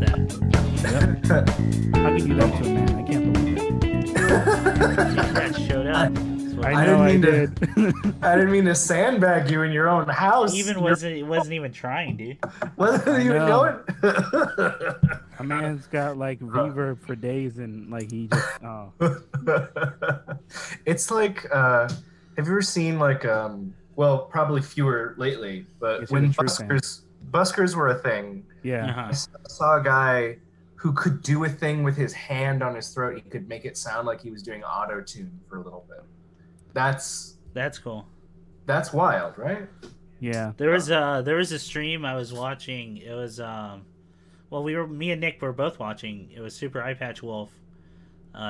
that. How can you do that to a man? I can't believe it. That showed up. I know I did. I didn't mean to sandbag you in your own house. Wasn't even trying, dude. Wasn't even going. A man's got like reverb for days, and like he just It's like have you ever seen like well, probably fewer lately, but when buskers were a thing, I saw a guy who could do a thing with his hand on his throat. He could make it sound like he was doing auto tune for a little bit. That's cool. That's wild, right? Yeah. There was a stream I was watching. It was me and Nick were both watching. It was Super Eye Patch Wolf,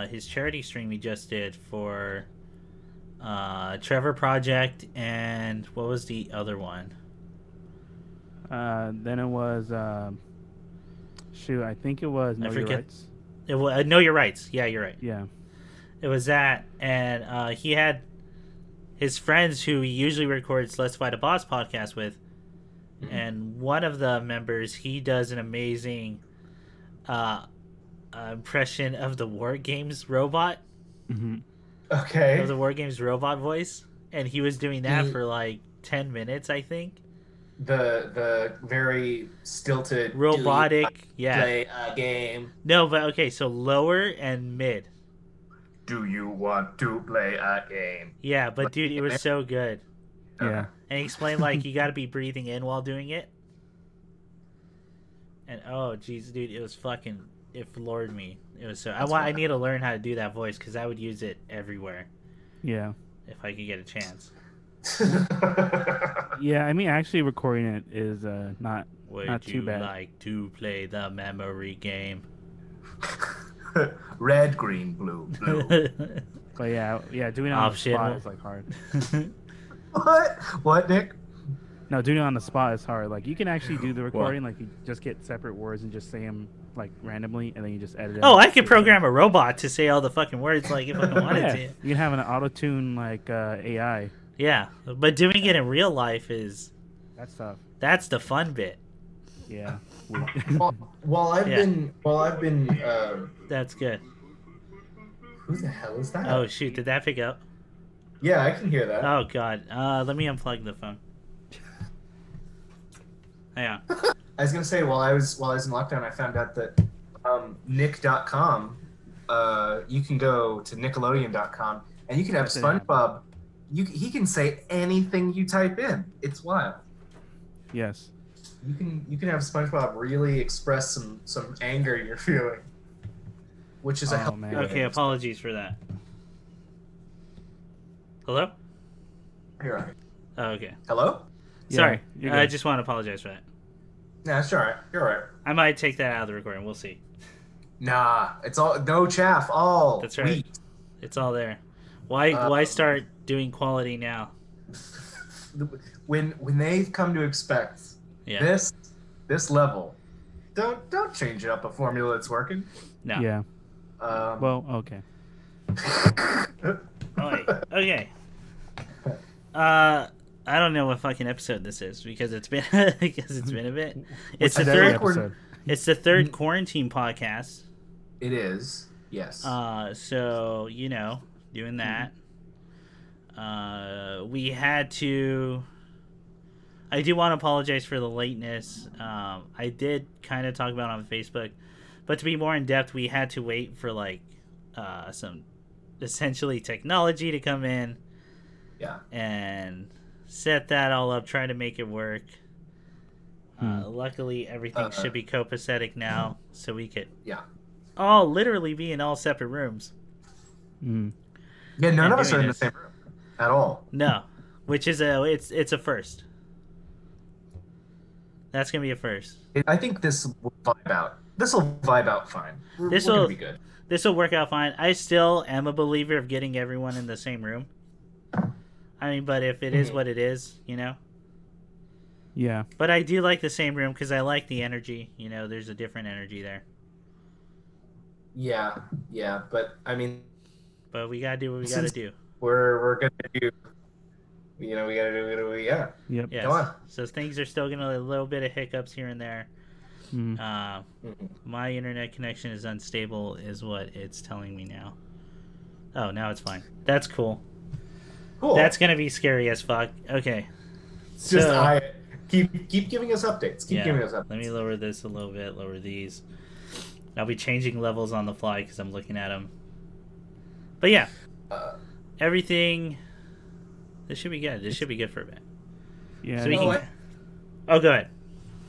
his charity stream he just did for Trevor Project, and what was the other one? Then it was I think it was Know Your Rights. It was Know Your Rights. Yeah, you're right. Yeah. It was that, and he had his friends who he usually records Let's Fight a Boss podcast with, and one of the members, he does an amazing impression of the War Games robot. Okay. Of the War Games robot voice, and he was doing that for like 10 minutes, I think. The very stilted robotic, play a game. No, but okay, so lower and mid. Do you want to play a game? Yeah, but dude, it was so good. Yeah. And he explained like you got to be breathing in while doing it. And oh jeez, dude, it floored me. It was so I need to learn how to do that voice because I would use it everywhere. Yeah. If I could get a chance. Yeah, I mean, actually recording it is not too bad. Would you like to play the memory game? Red, green, blue. But yeah, doing it on the spot is like hard. What, Nick? No, doing it on the spot is hard. Like you can actually do the recording, like you just get separate words and just say them like randomly, and then you just edit it. Oh, I could program a robot to say all the fucking words like if I wanted to. You can have an auto-tune like AI. Yeah, but doing it in real life that's tough. That's the fun bit. Yeah. While I've been that's good. Who the hell is that? Oh shoot, did that pick up? Yeah, I can hear that. Oh god. Let me unplug the phone. Hang on. I was gonna say while I was in lockdown, I found out that Nick.com, you can go to Nickelodeon.com and you can have SpongeBob. He can say anything you type in. It's wild. Yes. You can have SpongeBob really express some anger you're feeling, which is a help. Okay, apologies for that. Hello? Here. Oh, okay. Hello? Sorry, I just want to apologize for that. Nah, it's all right. You're all right. I might take that out of the recording. We'll see. Nah, it's all no chaff. All that's right. Wheat. It's all there. Why start doing quality now? When they come to expect this level, don't change up a formula that's working. No. Yeah. Well, okay. Okay. I don't know what fucking episode this is because it's been a bit. It's the third episode. It's the third quarantine podcast. It is. Yes. So doing that. We had to. I do want to apologize for the lateness. I did kind of talk about it on Facebook, but to be more in depth, we had to wait for some essentially technology to come in. Yeah. And set that all up, try to make it work. Luckily, everything should be copacetic now, so we could all literally be in all separate rooms. Yeah, none of us are in the same room at all. No, which is it's a first. That's gonna be a first. I think this will vibe out. This will vibe out fine. We're gonna be good. This will work out fine. I still am a believer of getting everyone in the same room. I mean, but if it is what it is, Yeah. But I do like the same room because I like the energy. There's a different energy there. Yeah, but I mean. But we gotta do what we gotta do. We're gonna do. We gotta do it. Yeah. Yep. Yes. Go on. So things are still gonna a little bit of hiccups here and there. My internet connection is unstable, is what it's telling me now. Oh, now it's fine. That's cool. Cool. That's gonna be scary as fuck. Okay. So keep giving us updates. Keep giving us updates. Let me lower this a little bit. Lower these. I'll be changing levels on the fly because I'm looking at them. But yeah, everything. This should be good. This should be good for a bit. Yeah. So oh, go ahead.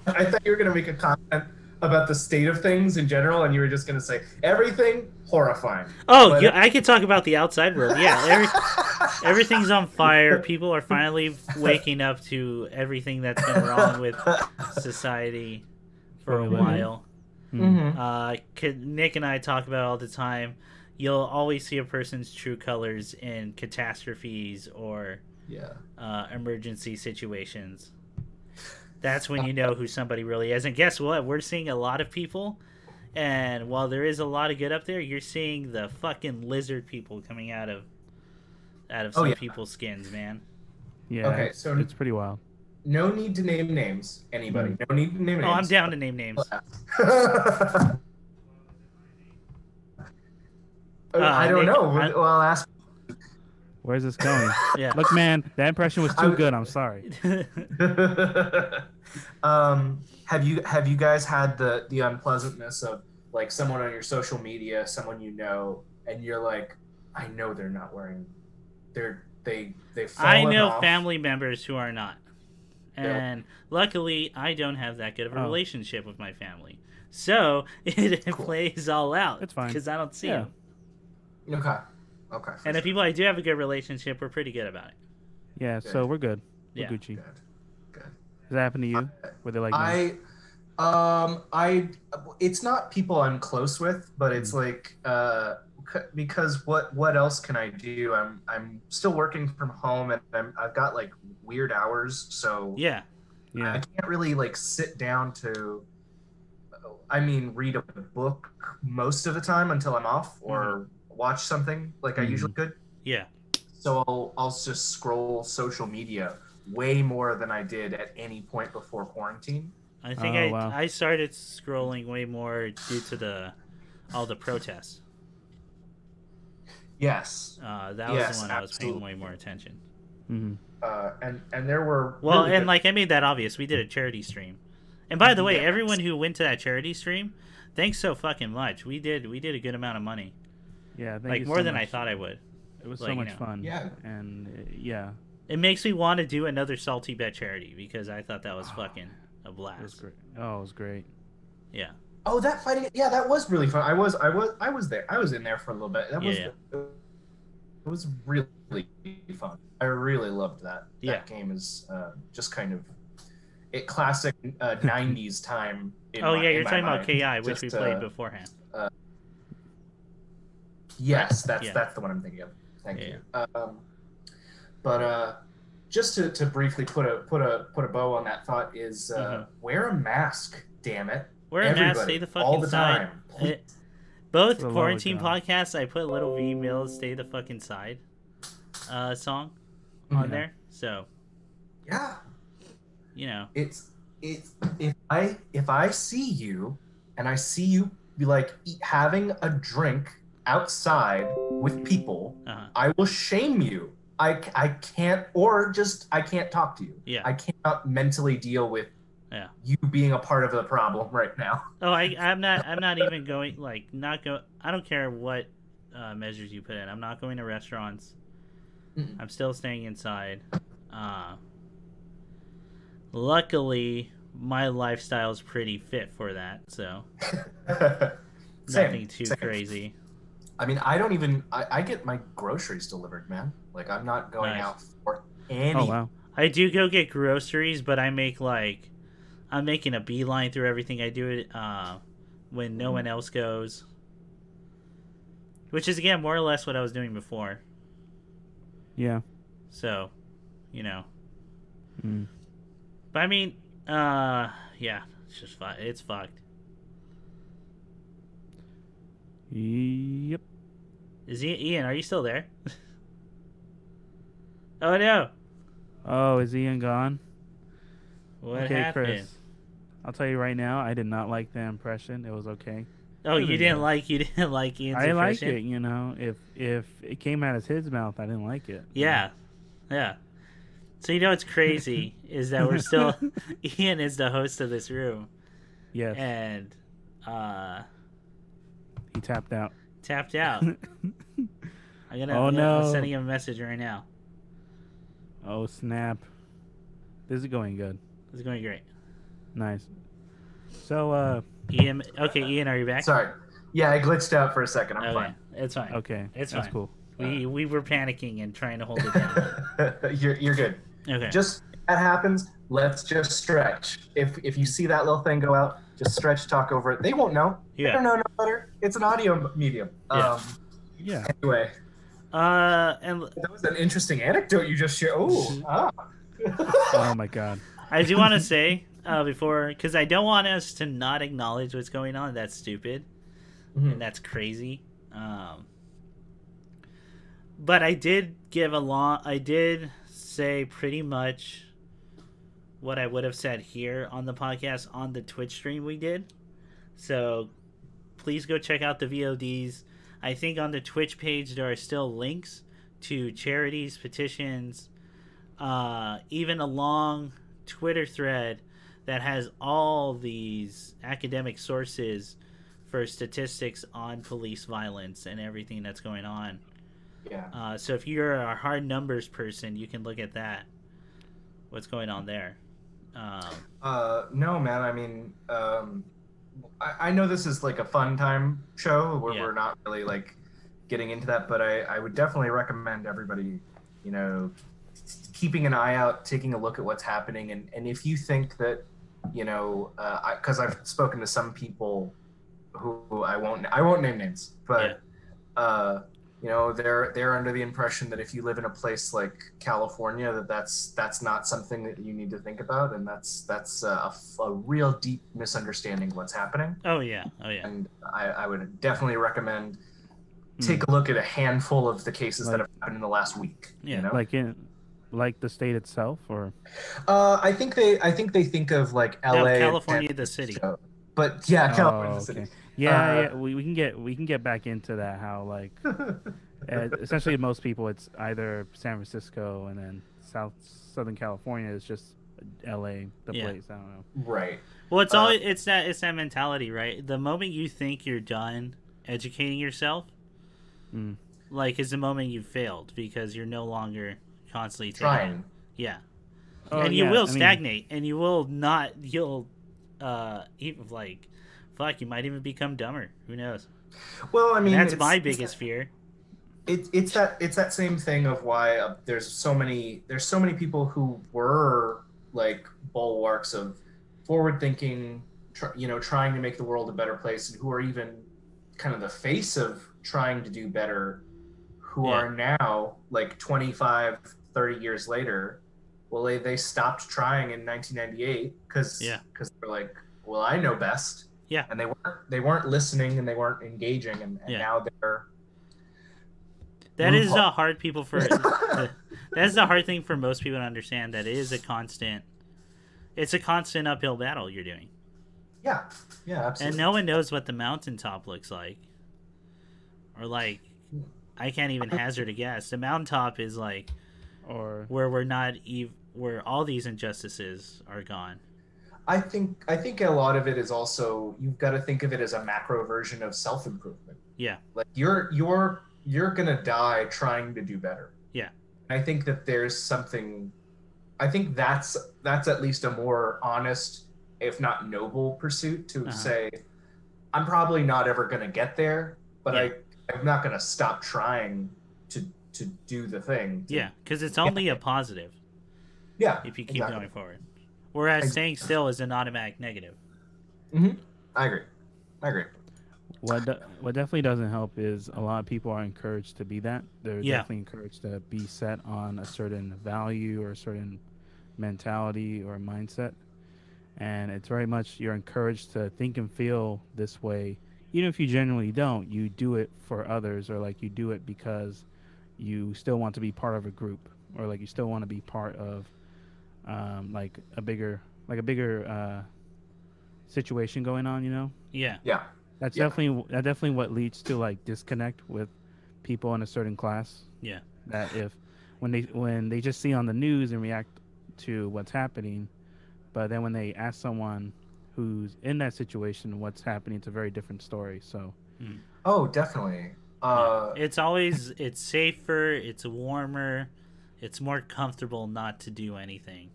I thought you were gonna make a comment about the state of things in general, and you were just gonna say everything horrifying. Oh, yeah, I could talk about the outside world. Yeah, everything's on fire. People are finally waking up to everything that's been wrong with society for a while. Nick and I talk about it all the time. You'll always see a person's true colors in catastrophes or emergency situations. That's when you know who somebody really is. And guess what? We're seeing a lot of people, and while there is a lot of good up there, you're seeing the fucking lizard people coming out of some people's skins, man. Yeah. Okay, so it's pretty wild. No need to name names. Anybody? No need to name names. Oh, I'm down to name names. I don't know. Well, I'll ask. Where's this going? Yeah. Look, man, that impression was too good. I'm sorry. Have you guys had the unpleasantness of like someone on your social media, someone you know, and you're like, I know they're not wearing. They've fallen I know off. family members who are not, and luckily I don't have that good of a relationship with my family, so it plays all out. It's fine because I don't see them. Okay. And the people I do have a good relationship, we're pretty good about it. Yeah, good. So we're good. We're Gucci. Good. Does that happen to you? Were they like it's not people I'm close with, but it's like because what else can I do? I'm still working from home, and I've got like weird hours, so yeah, I can't really like sit down to read a book most of the time until I'm off or watch something like I usually could. Yeah. So I'll just scroll social media way more than I did at any point before quarantine. I think I started scrolling way more due to all the protests. Yes. That was the one I was paying way more attention. And there were I made that obvious. We did a charity stream. And by the way, everyone who went to that charity stream, thanks so fucking much. We did a good amount of money. Yeah, like more than I thought I would. It was so much fun. Yeah, and it makes me want to do another Salty Bet charity because I thought that was fucking a blast. It was great. Oh, it was great. Yeah. Oh, that fighting! Yeah, that was really fun. I was there. I was in there for a little bit. It was really fun. I really loved that. That game is just kind of classic 90s time. You're talking about KI, which we played beforehand. Yes, that's the one I'm thinking of. Thank you. But just to briefly put a bow on that thought is wear a mask. Damn it! Wear a mask. Stay the fuck all inside. The time. Both quarantine podcasts, I put Little V Mills "Stay the Fuck Inside" song on there. So it's if I see you and I see you be like having a drink outside with people, I will shame you. I can't talk to you. Yeah. I cannot mentally deal with you being a part of the problem right now. Oh, I'm not even going I don't care what measures you put in. I'm not going to restaurants. I'm still staying inside. Luckily my lifestyle is pretty fit for that, so nothing too crazy. I get my groceries delivered, man. Like, I'm not going out for any. Oh, wow. I do go get groceries, but I'm making a beeline through everything. I do it when no one else goes. Which is, again, more or less what I was doing before. Yeah. So, But, it's just it's fucked. Yep. Is Ian, are you still there? Oh, no. Oh, is Ian gone? What happened? Chris. I'll tell you right now, I did not like the impression. It was okay. Oh, you didn't like Ian's impression? I like it, you know. If it came out of his mouth, I didn't like it. Yeah. Yeah. So you know what's crazy is that we're still Ian is the host of this room. Yes. And he tapped out. I'm sending him a message right now. Oh snap. This is going good. This is going great. Nice. So Ian, are you back? Sorry. Yeah, I glitched out for a second. I'm fine. It's fine. Okay. It's That's fine. Cool. We were panicking and trying to hold it down. You're good. Okay. Just that happens, let's just stretch. If you see that little thing go out, just stretch, talk over it. They won't know. Yeah. They don't know no better. It's an audio medium. Yeah. Anyway. And that was an interesting anecdote you just shared. Oh my god. I do want to say before, because I don't want us to not acknowledge what's going on. That's stupid, and that's crazy. But I did say pretty much what I would have said here on the podcast on the Twitch stream we did. So please go check out the VODs. I think on the Twitch page there are still links to charities, petitions, even a long Twitter thread that has all these academic sources for statistics on police violence and everything that's going on. Yeah. So if you're a hard numbers person, you can look at that. What's going on there? No, man. I mean, I know this is like a fun time show where we're not really like getting into that, but I would definitely recommend everybody, you know, keeping an eye out, taking a look at what's happening. And if you think that, you know, because I've spoken to some people who I won't name names, but you know, they're under the impression that if you live in a place like California, that's not something that you need to think about, and that's a real deep misunderstanding of what's happening. Oh yeah. And I would definitely recommend take a look at a handful of the cases that have happened in the last week. Yeah, you know? like the state itself, or I think they think of like LA, California, the city. But yeah, California, the city. Yeah, we can get back into that. How like essentially most people, it's either San Francisco and then Southern California is just LA, the place. I don't know. Right. Well, it's always it's that mentality, right? The moment you think you're done educating yourself, like is the moment you failed because you're no longer constantly trying. Yeah. And you will stagnate, and you will not. You'll even like. Fuck, you might even become dumber. Who knows? Well, I mean, that's my biggest fear. It's that same thing of why there's so many people who were like bulwarks of forward thinking, trying to make the world a better place, and who are even kind of the face of trying to do better, who are now like 25, 30 years later. Well, they stopped trying in 1998 because they're like, well, I know best. Yeah, and they weren't listening and they weren't engaging, and now they're. That is a hard people for. That is the hard thing for most people to understand. That it is it's a constant uphill battle you're doing. Yeah, absolutely. And no one knows what the mountaintop looks like, or like, I can't even hazard a guess. The mountaintop is like, or where we're not where all these injustices are gone. I think a lot of it is also you've got to think of it as a macro version of self-improvement. Yeah. Like you're gonna die trying to do better. Yeah. And I think that there's something. I think that's at least a more honest, if not noble, pursuit to say, I'm probably not ever gonna get there, but I'm not gonna stop trying to do the thing. Because it's only a positive. Yeah. If you keep going forward. Whereas staying still is an automatic negative. I agree. What definitely doesn't help is a lot of people are encouraged to be that. They're definitely encouraged to be set on a certain value or a certain mentality or mindset. And it's very much you're encouraged to think and feel this way. Even if you genuinely don't, you do it for others, or like you do it because you still want to be part of a group, or like you still want to be part of like a bigger situation going on, you know? Yeah. Yeah. That's definitely what leads to like disconnect with people in a certain class. Yeah. That if when they just see on the news and react to what's happening, but then when they ask someone who's in that situation what's happening, it's a very different story. So Oh, definitely. It's safer, it's warmer, it's more comfortable not to do anything.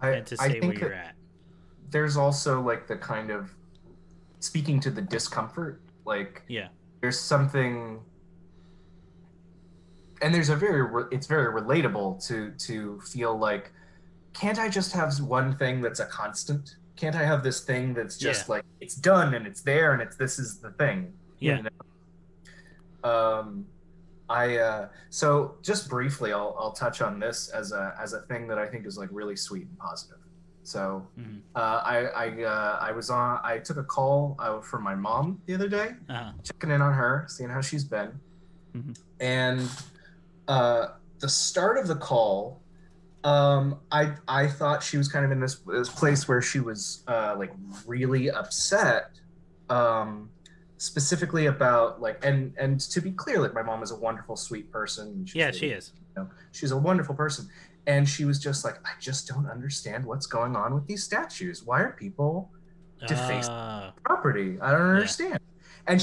And to say where you're at. There's also like the kind of speaking to the discomfort, like there's something, and it's very relatable to feel like, can't I just have one thing that's a constant? Can't I have this thing that's just like it's done and it's there and this is the thing? Yeah. You know? So just briefly, I'll touch on this as a thing that I think is like really sweet and positive. So I took a call from my mom the other day, checking in on her, seeing how she's been, and the start of the call, I thought she was kind of in this place where she was like really upset, specifically about like, and to be clear, like my mom is a wonderful, sweet person. She is. You know, she's a wonderful person. And she was just like, I just don't understand what's going on with these statues. Why are people defacing property? I don't understand. And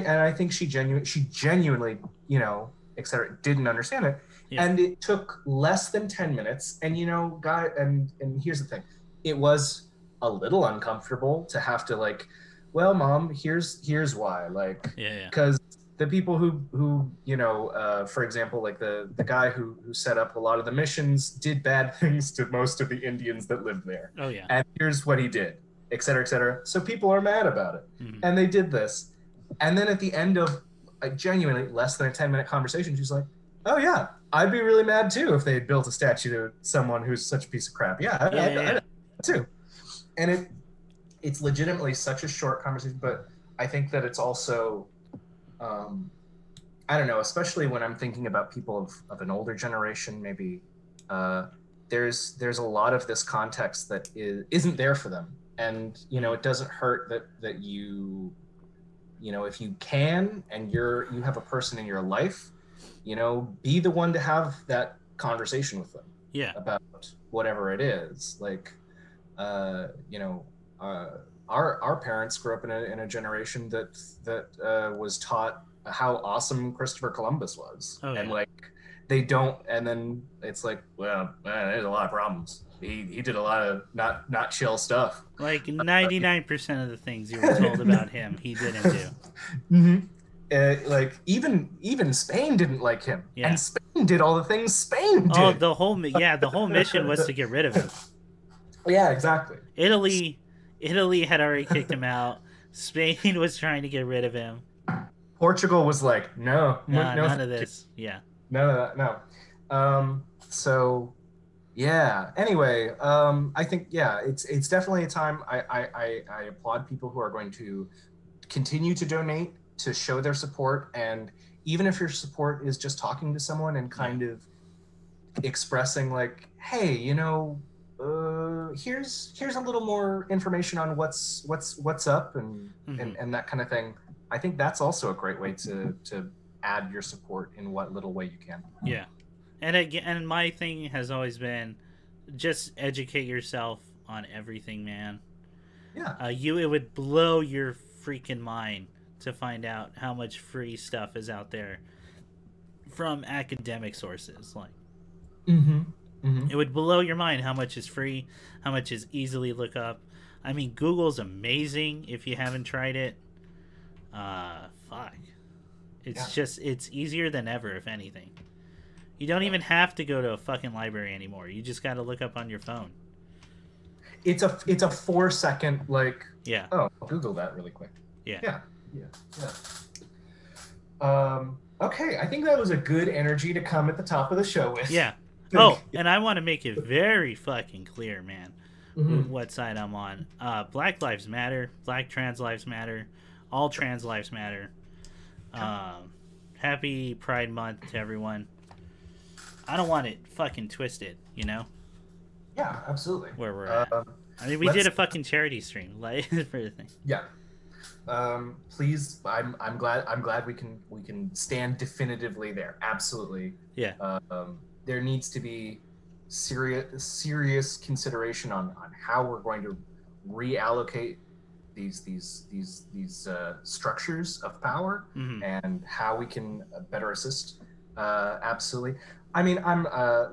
I think she genuinely, you know, etc., didn't understand it. Yeah. And it took less than 10 minutes. And you know, and here's the thing, it was a little uncomfortable to have to like, well, Mom, here's why, like, because the people who you know, for example, like the guy who set up a lot of the missions did bad things to most of the Indians that lived there. Oh yeah. And here's what he did, et cetera, et cetera. So people are mad about it. And they did this. And then at the end of a genuinely less than a 10-minute conversation, she's like, oh yeah, I'd be really mad too if they had built a statue to someone who's such a piece of crap. I too. And it's legitimately such a short conversation, but I think that it's also, I don't know, especially when I'm thinking about people of an older generation, maybe there's a lot of this context that isn't there for them. And, you know, it doesn't hurt that you know, if you can, and you have a person in your life, you know, be the one to have that conversation with them. Yeah. About whatever it is. Like, you know, our parents grew up in a generation that was taught how awesome Christopher Columbus was. Oh, yeah. And like they don't, and then it's like, well, man, there's a lot of problems. He did a lot of not chill stuff. Like 99% of the things you were told about him, he didn't do. Like even Spain didn't like him, and Spain did all the things Spain did. Oh, the whole mission was to get rid of him. Yeah, exactly. Italy had already kicked him out. Spain was trying to get rid of him. Portugal was like, no, none of this. Yeah, none of that. No. So. Yeah. Anyway, I think it's definitely a time. I applaud people who are going to continue to donate, to show their support, and even if your support is just talking to someone and kind of expressing like, hey, you know, here's a little more information on what's up and that kind of thing. I think that's also a great way to add your support in what little way you can. Yeah. And again, and my thing has always been, just educate yourself on everything, man. Yeah. It would blow your freaking mind to find out how much free stuff is out there from academic sources. Like, it would blow your mind how much is free, how much is easily look up. I mean, Google's amazing if you haven't tried it. Fuck. It's easier than ever, if anything. You don't even have to go to a fucking library anymore. You just got to look up on your phone. It's a 4-second like. Yeah. Oh, I'll Google that really quick. Yeah. Okay, I think that was a good energy to come at the top of the show with. Yeah. Oh, and I want to make it very fucking clear, man, what side I'm on. Black lives matter. Black trans lives matter. All trans lives matter. Happy Pride Month to everyone. I don't want it fucking twisted, you know? Yeah, absolutely. Where we're at. I mean, we did a fucking charity stream, like for the thing. Yeah. Please, I'm glad we can stand definitively there. Absolutely. Yeah. There needs to be serious consideration on how we're going to reallocate these structures of power, and how we can better assist. Absolutely. I mean,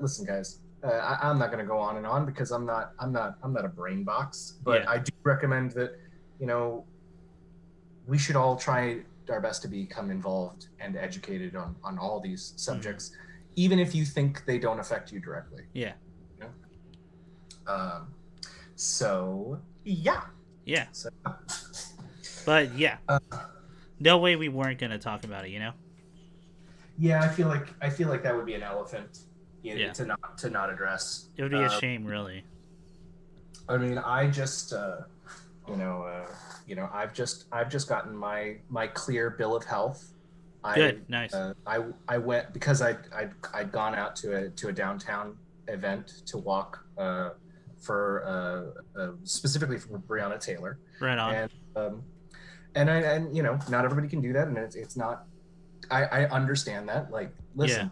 listen, guys. I'm not going to go on and on because I'm not a brain box, but I do recommend that, we should all try our best to become involved and educated on all these subjects, even if you think they don't affect you directly. Yeah. So yeah. Yeah. So, but yeah, no way we weren't going to talk about it, Yeah, I feel like that would be an elephant. To not address. It would be a shame, really. I mean, I just, I've just gotten my clear bill of health. Good, nice. I went because I'd gone out to a downtown event to walk for specifically for Breonna Taylor. Right on. And not everybody can do that, and it's not. I understand that. Like, listen,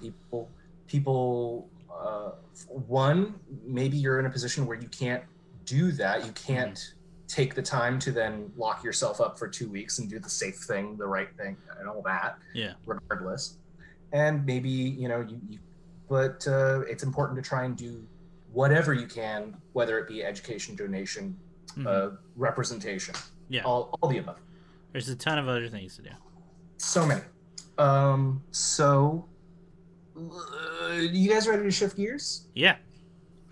people one, maybe you're in a position where you can't do that. You can't take the time to then lock yourself up for 2 weeks and do the safe thing, the right thing, and all that. Yeah. Regardless. And maybe, you but it's important to try and do whatever you can, whether it be education, donation, representation. Yeah. All the above. There's a ton of other things to do. So many. You guys ready to shift gears? Yeah.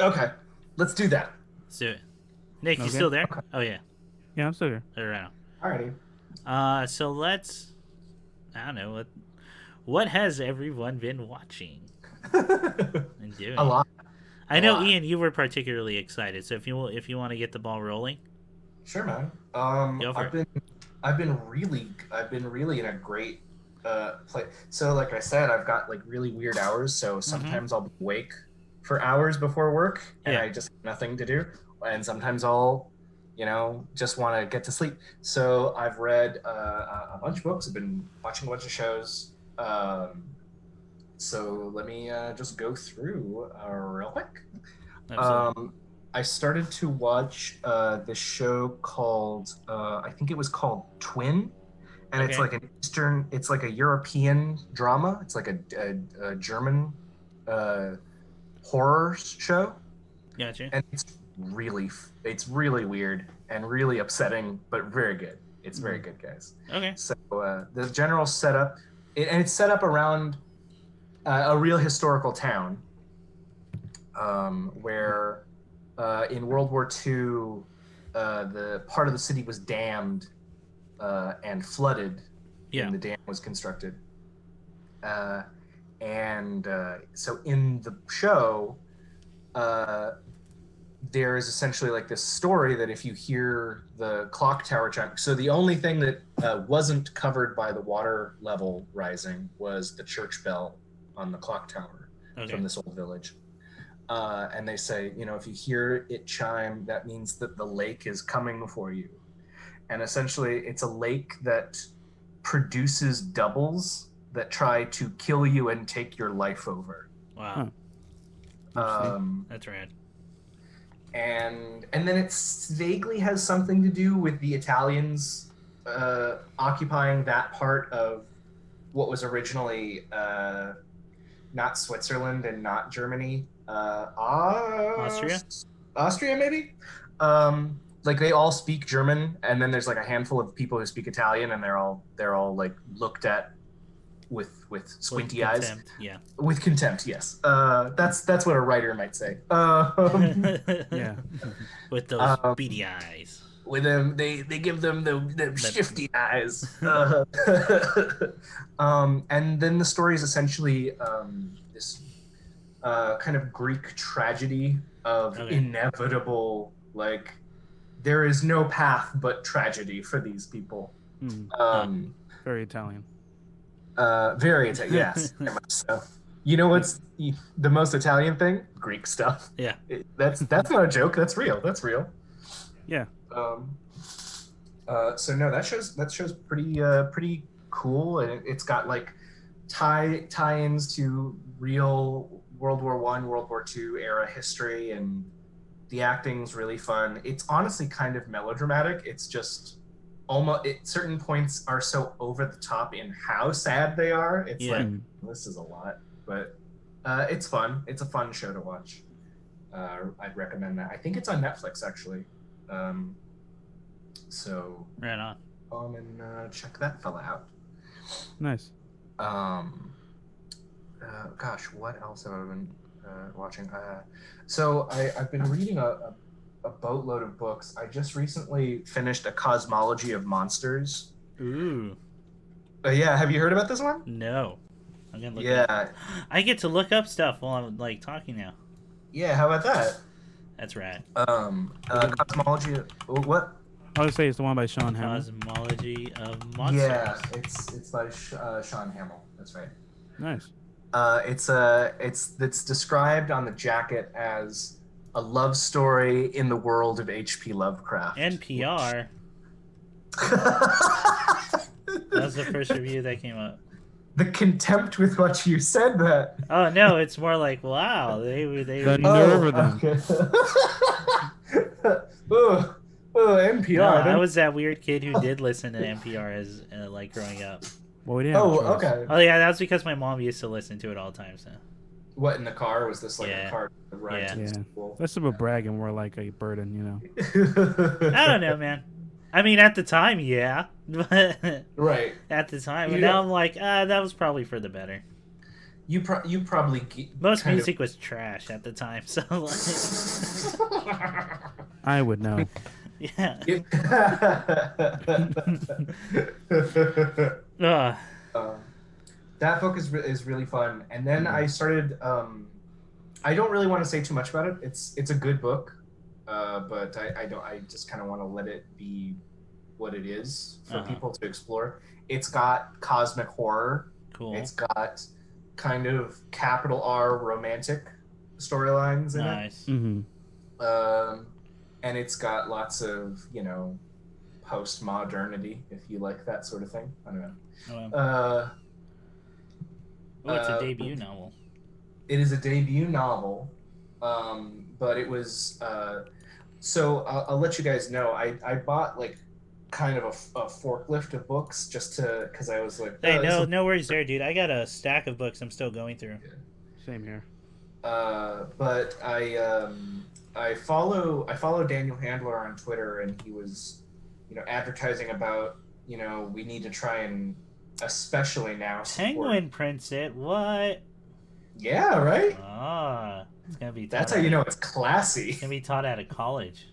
Okay. Let's do that. Let's do it. Nick, you still there? Okay. Oh, yeah. Yeah, I'm still here. All right. Alrighty. So let's... I don't know. What has everyone been watching? And doing? A lot. I know, Ian, you were particularly excited. So if you want to get the ball rolling. Sure, man. Go for it. I've been really in a great play. So like I said, I've got like really weird hours. So sometimes I'll be awake for hours before work, and I just have nothing to do. And sometimes I'll, just want to get to sleep. So I've read a bunch of books. I've been watching a bunch of shows. So let me just go through real quick. I started to watch this show called, I think it was called Twin. And it's like it's like a European drama. It's like a German horror show. Gotcha. And it's really weird and really upsetting, but very good. It's very good, guys. Okay. So the general setup, and it's set up around a real historical town, where in World War II, the part of the city was dammed and flooded when the dam was constructed. And so in the show, there is essentially like this story that if you hear the clock tower chime, so the only thing that wasn't covered by the water level rising was the church bell on the clock tower from this old village. And they say, if you hear it chime, that means that the lake is coming for you. And essentially it's a lake that produces doubles that try to kill you and take your life over. Wow. That's rad. And then it vaguely has something to do with the Italians occupying that part of what was originally not Switzerland and not Germany, Austria maybe. Like they all speak German, and then there's like a handful of people who speak Italian, and they're all like looked at with squinty eyes. Yeah. With contempt, yes. That's what a writer might say. Yeah. With those beady eyes. With them, they give them the shifty eyes. And then the story is essentially this kind of Greek tragedy of inevitable, like, there is no path but tragedy for these people. Very Italian. Very Italian, yes, very much so. You know what's the most Italian thing? Greek stuff. Yeah. That's not a joke. That's real. That's real. Yeah. So no, that show's pretty cool, and it's got like tie-ins to real World War I, World War II era history, and the acting's really fun. It's honestly kind of melodramatic. It's just certain points are so over the top in how sad they are. It's like, this is a lot, but it's fun. It's a fun show to watch. I'd recommend that. I think it's on Netflix actually. So right on. And check that fella out. Nice. Gosh, what else have I been watching? So I've been reading a boatload of books. I just recently finished A Cosmology of Monsters. Ooh. Yeah, have you heard about this one? No. I'm gonna look it up. I get to look up stuff while I'm like talking now. Yeah, how about that? That's rad. Cosmology. What? I would say it's the one by Sean Hamill. Cosmology of Monsters. Yeah, it's by Sean Hamill. That's right. Nice. It's described on the jacket as a love story in the world of H.P. Lovecraft. NPR. That was the first review that came up. The contempt with which you said that. Oh no, it's more like, wow, they the nerve of them. Okay. NPR. No, I was that weird kid who did listen to NPR as like growing up. Well, we didn't have a choice. Okay. Oh yeah, that's because my mom used to listen to it all the time. So. What, in the car? Was this like a car ride to school? Less of a brag and more like a burden, you know. I don't know, man. I mean, at the time, yeah. Right. At the time, but now I'm like, that was probably for the better. You probably most music was trash at the time, so like... I would know. Yeah. That book is really fun, and then I started. I don't really want to say too much about it. It's a good book, but I just kind of want to let it be what it is for people to explore. It's got cosmic horror. Cool. It's got kind of capital R romantic storylines in it. Nice. Mm-hmm. And it's got lots of, post-modernity, if you like that sort of thing. I don't know. It's a debut novel. It is a debut novel, but it was... so I'll let you guys know. I bought, kind of a forklift of books just to... Because I was like... Hey, no worries there, dude. I got a stack of books I'm still going through. Yeah. Same here. But I follow Daniel Handler on Twitter, and he was, advertising about, we need to try and, especially now, Penguin prints it. What? Yeah, right. It's gonna be. That's how you know it's classy. It's gonna be taught out of college.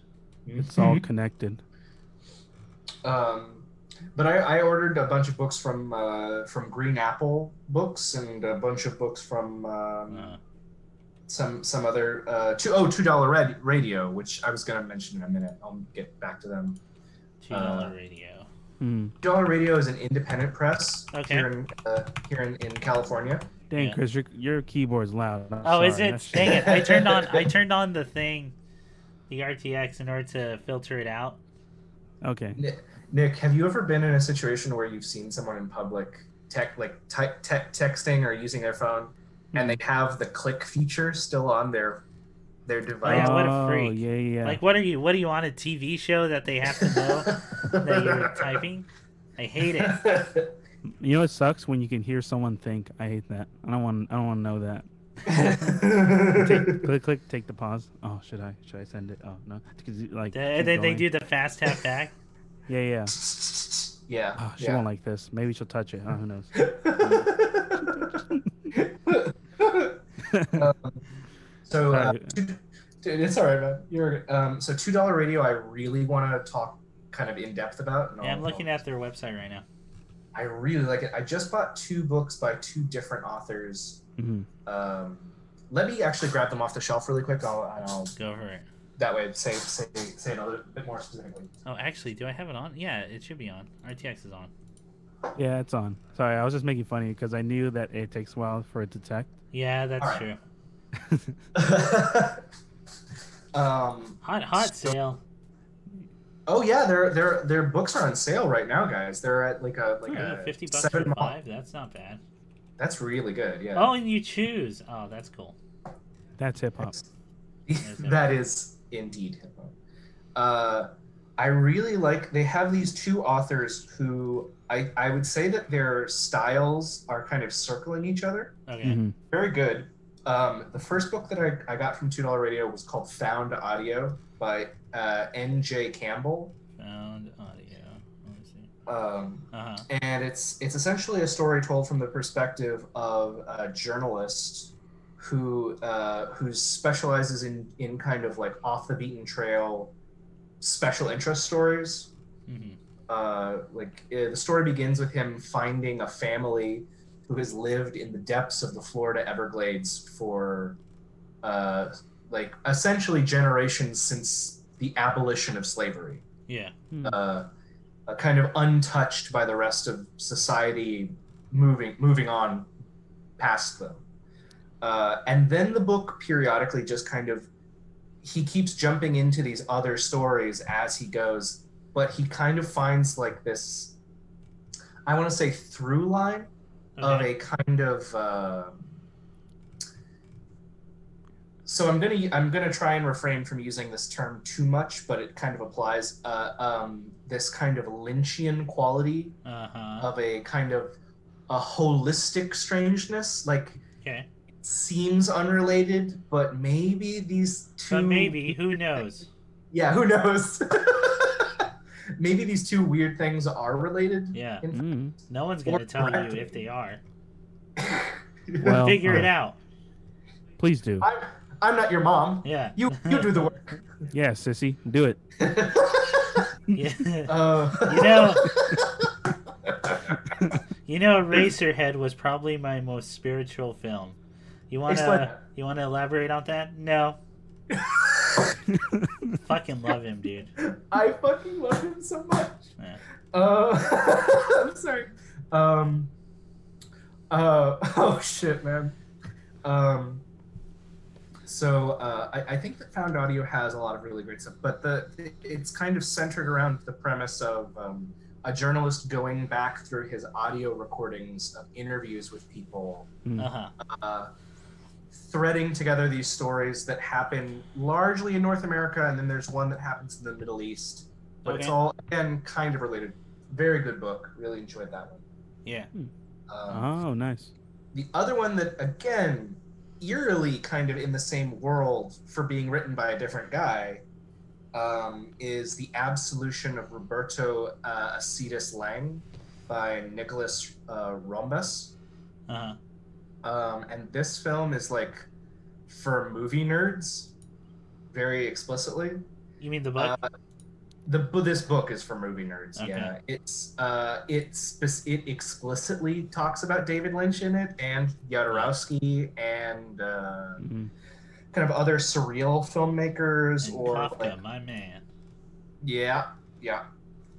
It's all connected. But I ordered a bunch of books from Green Apple Books and a bunch of books from some other $2 Radio, which I was gonna mention in a minute. I'll get back to them. $2 Radio. $2 Radio is an independent press here in California. Dang, Chris, your keyboard's loud. Is it? Dang it! I turned on the thing, the RTX, in order to filter it out. Okay. Nick, have you ever been in a situation where you've seen someone in public texting or using their phone, and they have the click feature still on their device? Yeah, what a freak! Yeah. Like, what are you on a TV show that they have to know that you're typing? I hate it. You know what sucks when you can hear someone think. I hate that. I don't want to know that. click, take the pause. Oh, should I send it? Oh no, and then they do the fast tap back. Yeah. Yeah. Oh, she won't like this. Maybe she'll touch it. Oh, who knows? Dude, it's all right, man. So $2 Radio, I really want to talk kind of in depth about. Yeah, I'm looking at their website right now. I really like it. I just bought 2 books by 2 different authors. Mm-hmm. Let me actually grab them off the shelf really quick. I'll go for it. That way, say it a little bit more specifically. Oh, actually, do I have it on? Yeah, it should be on. RTX is on. Yeah, it's on. Sorry, I was just making funny because I knew that it takes a while for it to detect. Yeah, that's true. Hot sale. Oh yeah, their books are on sale right now, guys. They're at like a $50 for 5. That's not bad. That's really good. Yeah. Oh, and you choose. Oh, that's cool. That's hip hop. That is indeed hip hop. I really like. They have these two authors who I would say that their styles are kind of circling each other. Okay. Mm-hmm. Very good. The first book that I got from $2 Radio was called Found Audio by N.J. Campbell. Found Audio. Let me see. And it's essentially a story told from the perspective of a journalist who specializes in kind of like off the beaten trail special interest stories. Mm-hmm. The story begins with him finding a family who has lived in the depths of the Florida Everglades for essentially generations since the abolition of slavery. Yeah. Kind of untouched by the rest of society, moving on past them. And then the book periodically just kind of, he keeps jumping into these other stories as he goes, but he kind of finds like this, I want to say, through line of a kind of so I'm gonna try and refrain from using this term too much, but it kind of applies. This kind of Lynchian quality of a kind of a holistic strangeness, like it seems unrelated, but maybe these two. But maybe, who knows? Yeah, who knows? Maybe these two weird things are related. Yeah. No one's gonna tell you if they are. Well, figure it out. Please do. I'm not your mom. Yeah. You do the work. Yeah, sissy, do it. You know, Eraserhead was probably my most spiritual film. You wanna elaborate on that? No. Fucking love him, dude. I fucking love him so much. Yeah. I'm sorry. Oh shit, man. So I think that Found Audio has a lot of really great stuff, but it's kind of centered around the premise of a journalist going back through his audio recordings of interviews with people, threading together these stories that happen largely in North America, and then there's one that happens in the Middle East. But it's all, again, kind of related. Very good book. Really enjoyed that one. Yeah. Oh, nice. The other one that, again, eerily kind of in the same world for being written by a different guy, is The Absolution of Roberto Acetis Lang by Nicholas Rombas. And this film is like for movie nerds, very explicitly. You mean the book? This book is for movie nerds. Okay. Yeah, it explicitly talks about David Lynch in it, and Jodorowsky, and kind of other surreal filmmakers, and or Kafka, like, my man. Yeah.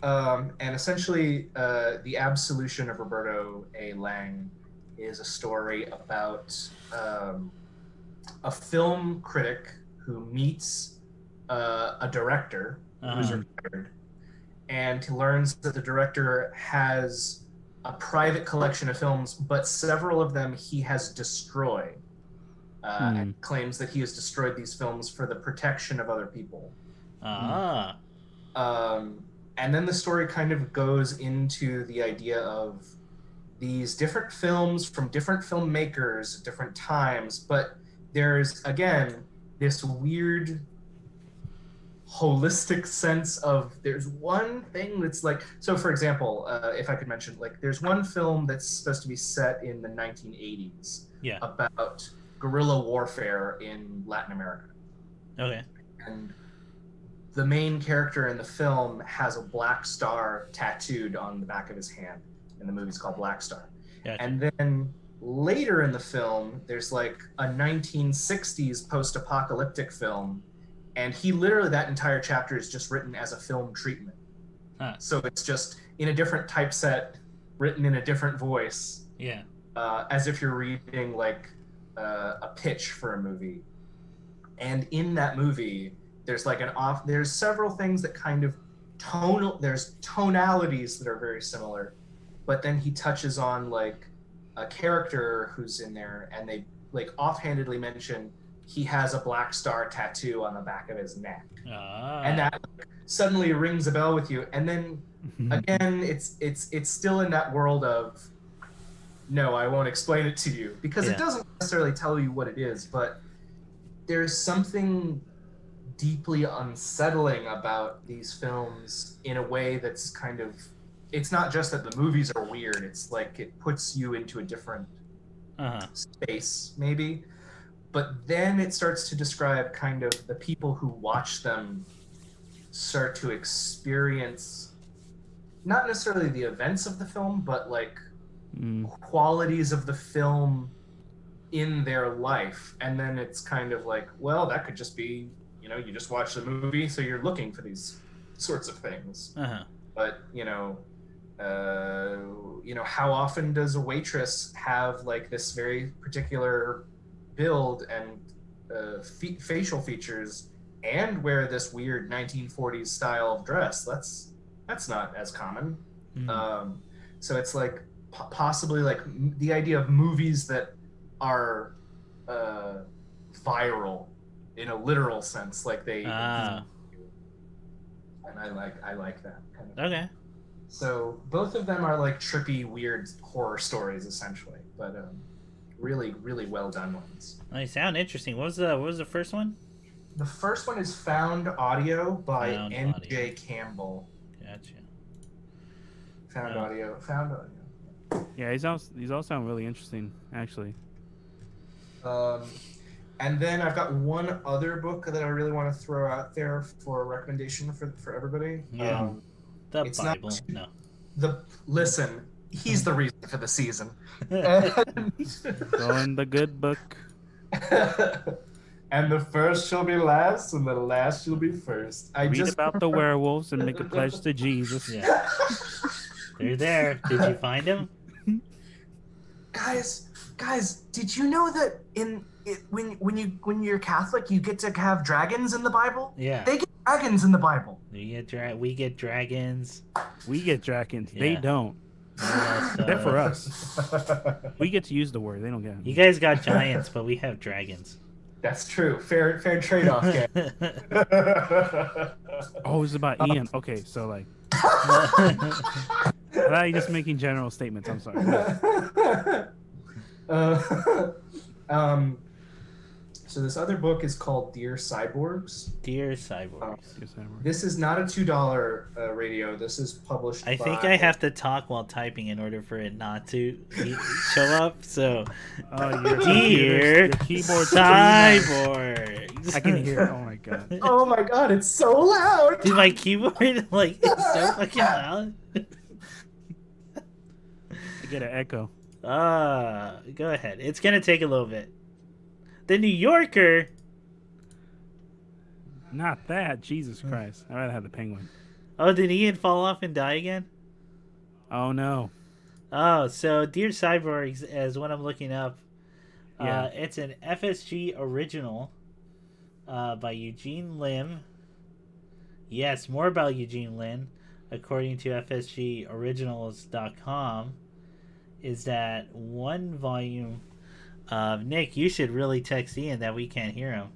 And essentially, The Absolution of Roberto A. Lang is a story about a film critic who meets a director who's retired, and he learns that the director has a private collection of films, but several of them he has destroyed, and claims that he has destroyed these films for the protection of other people. And then the story kind of goes into the idea of these different films from different filmmakers at different times, but there's, again, this weird holistic sense of there's one thing that's like, so for example, if I could mention, like, there's one film that's supposed to be set in the 1980s about guerrilla warfare in Latin America. Okay. And the main character in the film has a black star tattooed on the back of his hand, and the movie's called Black Star. Gotcha. And then later in the film, there's like a 1960s post-apocalyptic film, and he literally, that entire chapter is just written as a film treatment. So it's just in a different typeset, written in a different voice. Yeah. As if you're reading like a pitch for a movie, and in that movie there's like there's several things that kind of there's tonalities that are very similar, but then he touches on like a character who's in there, and they like offhandedly mention he has a black star tattoo on the back of his neck, and that suddenly rings a bell with you. And then again, it's still in that world of, no, I won't explain it to you, because it doesn't necessarily tell you what it is, but there's something deeply unsettling about these films in a way that's kind of, it's not just that the movies are weird, it's like it puts you into a different space, maybe. But then it starts to describe kind of the people who watch them start to experience not necessarily the events of the film, but like qualities of the film in their life. And then it's kind of like, well, that could just be, you know, you just watch the movie, so you're looking for these sorts of things. But how often does a waitress have like this very particular build and facial features and wear this weird 1940s style of dress? That's not as common. So it's like possibly like the idea of movies that are viral in a literal sense, like they and I like that kind of okay. So both of them are like trippy, weird horror stories essentially, but really, really well done ones. They sound interesting. What was the first one? The first one is Found Audio by N.J. Campbell. Gotcha. Found Audio. Yeah, these all sound really interesting, actually. And then I've got one other book that I really want to throw out there for a recommendation for everybody. Yeah. The Bible. Listen, he's the reason for the season. Going the good book. And the first shall be last, and the last shall be first. Read about the werewolves and make a pledge to Jesus. Yeah. They're there. Did you find them? Guys, did you know that when you're Catholic, you get to have dragons in the Bible? Yeah. They get dragons in the Bible. We get dragons. We get dragons. Yeah. They don't. They're for us. We get to use the word. They don't get them. You guys got giants, but we have dragons. That's true. Fair trade-off. Oh, it's about Ian. Okay, so like, I thought you're just making general statements. I'm sorry. So this other book is called Dear Cyborgs. Dear Cyborgs. This is not a $2 radio. This is published I think I have to talk while typing in order for it not to show up. So, Dear keyboard Cyborgs. I can hear it. Oh my god. Oh my god, it's so loud. Dude, my keyboard, like, it's so fucking loud. I get an echo. Go ahead. It's gonna take a little bit. The New Yorker. Not that. Jesus Christ. I'd rather have the Penguin. Oh, did Ian fall off and die again? Oh, no. Oh, so Dear Cyborgs is what I'm looking up. Yeah. It's an FSG original by Eugene Lim. Yes, more about Eugene Lim, according to FSGoriginals.com, is that one volume... Nick, you should really text Ian that we can't hear him.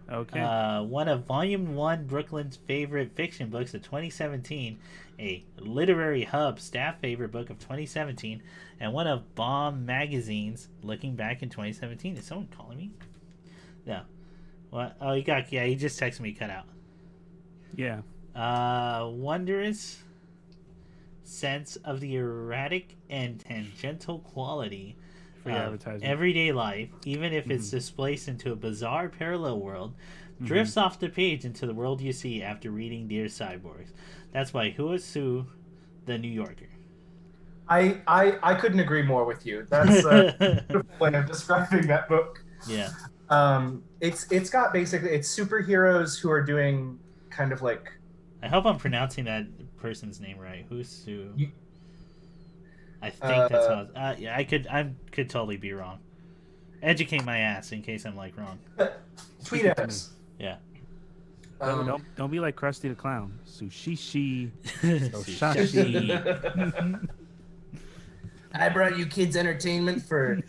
Okay. One of Volume 1 Brooklyn's favorite fiction books of 2017, a Literary Hub staff favorite book of 2017, and one of Bomb Magazine's looking back in 2017. Is someone calling me? No. What? Oh, he just texted me cut out. Yeah. Wondrous sense of the erratic and tangential quality everyday life, even if it's displaced into a bizarre parallel world, drifts off the page into the world you see after reading Dear Cyborgs. That's by Huasu, the New Yorker. I couldn't agree more with you. That's a beautiful way of describing that book. Yeah. It's got basically, it's superheroes who are doing kind of like... I hope I'm pronouncing that person's name right. Huasu. I think that's how. Yeah, I could totally be wrong. Educate my ass in case I'm like wrong. Tweet at us. Yeah. Don't be like Krusty the Clown. Sushishi. Soshashi. I brought you kids entertainment for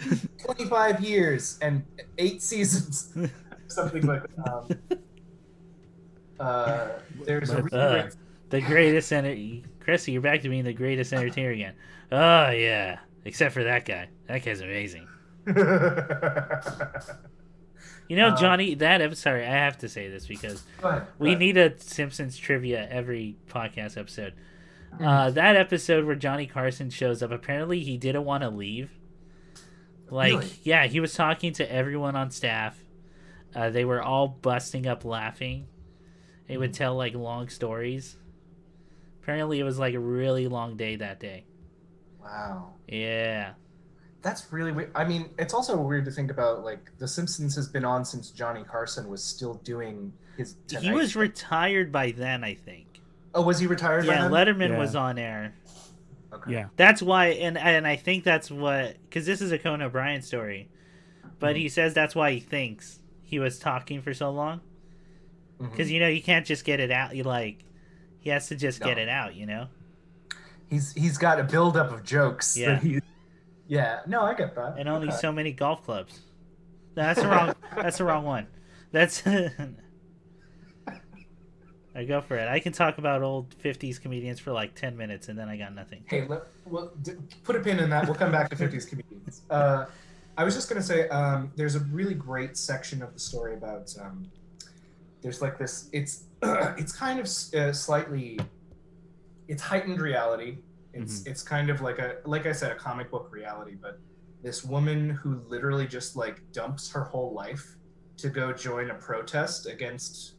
25 years and 8 seasons. Something like that. There's a really the greatest Chrissy, you're back to being the greatest entertainer again. Oh yeah. Except for that guy. That guy's amazing. You know, Johnny, sorry, I have to say this because we need a Simpsons trivia every podcast episode. That episode where Johnny Carson shows up, apparently he didn't want to leave. Like, really? Yeah, he was talking to everyone on staff. They were all busting up laughing. They would tell, like, long stories. Apparently it was, like, a really long day that day. Wow. Yeah. That's really weird. I mean, it's also weird to think about, like, The Simpsons has been on since Johnny Carson was still doing his Tonight He was Show. Retired by then, I think. Oh, was he retired by then? Letterman was on air. Okay. Yeah. That's why, and I think that's what, because this is a Conan O'Brien story, but he says that's why he thinks he was talking for so long. Because, you know, you can't just get it out. He has to just get it out, you know? He's got a buildup of jokes. Yeah. Yeah, no, I get that. And only so many golf clubs. No, that's the wrong. That's the wrong one. That's. I go for it. I can talk about old '50s comedians for like 10 minutes, and then I got nothing. Hey, put a pin in that. We'll come back to '50s comedians. I was just gonna say, there's a really great section of the story about. There's like this. It's kind of slightly. It's heightened reality. It's kind of like I said, a comic book reality, but this woman who literally just like dumps her whole life to go join a protest against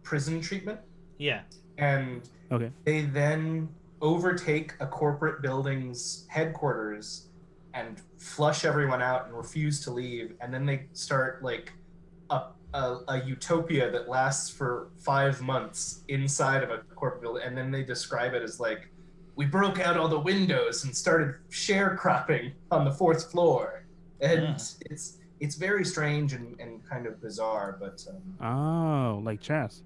prison treatment. Yeah. And they then overtake a corporate building's headquarters and flush everyone out and refuse to leave. And then they start like a utopia that lasts for 5 months inside of a corporate building, and then they describe it as like, we broke out all the windows and started sharecropping on the 4th floor, and it's very strange and kind of bizarre, but like chess.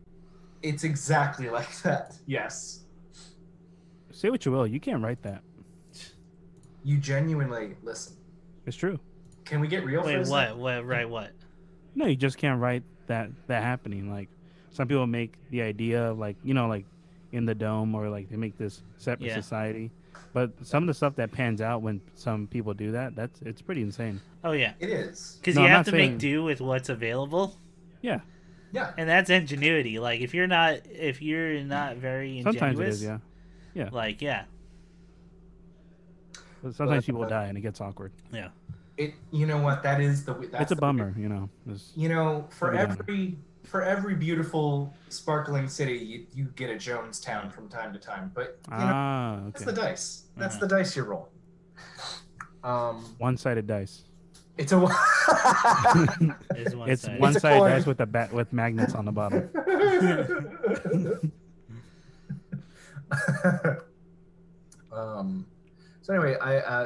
It's exactly like that. Yes. Say what you will, you can't write that. You genuinely listen. It's true. Can we get real? Wait, what? Right, what? No, you just can't write that happening. Like, some people make the idea of, like, you know, like in the dome, or like they make this separate society. But some of the stuff that pans out when some people do that, it's pretty insane. Oh yeah, it is. Because you have to make do with what's available. Yeah. Yeah. And that's ingenuity. Like if you're not very ingenuous. Sometimes it is, yeah. Yeah. Like But sometimes people die and it gets awkward. Yeah. You know what? That's it's a bummer, you know. You know, for every beautiful, sparkling city, you get a Jonestown from time to time. But you know, that's the dice. That's the dice you roll. One-sided dice. It's a. It's one-sided dice with magnets on the bottom. So anyway,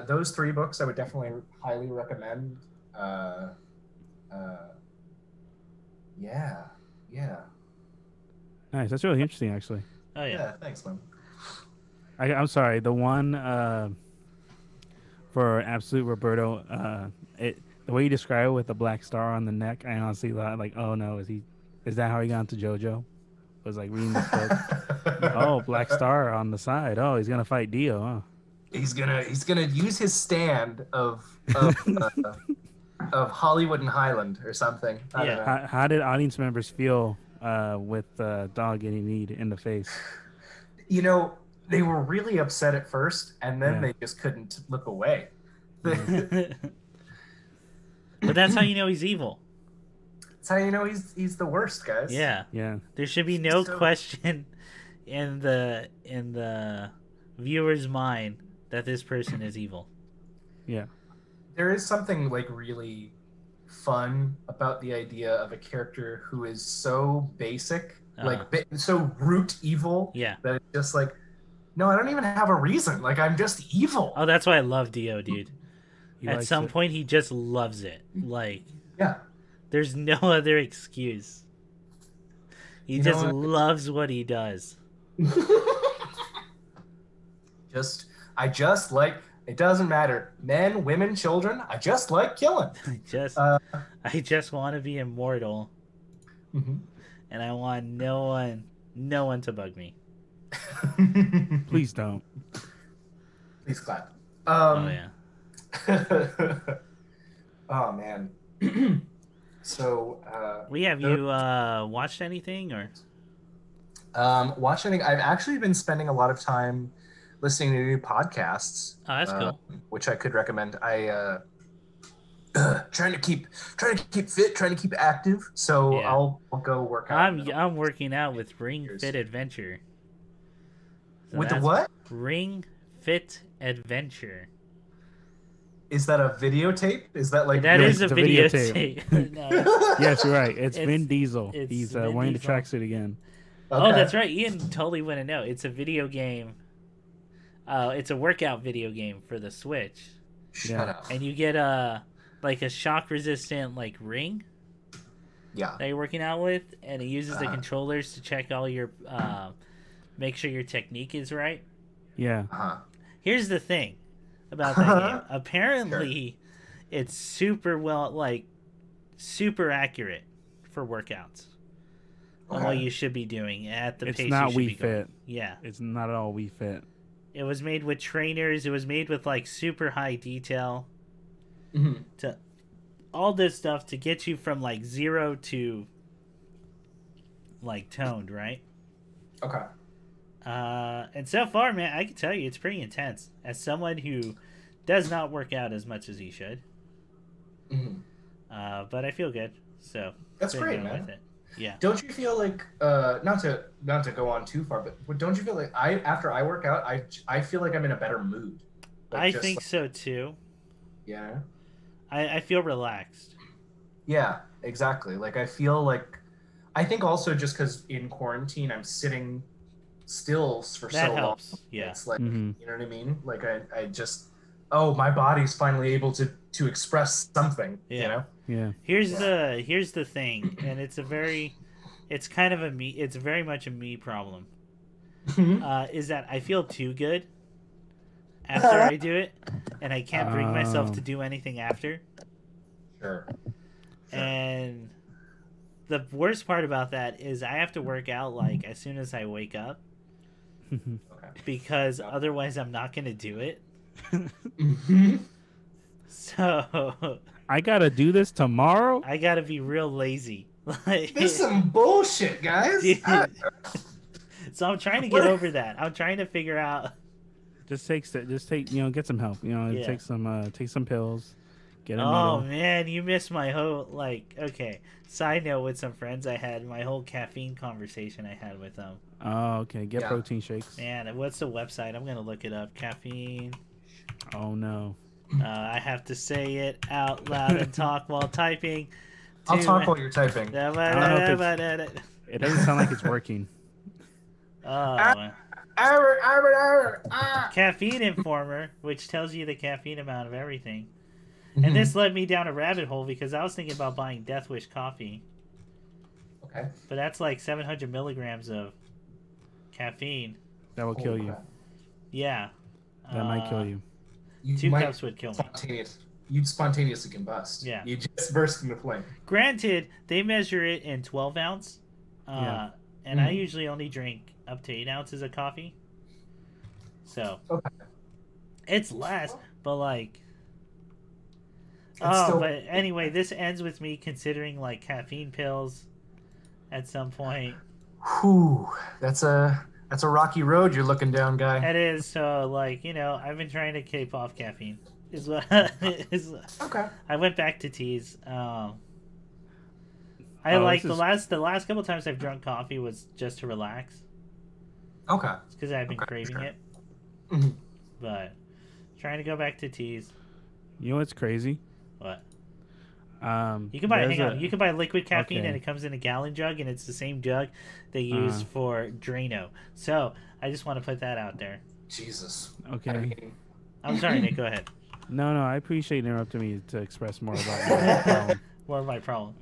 those 3 books I would definitely highly recommend. Yeah. Nice. That's really interesting, actually. Oh yeah. Thanks, man. I'm sorry. The one for Absolute Roberto, the way you describe it with the black star on the neck, I honestly thought, like, oh no, is that how he got into JoJo? Was like reading the book. Oh, black star on the side. Oh, he's gonna fight Dio. Huh? He's gonna use his stand of Hollywood and Highland or something. I don't know. How did audience members feel with Dog getting kneed in the face? You know, they were really upset at first, and then they just couldn't look away. But that's how you know he's evil. That's how you know he's the worst, guys. Yeah. Yeah. There should be no question in the viewer's mind that this person is evil. Yeah. There is something like really fun about the idea of a character who is so basic, so root evil, that it's just like, no, I don't even have a reason. Like, I'm just evil. Oh, that's why I love Dio, dude. At some point, he just loves it. Like, yeah, there's no other excuse. He just loves what he does. I just like, it doesn't matter, men, women, children. I just like killing. I just want to be immortal, and I want no one to bug me. Please don't. Please clap. Oh yeah. Oh man. So have you watched anything or watched anything? I've actually been spending a lot of time listening to new podcasts. Oh, that's cool. Which I could recommend. I trying to keep fit, trying to keep active. So yeah. I'll go work out. I'm working out with Ring Fit Adventure. So with the what? Ring Fit Adventure. Is that a videotape? Is that like... That is a videotape. No. Yes, you're right. It's Vin Diesel. He's wearing the tracksuit again. Okay. Oh, that's right. Ian totally wouldn't know. It's a video game. It's a workout video game for the Switch. Shut up. And you get a shock-resistant ring. Yeah. That you're working out with, and it uses the controllers to check all your... make sure your technique is right. Yeah. Here's the thing about that game. Apparently, it's super super accurate for workouts on what you should be doing at the pace you should be going. It's not Wii Fit. Yeah. It's not at all Wii Fit. It was made with trainers. It was made with super high detail. To all this stuff to get you from 0 to toned, right? Okay. And so far, man, I can tell you it's pretty intense. As someone who does not work out as much as he should, but I feel good. So that's great, man. With it. Yeah. Don't you feel like not to go on too far, but don't you feel like after I work out, I feel like I'm in a better mood? I think so too. Yeah. I feel relaxed. Yeah, exactly. I feel I think also just because in quarantine I'm sitting still for that so helps. long. Yeah. It's you know what I mean? I just, my body's finally able to express something. Yeah. You know? Yeah. Here's the thing, and it's very much a me problem. Is that I feel too good after I do it, and I can't bring myself to do anything after. Sure. And the worst part about that is I have to work out as soon as I wake up. Because otherwise I'm not going to do it. So I got to do this tomorrow? I got to be real lazy. This is some bullshit, guys. So I'm trying to get over that. I'm trying to figure out. Just take get some help. Take some pills. Get a needle. needle. Man, you missed my whole okay. Side note, with some friends I had, my whole caffeine conversation I had with them. Oh, okay. Get protein shakes. Man, what's the website? I'm gonna look it up. Caffeine. Oh no. I have to say it out loud and talk while typing. I'll talk while you're typing. It doesn't sound like it's working. Oh. Caffeine Informer, which tells you the caffeine amount of everything. And this led me down a rabbit hole because I was thinking about buying Death Wish coffee. Okay. But that's 700 milligrams of caffeine. That will kill you. Yeah. That might kill you. 2 cups would kill me. You'd spontaneously combust. Yeah. You just burst into flame. Granted, they measure it in 12 ounce. And I usually only drink up to 8 ounces of coffee. So. Okay. It's less, but but anyway, this ends with me considering caffeine pills at some point. Whew, that's a rocky road you're looking down, guy. It is. So I've been trying to keep off caffeine. Is what is. Okay. I went back to teas. The last couple times I've drunk coffee was just to relax. Okay. It's because I've been craving it. But trying to go back to teas. You know what's crazy? What? You can buy. You can buy liquid caffeine, okay. and it comes in a gallon jug, and it's the same jug they use for Drano. So I just want to put that out there. Jesus. Okay. I'm sorry, Nick. Go ahead. No, I appreciate interrupting me to express more about your problem. More of my problem.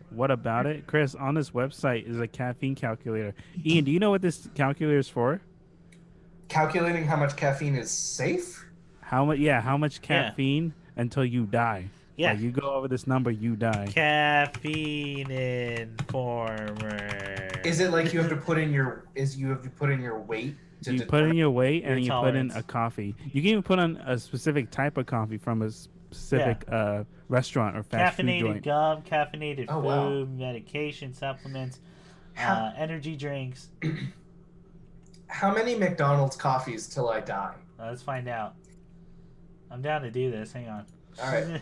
What about it? Chris, on this website is a caffeine calculator. Ian, do you know what this calculator is for? Calculating how much caffeine is safe? How much caffeine until you die. Yeah. Like you go over this number, you die. Caffeine informer. Is it like you have to put in your weight? You put in your weight and you put in a coffee. You can even put on a specific type of coffee from a specific restaurant or fast food joint. Caffeinated gum, caffeinated food, medication, supplements, energy drinks. How many McDonald's coffees till I die? Let's find out. I'm down to do this. Hang on. All right.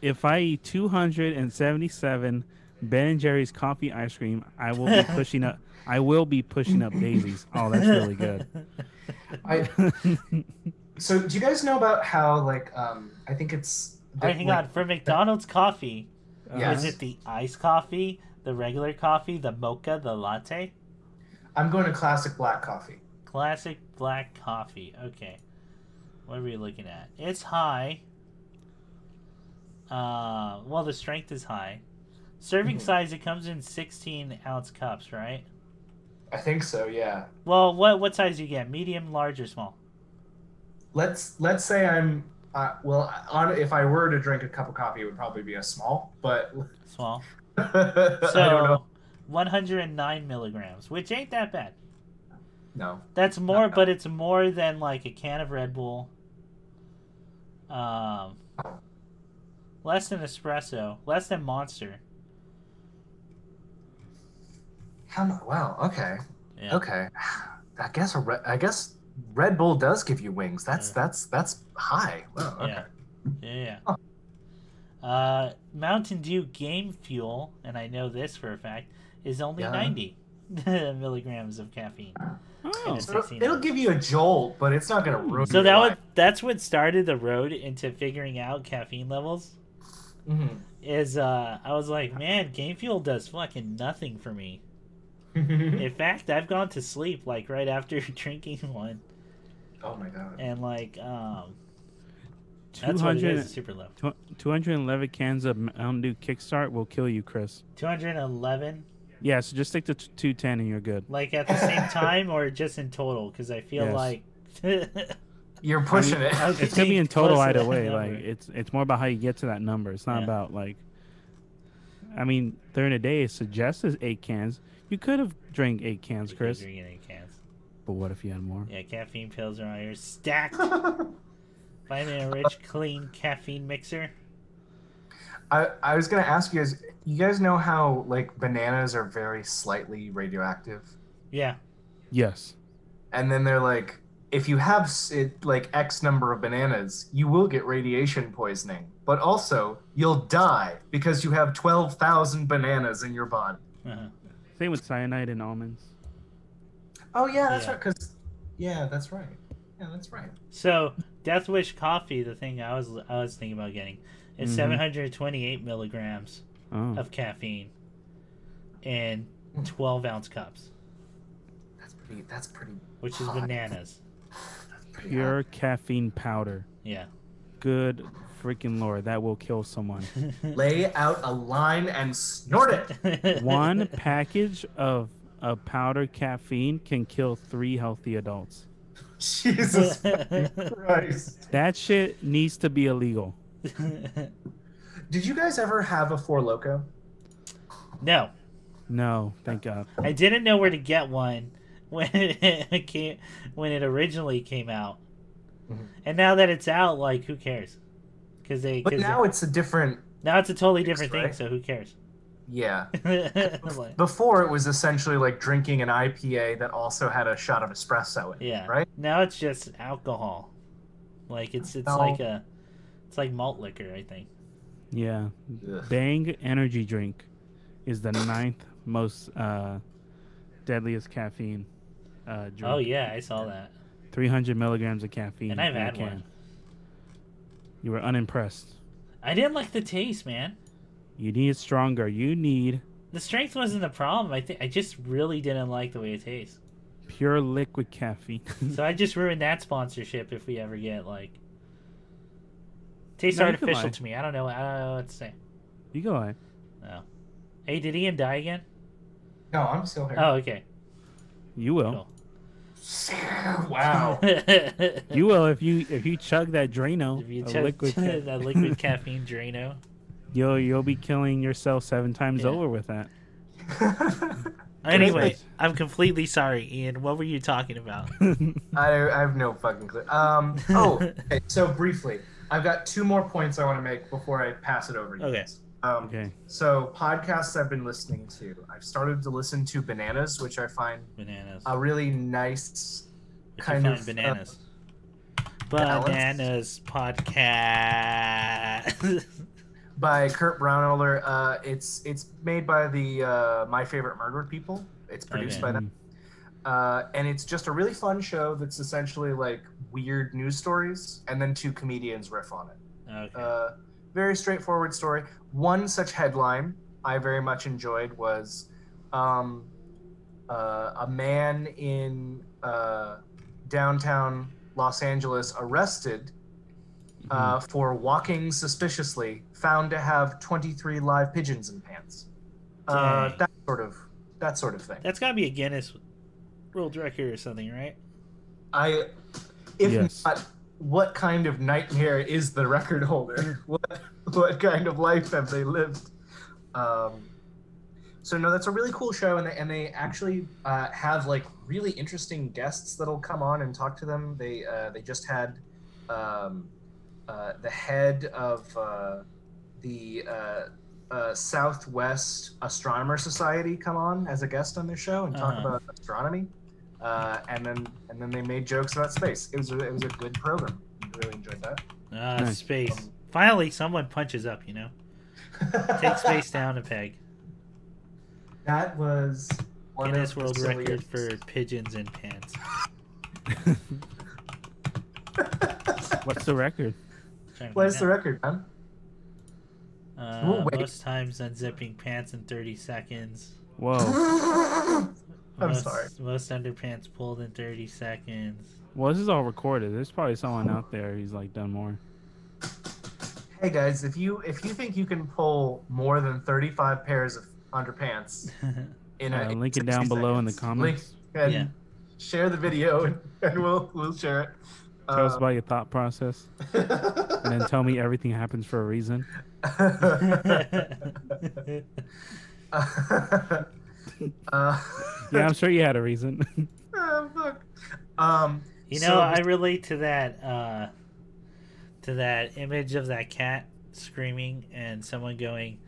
If I eat 277 Ben & Jerry's coffee ice cream, I will be pushing up. I will be pushing up daisies. Oh, that's really good. So, do you guys know about how, like, I think it's... All right, hang on. For McDonald's coffee, is it the iced coffee, the regular coffee, the mocha, the latte? I'm going to classic black coffee. Classic black coffee. Okay. What are we looking at? It's high. Well, the strength is high. Serving size, it comes in 16-ounce cups, right? I think so, yeah. Well, what size do you get? Medium, large, or small? Let's say I'm if I were to drink a cup of coffee, it would probably be a small, but small. So I don't know. 109 milligrams, which ain't that bad. No. That's more, but it's more than like a can of Red Bull. Less than espresso, less than Monster. Wow. Okay. Yeah. Okay. I guess Red Bull does give you wings. That's high. Wow. Okay. Yeah. Oh. Mountain Dew Game Fuel, and I know this for a fact, is only 90 milligrams of caffeine. Oh. So it'll give you a jolt, but it's not going to ruin So your life. that's what started the road into figuring out caffeine levels. Mm-hmm. I was like, man, Game Fuel does fucking nothing for me. In fact, I've gone to sleep like right after drinking one. Oh my god! And like, that's what it is. It's super low. 211 cans of Mountain Dew Kickstart will kill you, Chris. 211. Yeah, so just stick to 210 and you're good. Like at the same time, or just in total? Because I feel like you're pushing it. It's gonna be in total either way. Like it's more about how you get to that number. It's not about like. I mean, during the day, it suggests 8 cans. You could have drank 8 cans, Chris. Drinking 8 cans. But what if you had more? Yeah, caffeine pills are on here stacked. Finding a rich, clean caffeine mixer. I was gonna ask you guys. You guys know how like bananas are very slightly radioactive? Yeah. Yes. And then they're like, if you have like X number of bananas, you will get radiation poisoning, but also you'll die because you have 12,000 bananas in your body. Same with cyanide in almonds. Oh yeah, that's right. That's right. Yeah, that's right. So Death Wish coffee, the thing I was thinking about getting, is 728 milligrams of caffeine in 12-ounce cups. That's pretty. Which is bananas. Pure caffeine powder. Yeah. Good freaking Lord, that will kill someone. Lay out a line and snort it. One package of powdered caffeine can kill 3 healthy adults. Jesus Christ. That shit needs to be illegal. Did you guys ever have a Four Loko? No. No, thank God. I didn't know where to get one when it originally came out. And now that it's out, like, who cares? But now it's a different... Now it's a totally different thing, so who cares? Yeah. Before, it was essentially like drinking an IPA that also had a shot of espresso in it, right? Now it's just alcohol. Like, it's like malt liquor, I think. Yeah. Bang energy drink is the 9th most deadliest caffeine drink. Oh, yeah, I saw that. 300 milligrams of caffeine. And I've had one. You were unimpressed. I didn't like the taste, man. You need it stronger. You need... The strength wasn't the problem. I just really didn't like the way it tastes. Pure liquid caffeine. So I just ruined that sponsorship if we ever get like. Tastes artificial to me. I don't know what to say. You go ahead. No. Hey, did Ian die again? No, I'm still here. Oh, okay. You will. Cool. Wow. You will if you chug that Drano. If you chug that liquid caffeine Drano. You'll be killing yourself 7 times over with that. Anyway, I'm completely sorry, Ian. What were you talking about? I have no fucking clue. Okay, so briefly, I've got 2 more points I want to make before I pass it over to you. Okay. Okay. So podcasts I've been listening to. I've started to listen to Bananas, which I find a really nice kind of Bananas. Bananas podcast. By Kurt Brownoller. It's made by the My Favorite Murder people. It's produced by them. And it's just a really fun show that's essentially like weird news stories, and then 2 comedians riff on it. Okay. Very straightforward story. One such headline I very much enjoyed was a man in downtown Los Angeles arrested for walking suspiciously, found to have 23 live pigeons in pants. That sort of thing. That's got to be a Guinness World Record or something, right? If not, what kind of nightmare is the record holder? What kind of life have they lived? So no, that's a really cool show, and they actually have like really interesting guests that'll come on and talk to them. They just had the head of the Southwest Astronomer Society come on as a guest on their show and talk about astronomy. And then they made jokes about space. It was a good program. I really enjoyed that. Nice. Space. Finally, someone punches up. Take space down a peg. That was Guinness World Record for pigeons in pants. What's the record? What is the record, man? Most times unzipping pants in 30 seconds. Whoa. I'm sorry. Most underpants pulled in 30 seconds. Well, this is all recorded. There's probably someone out there who's like done more. Hey guys, if you think you can pull more than 35 pairs of underpants in a link it down below in the comments. Share the video and we'll share it. Tell us about your thought process, and then tell me everything happens for a reason. Yeah, I'm sure you had a reason. Fuck. I relate to that image of that cat screaming and someone going,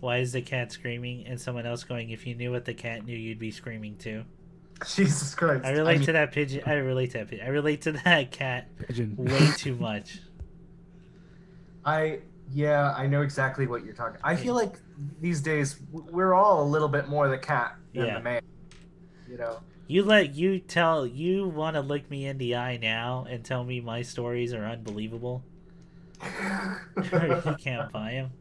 "Why is the cat screaming?" and someone else going, "If you knew what the cat knew, you'd be screaming too." Jesus Christ. I relate to that pigeon. I relate to that cat pigeon way too much. I know exactly what you're talking. I feel like these days we're all a little bit more the cat than the man. You want to look me in the eye now and tell me my stories are unbelievable. You can't buy them.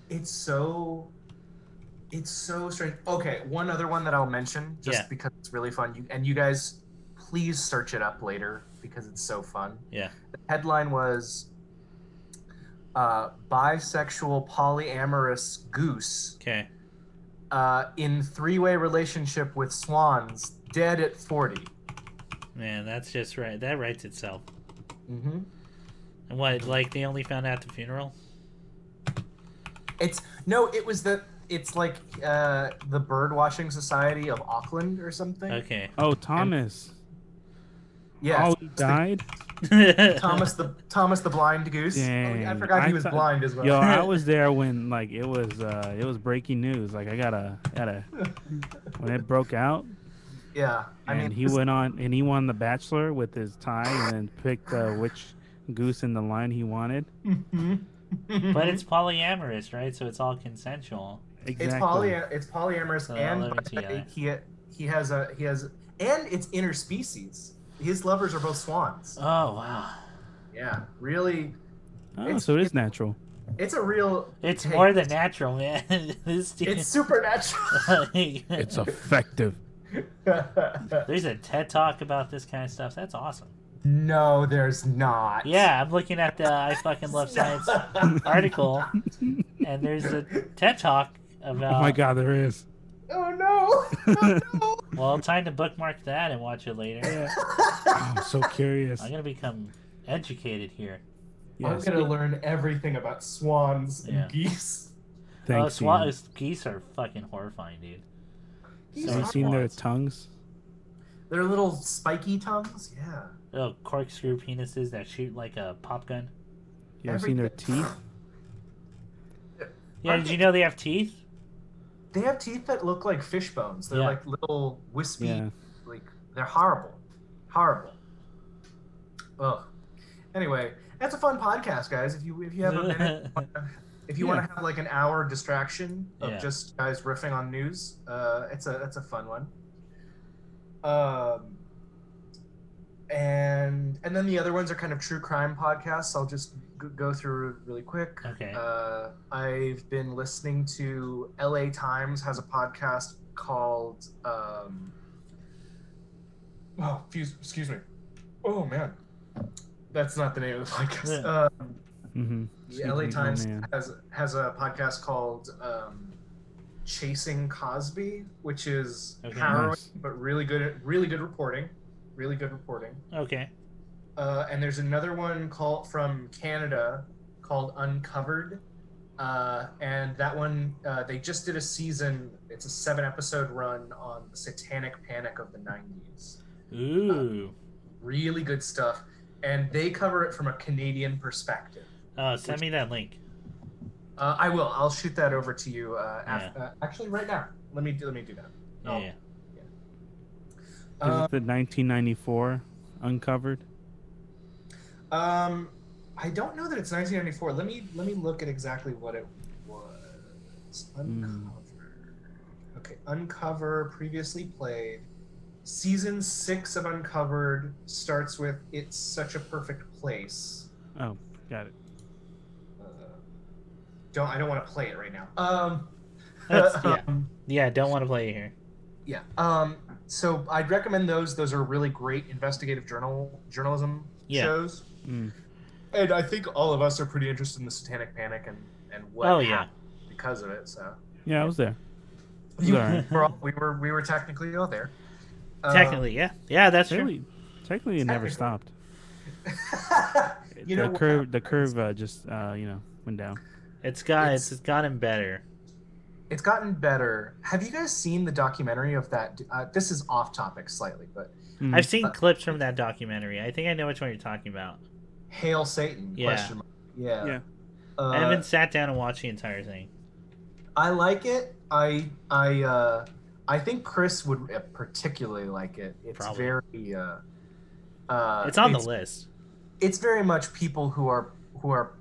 It's so strange. Okay, one other one that I'll mention just because it's really fun. You guys, please search it up later because it's so fun. Yeah. The headline was bisexual polyamorous goose. Okay. In 3-way relationship with swans, dead at 40. Man, that's just right. That writes itself. Mm-hmm. And what, like they only found out at the funeral? It's like the Birdwatching Society of Auckland or something. Okay. Oh, Thomas. Yeah. Oh, he died? Thomas the blind goose. Dang. I forgot he was blind as well. Yo, I was there when like it was breaking news. Like I gotta when it broke out. Yeah. He went on and he won The Bachelor with his tie and then picked which goose in the line he wanted. But it's polyamorous, right? So it's all consensual. Exactly. It's polyamorous, so and he has and it's interspecies. His lovers are both swans. Oh wow. Yeah, really. Oh, so it is natural. It's a real. It's more than natural, man. It's supernatural. It's effective. There's a TED Talk about this kind of stuff. That's awesome. No, there's not. Yeah, I'm looking at the I Fucking Love Science article, and there's a TED Talk about... Oh my god, there is. Oh no! Oh no! Well, time to bookmark that and watch it later. Yeah. Oh, I'm so curious. I'm going to become educated here. Yes. I'm going to learn everything about swans and geese. Thanks, geese are fucking horrifying, dude. Have you seen their tongues? Their little spiky tongues? Yeah. Little corkscrew penises that shoot like a pop gun. You ever seen their teeth? Yeah, did you know they have teeth? They have teeth that look like fish bones. They're like little wispy, like they're horrible. Horrible. Ugh. Anyway, that's a fun podcast, guys. If you have a minute, if you want to have like an hour distraction of just guys riffing on news, it's a fun one. And then the other ones are kind of true crime podcasts. I'll just go through really quick. Okay. I've been listening to LA Times has a podcast called excuse me. Oh man. That's not the name of the podcast. The LA Times has a podcast called Chasing Cosby, which is harrowing but really good reporting. Really good reporting. Okay. And there's another one from Canada called Uncovered. And that one, they just did a season. It's a 7-episode run on the Satanic Panic of the 90s. Ooh. Really good stuff. And they cover it from a Canadian perspective. Send me that link. I will. I'll shoot that over to you actually right now. Let me do that. Yeah. Is it the 1994 Uncovered? I don't know that it's 1994. Let me look at exactly what it was. Uncovered. Okay, Uncover previously played. Season 6 of Uncovered starts with "It's Such a Perfect Place." Oh, got it. I don't want to play it right now. Don't want to play it here. Yeah. So I'd recommend those. Those are really great investigative journalism shows. And I think all of us are pretty interested in the Satanic Panic and what happened because of it. So yeah, I was there. We were technically all there. Technically, yeah, that's true. Technically, it never stopped. The curve just went down. It's gotten better. It's gotten better. Have you guys seen the documentary of that? This is off topic slightly, but I've seen clips from that documentary. I think I know which one you're talking about. Hail Satan? Yeah. Yeah. I haven't sat down and watched the entire thing. I like it. I think Chris would particularly like it. It's probably very. It's on the list. It's very much people who are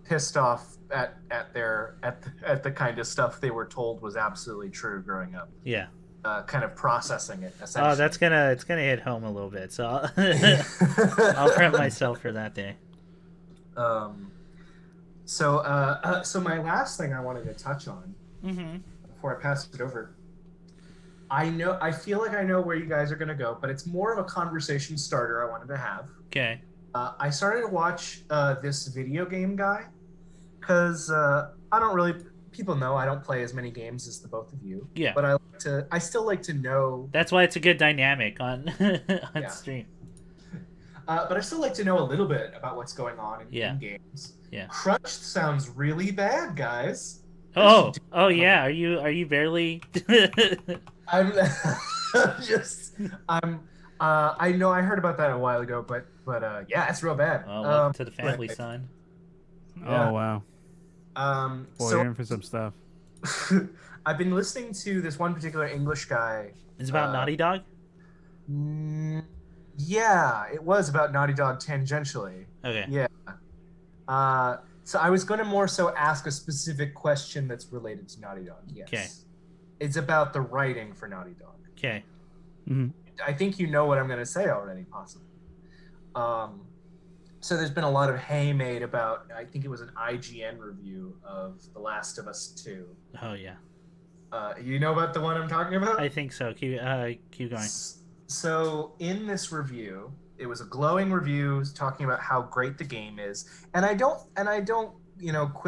pissed off at the kind of stuff they were told was absolutely true growing up. Yeah. Kind of processing it. Essentially. Oh, it's gonna hit home a little bit. So I'll prep myself for that day. So my last thing I wanted to touch on before I pass it over. I feel like I know where you guys are gonna go, but it's more of a conversation starter I wanted to have. Okay. I started to watch this video game guy because people know I don't play as many games as the both of you. Yeah. But I still like to know. That's why it's a good dynamic on stream. But I still like to know a little bit about what's going on in games. Yeah. Crunch sounds really bad, guys. Oh yeah. Are you barely? I know I heard about that a while ago, but yeah, it's real bad. Oh, welcome to the family, son. Yeah. Oh wow. Boy, you're in for some stuff. I've been listening to this one particular English guy. It's about Naughty Dog? Yeah, it was about Naughty Dog tangentially. Okay. Yeah. So I was going to more so ask a specific question that's related to Naughty Dog. Yes. Okay. It's about the writing for Naughty Dog. Okay. Mm-hmm. I think you know what I'm going to say already, possibly. So there's been a lot of hay made about, I think it was an IGN review of The Last of Us 2. Oh, yeah. You know about the one I'm talking about? I think so. Keep going. So in this review, it was a glowing review talking about how great the game is, and I don't,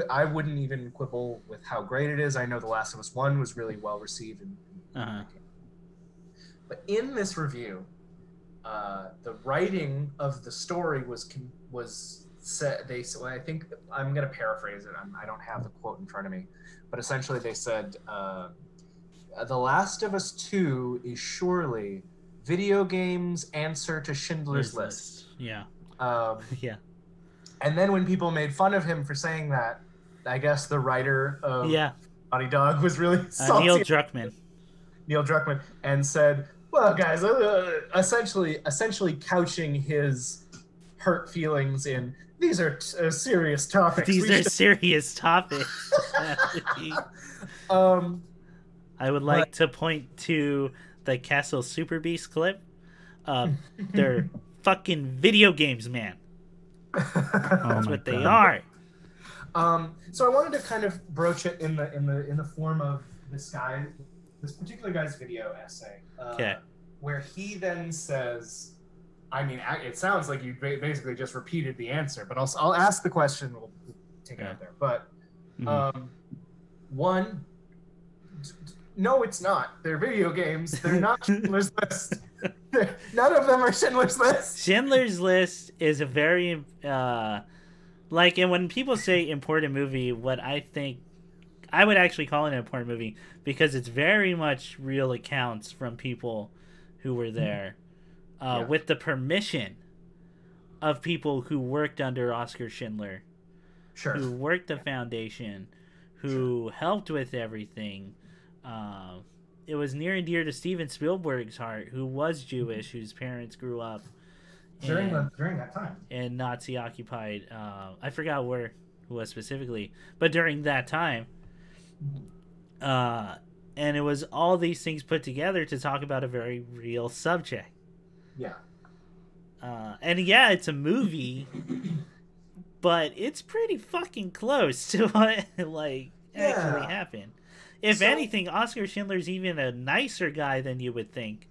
I wouldn't even quibble with how great it is. I know The Last of Us 1 was really well received, but in this review, the writing of the story was said. I think I'm going to paraphrase it. I don't have the quote in front of me, but essentially they said, "The Last of Us 2 is surely video game's answer to Schindler's List." Yeah. Yeah. And then when people made fun of him for saying that, I guess the writer of Naughty Dog was really salty. Neil Druckmann, and said, "Well, guys, essentially couching his hurt feelings in these are serious topics. Serious topics." I would like to point to the Castle Super Beast clip. They're fucking video games, man. That's what they are. So I wanted to kind of broach it in the form of this particular guy's video essay, where he then says, I mean, it sounds like you basically just repeated the answer, but I'll ask the question. We'll take it out there. But one, no, it's not. They're video games. They're not Schindler's List. None of them are Schindler's List. Schindler's List is a very and when people say important movie, what I think I would actually call it an important movie because it's very much real accounts from people who were there, with the permission of people who worked under Oskar Schindler, who worked the foundation, who helped with everything. It was near and dear to Steven Spielberg's heart, who was Jewish, whose parents grew up during that time in Nazi-occupied. I forgot who was specifically, but during that time. And it was all these things put together to talk about a very real subject. Yeah. And yeah, it's a movie, but it's pretty fucking close to what actually happened. If anything, Oskar Schindler's even a nicer guy than you would think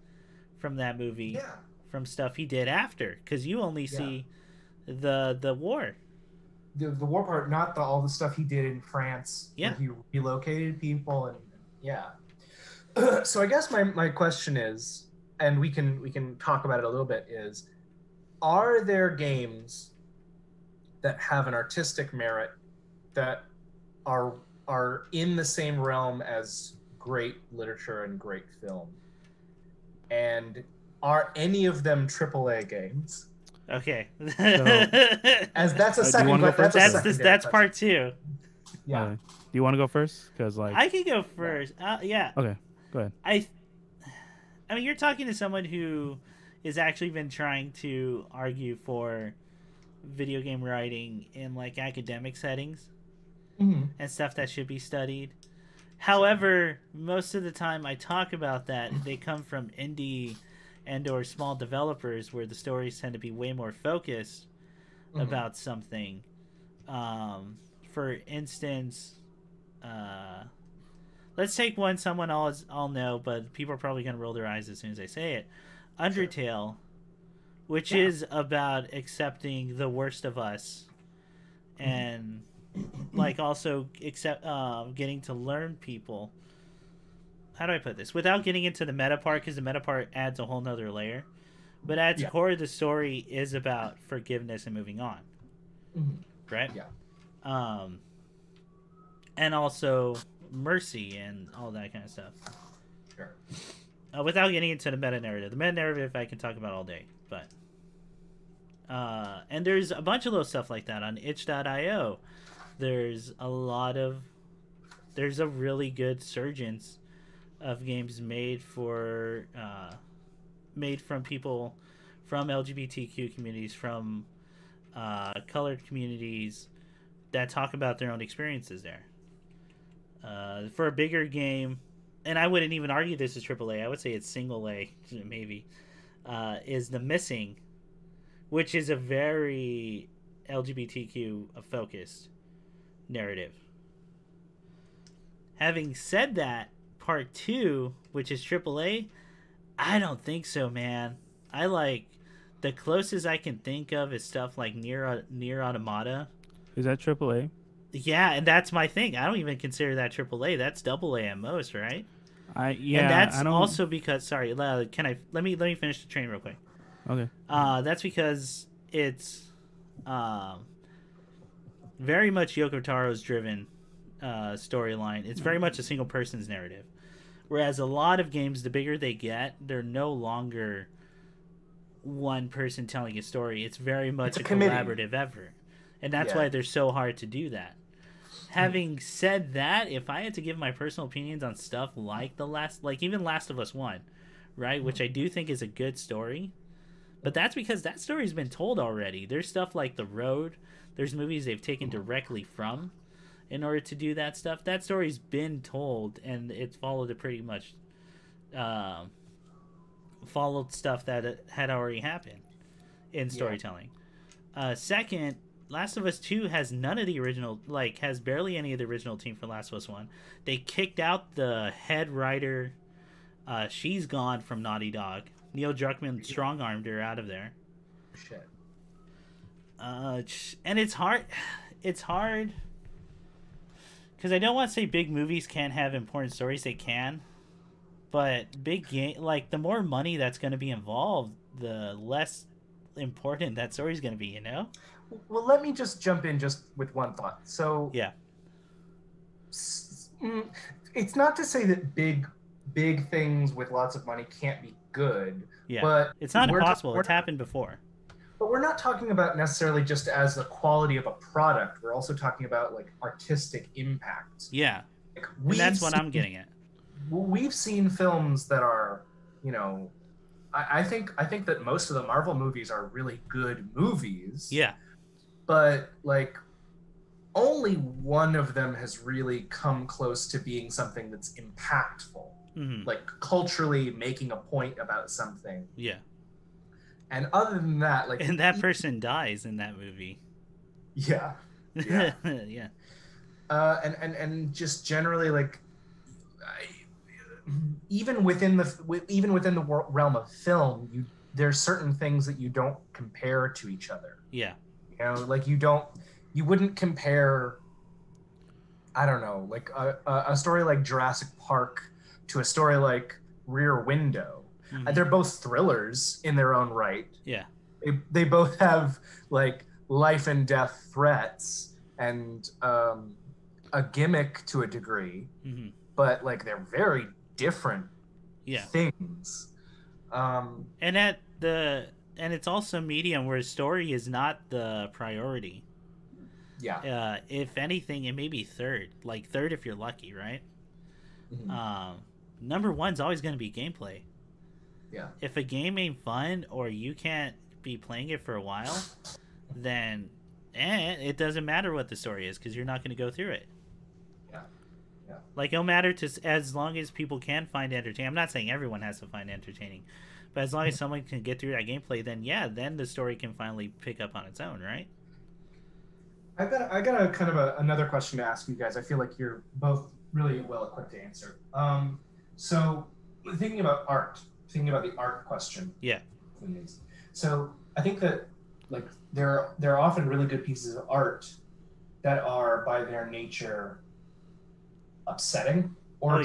from that movie. Yeah. From stuff he did after, because you only see the war. The war part, not all the stuff he did in France. Yeah. Where he relocated people and so I guess my question is, and we can talk about it a little bit, is are there games that have an artistic merit that are in the same realm as great literature and great film? And are any of them AAA games? Okay. As that's a second. That's part two. Yeah. Do you want to go first? Because I can go first. Yeah. Okay. Go ahead. I mean, you're talking to someone who has actually been trying to argue for video game writing in academic settings and stuff that should be studied. However, most of the time I talk about that, they come from indie and or small developers where the stories tend to be way more focused about something. For instance, let's take one someone all know, but people are probably going to roll their eyes as soon as I say it. Undertale, which is about accepting the worst of us and also getting to learn people. How do I put this? Without getting into the meta part, because the meta part adds a whole nother layer. But at its core, the story is about forgiveness and moving on. Right? Yeah. And also mercy and all that kind of stuff. Sure. Without getting into the meta narrative. The meta narrative I can talk about all day. But and there's a bunch of little stuff like that on itch.io. There's a really good surgence of games made from people from LGBTQ communities, from colored communities that talk about their own experiences there. For a bigger game, and I wouldn't even argue this is AAA, I would say it's single A, maybe, is The Missing, which is a very LGBTQ focused narrative. Having said that, Part 2, which is AAA, I don't think so, man. I like the closest I can think of is stuff like Nier Automata. Is that AAA? Yeah, and that's my thing. I don't even consider that AAA. That's AA at most, right? Yeah, and that's I don't... also because let me finish the train real quick. Okay. That's because it's very much Yoko Taro's driven storyline. It's very much a single person's narrative. Whereas a lot of games, the bigger they get, they're no longer one person telling a story. It's very much a collaborative effort. And that's why they're so hard to do that. Having said that, if I had to give my personal opinions on stuff like even Last of Us 1, right, which I do think is a good story, but that's because that story's been told already. There's stuff like The Road, there's movies they've taken directly from in order to do that stuff. That story's been told, and it's followed followed stuff that had already happened in storytelling. Second, Last of Us 2 has none of the original, has barely any of the original team for Last of Us 1. They kicked out the head writer. She's gone from Naughty Dog. Neil Druckmann strong-armed her out of there. Shit. And it's hard. It's hard. Because I don't want to say big movies can't have important stories. They can. But big game, the more money that's going to be involved, the less important that story's going to be, you know? Well, let me just jump in just with one thought. So yeah, it's not to say that big things with lots of money can't be good. Yeah, but it's not impossible. It's happened before. But we're not talking about necessarily just as the quality of a product. We're also talking about artistic impact. Yeah, and that's what I'm getting at. We've seen films that are, I think that most of the Marvel movies are really good movies. Yeah. But only one of them has really come close to being something that's impactful, culturally making a point about something. Yeah. And other than that, and that person dies in that movie. Yeah. Yeah. Yeah. And just generally even within the realm of film, there's certain things that you don't compare to each other. Yeah. You wouldn't compare, I don't know, a story like Jurassic Park to a story like Rear Window. Mm-hmm. They're both thrillers in their own right. Yeah. They both have life and death threats and a gimmick to a degree, but they're very different things. And it's also medium where story is not the priority. Yeah. If anything, it may be third if you're lucky, right? Mm-hmm. Number one's always going to be gameplay. Yeah. If a game ain't fun or you can't be playing it for a while, then it doesn't matter what the story is because you're not going to go through it. Yeah. Yeah. It'll matter as long as people can find entertaining. I'm not saying everyone has to find entertaining, but as long as someone can get through that gameplay, then the story can finally pick up on its own, right? I got a kind of another question to ask you guys. I feel like you're both really well equipped to answer. So thinking about the art question. Yeah. So I think that there are often really good pieces of art that are by their nature upsetting or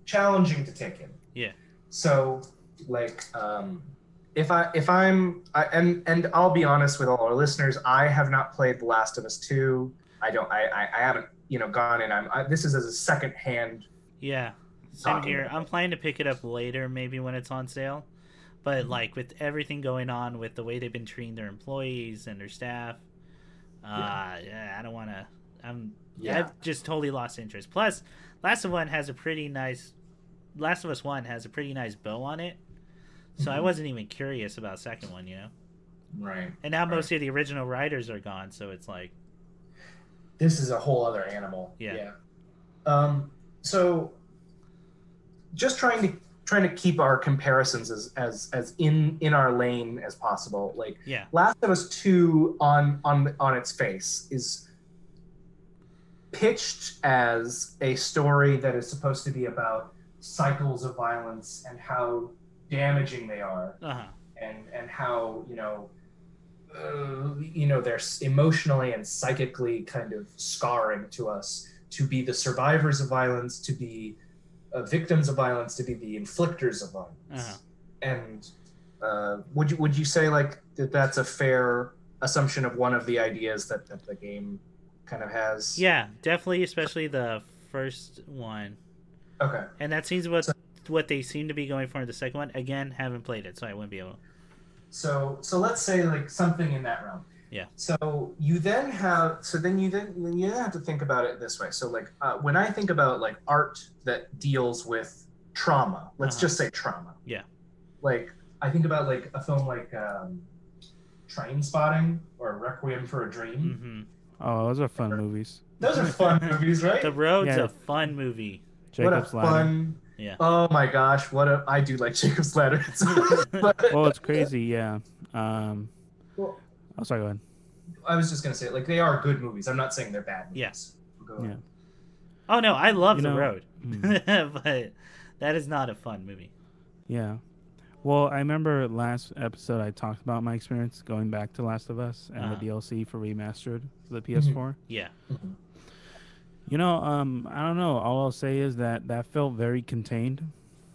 challenging to take in. Yeah. So if I'll be honest with all our listeners, I have not played The Last of Us 2. I haven't gone in. This is as a second hand. Yeah. Same here. I'm planning to pick it up later, maybe when it's on sale. But with everything going on with the way they've been treating their employees and their staff, I don't want to. I've just totally lost interest. Plus, Last of Us 1 has a pretty nice bow on it, so I wasn't even curious about second one, Right. And now most of the original writers are gone, so it's this is a whole other animal. Yeah. So just trying to keep our comparisons as in our lane as possible. Last of Us 2 on its face is pitched as a story that is supposed to be about cycles of violence and how damaging they are, and how they're emotionally and psychically kind of scarring to us, to be the survivors of violence, to be victims of violence, to be the inflictors of violence. And would you say like that's a fair assumption of one of the ideas that the game kind of has? Yeah, definitely, especially the first one. Okay. And that seems what they seem to be going for in the second one. Again, haven't played it, so I wouldn't be able. So let's say like something in that realm. Yeah. So you then have to think about it this way. So like when I think about like art that deals with trauma, let's just say trauma. Yeah. Like I think about like a film like Train Spotting or Requiem for a Dream. Oh, those are fun movies. Those are fun movies, right? The Road's a fun movie. Jacob's what a fun. Yeah. Oh my gosh, I do like Jacob's Ladder. Well, it's crazy, yeah. Sorry, go ahead. I was just gonna say, like, they are good movies. I'm not saying they're bad movies. Yes. Yeah. Oh no, I love The Road, but that is not a fun movie. Yeah. Well, I remember last episode I talked about my experience going back to Last of Us and the DLC for Remastered for the PS4. Yeah. I don't know. All I'll say is that felt very contained.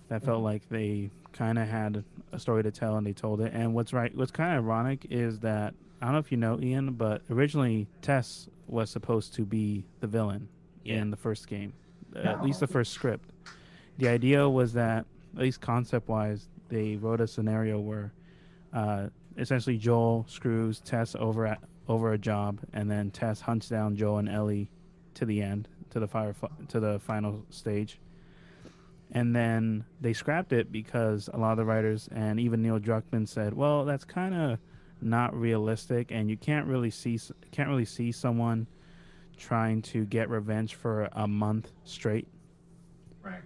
That felt like they kind of had a story to tell and they told it. And what's kind of ironic is that, I don't know if you know, Ian, but originally Tess was supposed to be the villain in the first game, at least the first script. The idea was that, at least concept-wise, they wrote a scenario where essentially Joel screws Tess over a job, and then Tess hunts down Joel and Ellie to the end, to the final stage. And then they scrapped it because a lot of the writers and even Neil Druckmann said, well, that's kind of not realistic, and you can't really see someone trying to get revenge for a month straight. Right.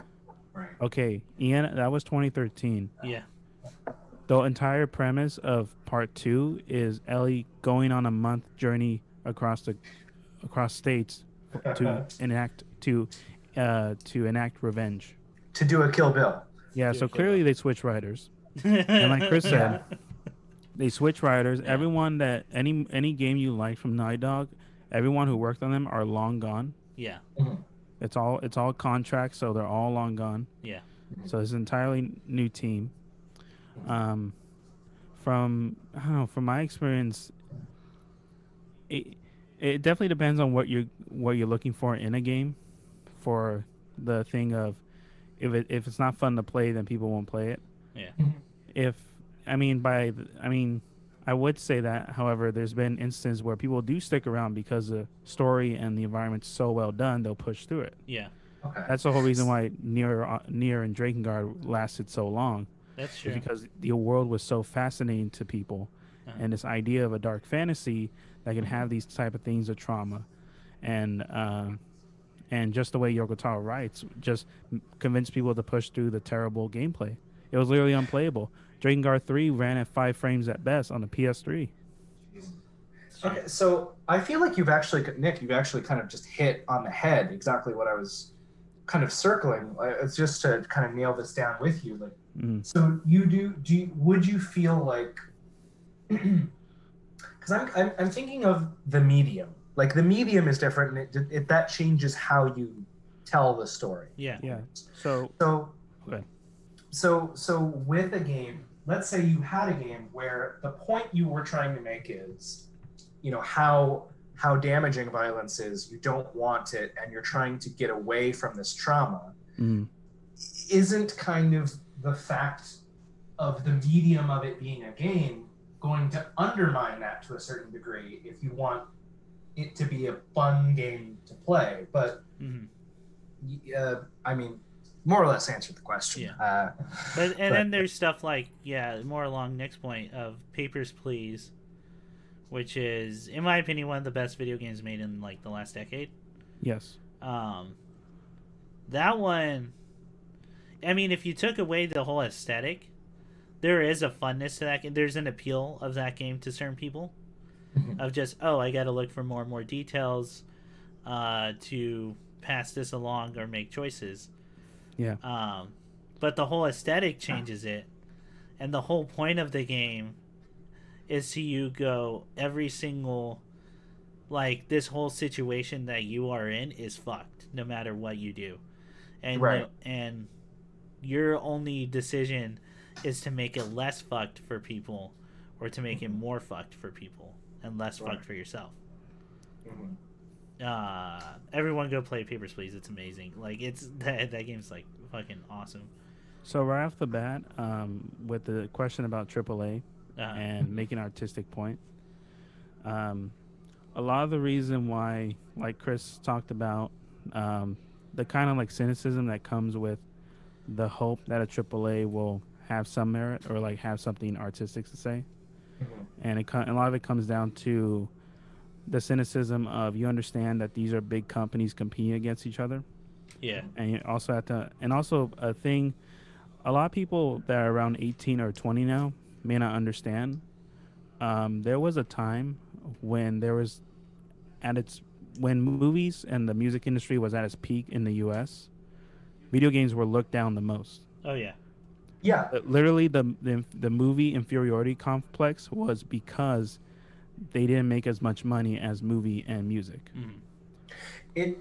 Okay, Ian, that was 2013. Yeah. The entire premise of part 2 is Ellie going on a month journey across states to enact revenge. To do a Kill Bill. Yeah, so clearly they switch writers. And like Chris said, they switch writers. Yeah. Everyone that any game you like from Naughty Dog, everyone who worked on them are long gone. Yeah. It's all contracts, so they're all long gone. Yeah. So it's an entirely new team. From my experience, it definitely depends on what you're looking for in a game. For the thing of if it's not fun to play, then people won't play it. Yeah. I would say that. However, there's been instances where people do stick around because the story and the environment's so well done, they'll push through it. Yeah. Okay. That's the whole reason why Nier and Drakengard lasted so long. That's true. Because the world was so fascinating to people, and this idea of a dark fantasy that can have these type of things of trauma, and just the way Yoko Taro writes, just convinced people to push through the terrible gameplay. It was literally unplayable. Drakengard 3 ran at 5 frames at best on the PS3. Okay, so I feel like Nick, you've actually kind of just hit on the head exactly what I was kind of circling. It's just to kind of nail this down with you. Like, so would you feel like, because I'm thinking of the medium. Like the medium is different, and that changes how you tell the story. Yeah. Yeah. So with a game, let's say you had a game where the point you were trying to make is, how damaging violence is, you don't want it, and you're trying to get away from this trauma. Isn't kind of the fact of the medium of it being a game going to undermine that to a certain degree if you want it to be a fun game to play? But more or less answered the question. Yeah. But then there's stuff like, more along Nick's point of Papers, Please, which is, in my opinion, one of the best video games made in like the last decade. Yes. That one, if you took away the whole aesthetic, there is a funness to that game. There's an appeal of that game to certain people. Of just, I got to look for more and more details to pass this along or make choices. Yeah. But the whole aesthetic changes it, and the whole point of the game is to you go every single, like, this whole situation that you are in is fucked no matter what you do, and Right. and your only decision is to make it less fucked for people or to make it more fucked for people and less fucked for yourself. Everyone go play Papers, Please. It's amazing. Like, it's that game's like fucking awesome. So right off the bat, with the question about AAA and making an artistic point, a lot of the reason why, like Chris talked about, the kind of like cynicism that comes with the hope that a AAA will have some merit or like have something artistic to say, and a lot of it comes down to the cynicism of, you understand that these are big companies competing against each other. Yeah. And you also have to, and also a thing, a lot of people that are around 18 or 20 now may not understand. There was a time when when movies and the music industry was at its peak in the U.S., video games were looked down the most. Oh yeah. Yeah. Literally, the movie inferiority complex was because they didn't make as much money as movie and music. Let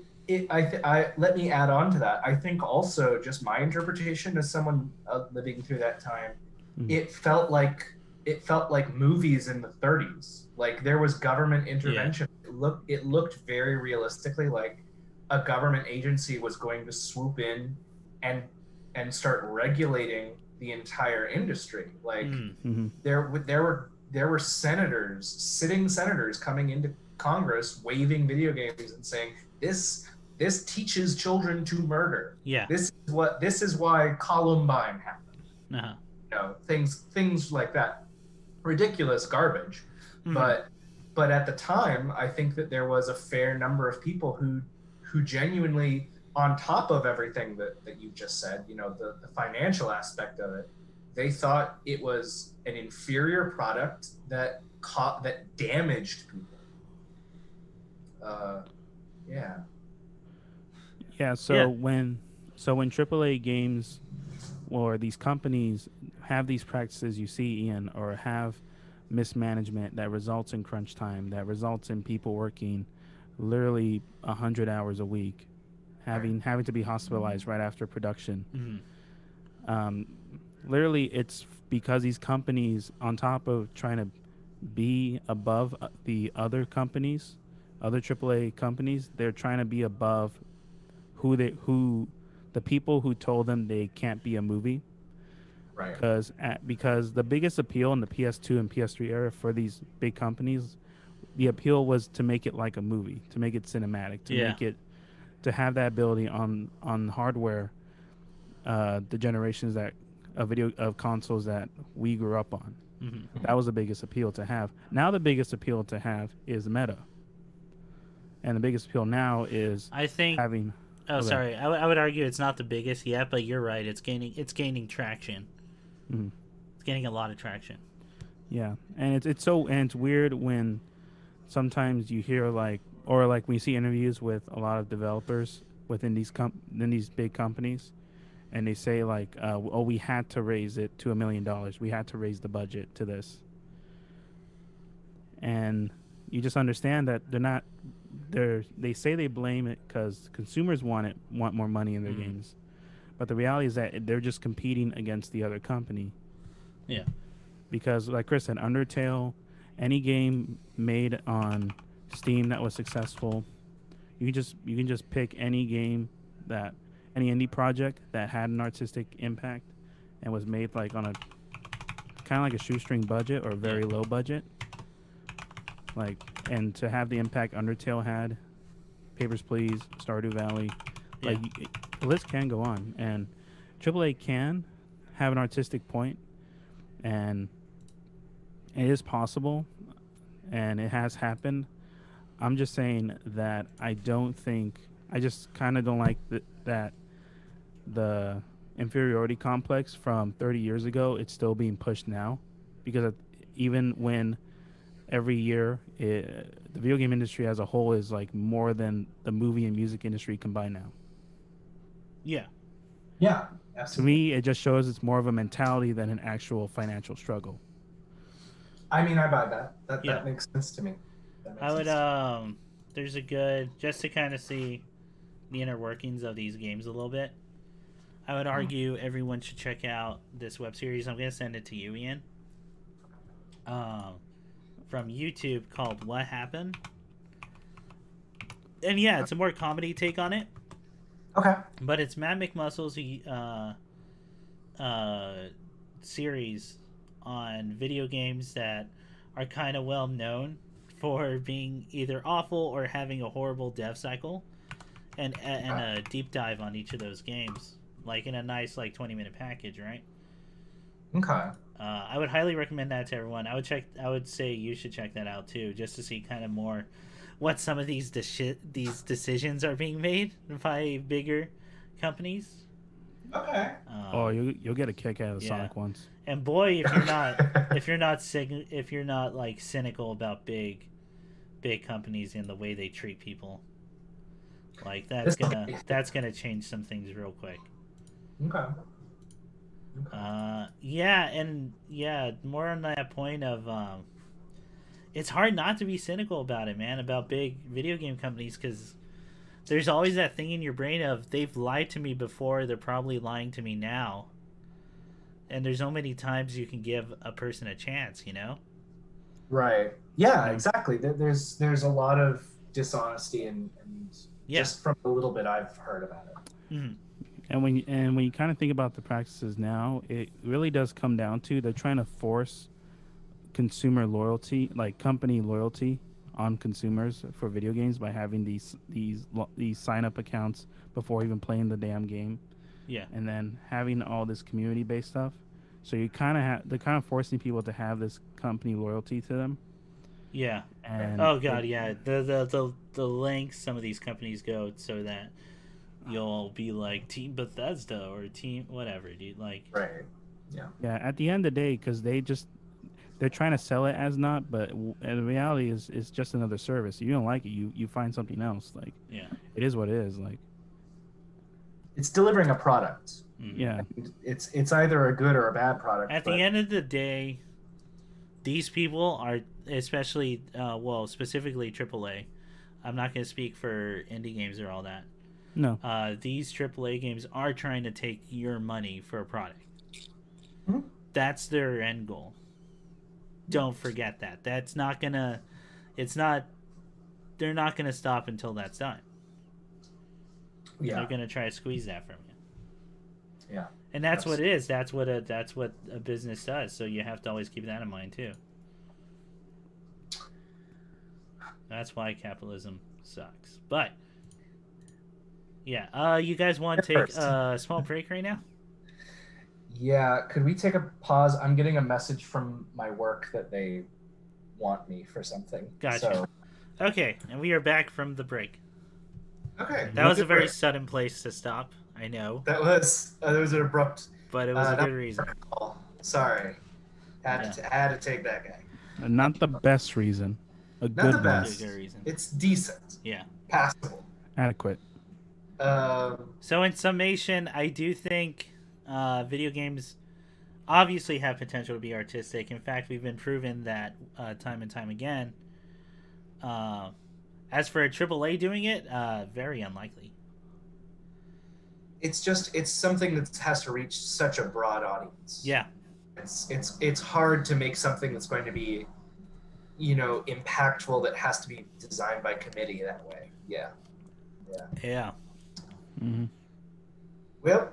me add on to that. I think also, just my interpretation as someone living through that time, it felt like movies in the 30s. Like, there was government intervention. It looked very realistically like a government agency was going to swoop in and start regulating the entire industry. Like, there were sitting senators coming into Congress waving video games and saying, this teaches children to murder. Yeah. This is why Columbine happened. Things like that. Ridiculous garbage. But at the time, I think that there was a fair number of people who genuinely, on top of everything that you just said, the financial aspect of it, they thought it was an inferior product that damaged people. When AAA games or these companies have these practices you see, Ian, or have mismanagement that results in crunch time, that results in people working literally 100 hours a week, having to be hospitalized right after production. Literally, it's because these companies, on top of trying to be above the other companies, other AAA companies, they're trying to be above the people who told them they can't be a movie. Right. Because the biggest appeal in the PS2 and PS3 era for these big companies, the appeal was to make it like a movie, to make it cinematic, to have that ability on hardware, the generations of consoles that we grew up on. That was the biggest appeal to have. Now the biggest appeal to have is meta, and the biggest appeal now is having. Oh, sorry. I would argue it's not the biggest yet, but you're right. It's gaining traction. It's gaining a lot of traction. Yeah, and it's weird when sometimes you hear when you see interviews with a lot of developers within these big companies, and they say we had to raise it to $1 million. We had to raise the budget to this, and you just understand that they're not. They say they blame it because consumers want more money in their games, but the reality is that they're just competing against the other company. Yeah. Because, like Chris said, Undertale, any game made on Steam that was successful, you can just pick any game any indie project that had an artistic impact and was made on a kind of like a shoestring budget or a very low budget. And to have the impact Undertale had, Papers, Please, Stardew Valley, the list can go on. And AAA can have an artistic point, and it is possible, and it has happened. I'm just saying that I just kind of don't like that the inferiority complex from 30 years ago, it's still being pushed now, because even when every year the video game industry as a whole is more than the movie and music industry combined now. Yeah. Yeah, absolutely. To me, it just shows it's more of a mentality than an actual financial struggle. I mean, I buy that. That makes sense to me. I would there's a good, just to kind of see the inner workings of these games a little bit. I would argue everyone should check out this web series. I'm gonna send it to you, Ian. From YouTube, called What Happened. And yeah, it's a more comedy take on it. Okay. But it's Matt McMuscle's series on video games that are kind of well known for being either awful or having a horrible dev cycle, and a deep dive on each of those games, like in a nice 20-minute package, right? Okay. I would highly recommend that to everyone. I would say you should check that out too, just to see kind of more what some of these decisions are being made by bigger companies. Okay. You'll get a kick out of the Sonic ones. And boy, if you're not like cynical about big companies and the way they treat people, like that's gonna change some things real quick. Okay. More on that point of it's hard not to be cynical about it, man, about big video game companies, because there's always that thing in your brain of, they've lied to me before, they're probably lying to me now. And there's so many times you can give a person a chance, you know? Right. Yeah, exactly. There's a lot of dishonesty and just from a little bit I've heard about it. Mm-hmm. And when you kind of think about the practices now, it really does come down to, they're trying to force consumer loyalty, like company loyalty, on consumers for video games by having these sign up accounts before even playing the damn game. Yeah. And then having all this community based stuff. So you kind of they're kind of forcing people to have this company loyalty to them. Yeah. And the lengths some of these companies go so that you'll be like Team Bethesda or Team whatever, dude. Like. Right. Yeah. Yeah. At the end of the day, because they're trying to sell it as not, but the reality is it's just another service. If you don't like it, you find something else. Like, yeah, it is what it is. Like, it's delivering a product. Yeah, it's either a good or a bad product. At the end of the day, these people are, especially specifically AAA. I'm not going to speak for indie games or all that. No. These AAA games are trying to take your money for a product. Mm-hmm. That's their end goal. Don't forget that. That's not gonna. It's not. They're not gonna stop until that's done. Yeah. They're gonna try to squeeze that from you. Yeah. And that's what it is. That's what a business does. So you have to always keep that in mind too. That's why capitalism sucks. But yeah, you guys want to take a small break right now? Yeah, could we take a pause? I'm getting a message from my work that they want me for something. Gotcha. So... Okay, and we are back from the break. Okay. That was a very sudden place to stop. I know. That was an abrupt. But it was a good reason. Sorry, had to take that guy. Not the best reason. Not the best. Good reason. It's decent. Yeah. Passable. Adequate. So in summation, I do think video games obviously have potential to be artistic. In fact, we've been proven that time and time again. As for a AAA doing it, very unlikely. It's something that has to reach such a broad audience. Yeah. It's hard to make something that's going to be, impactful, that has to be designed by committee that way. Yeah. Yeah. Yeah. Mm-hmm. Well,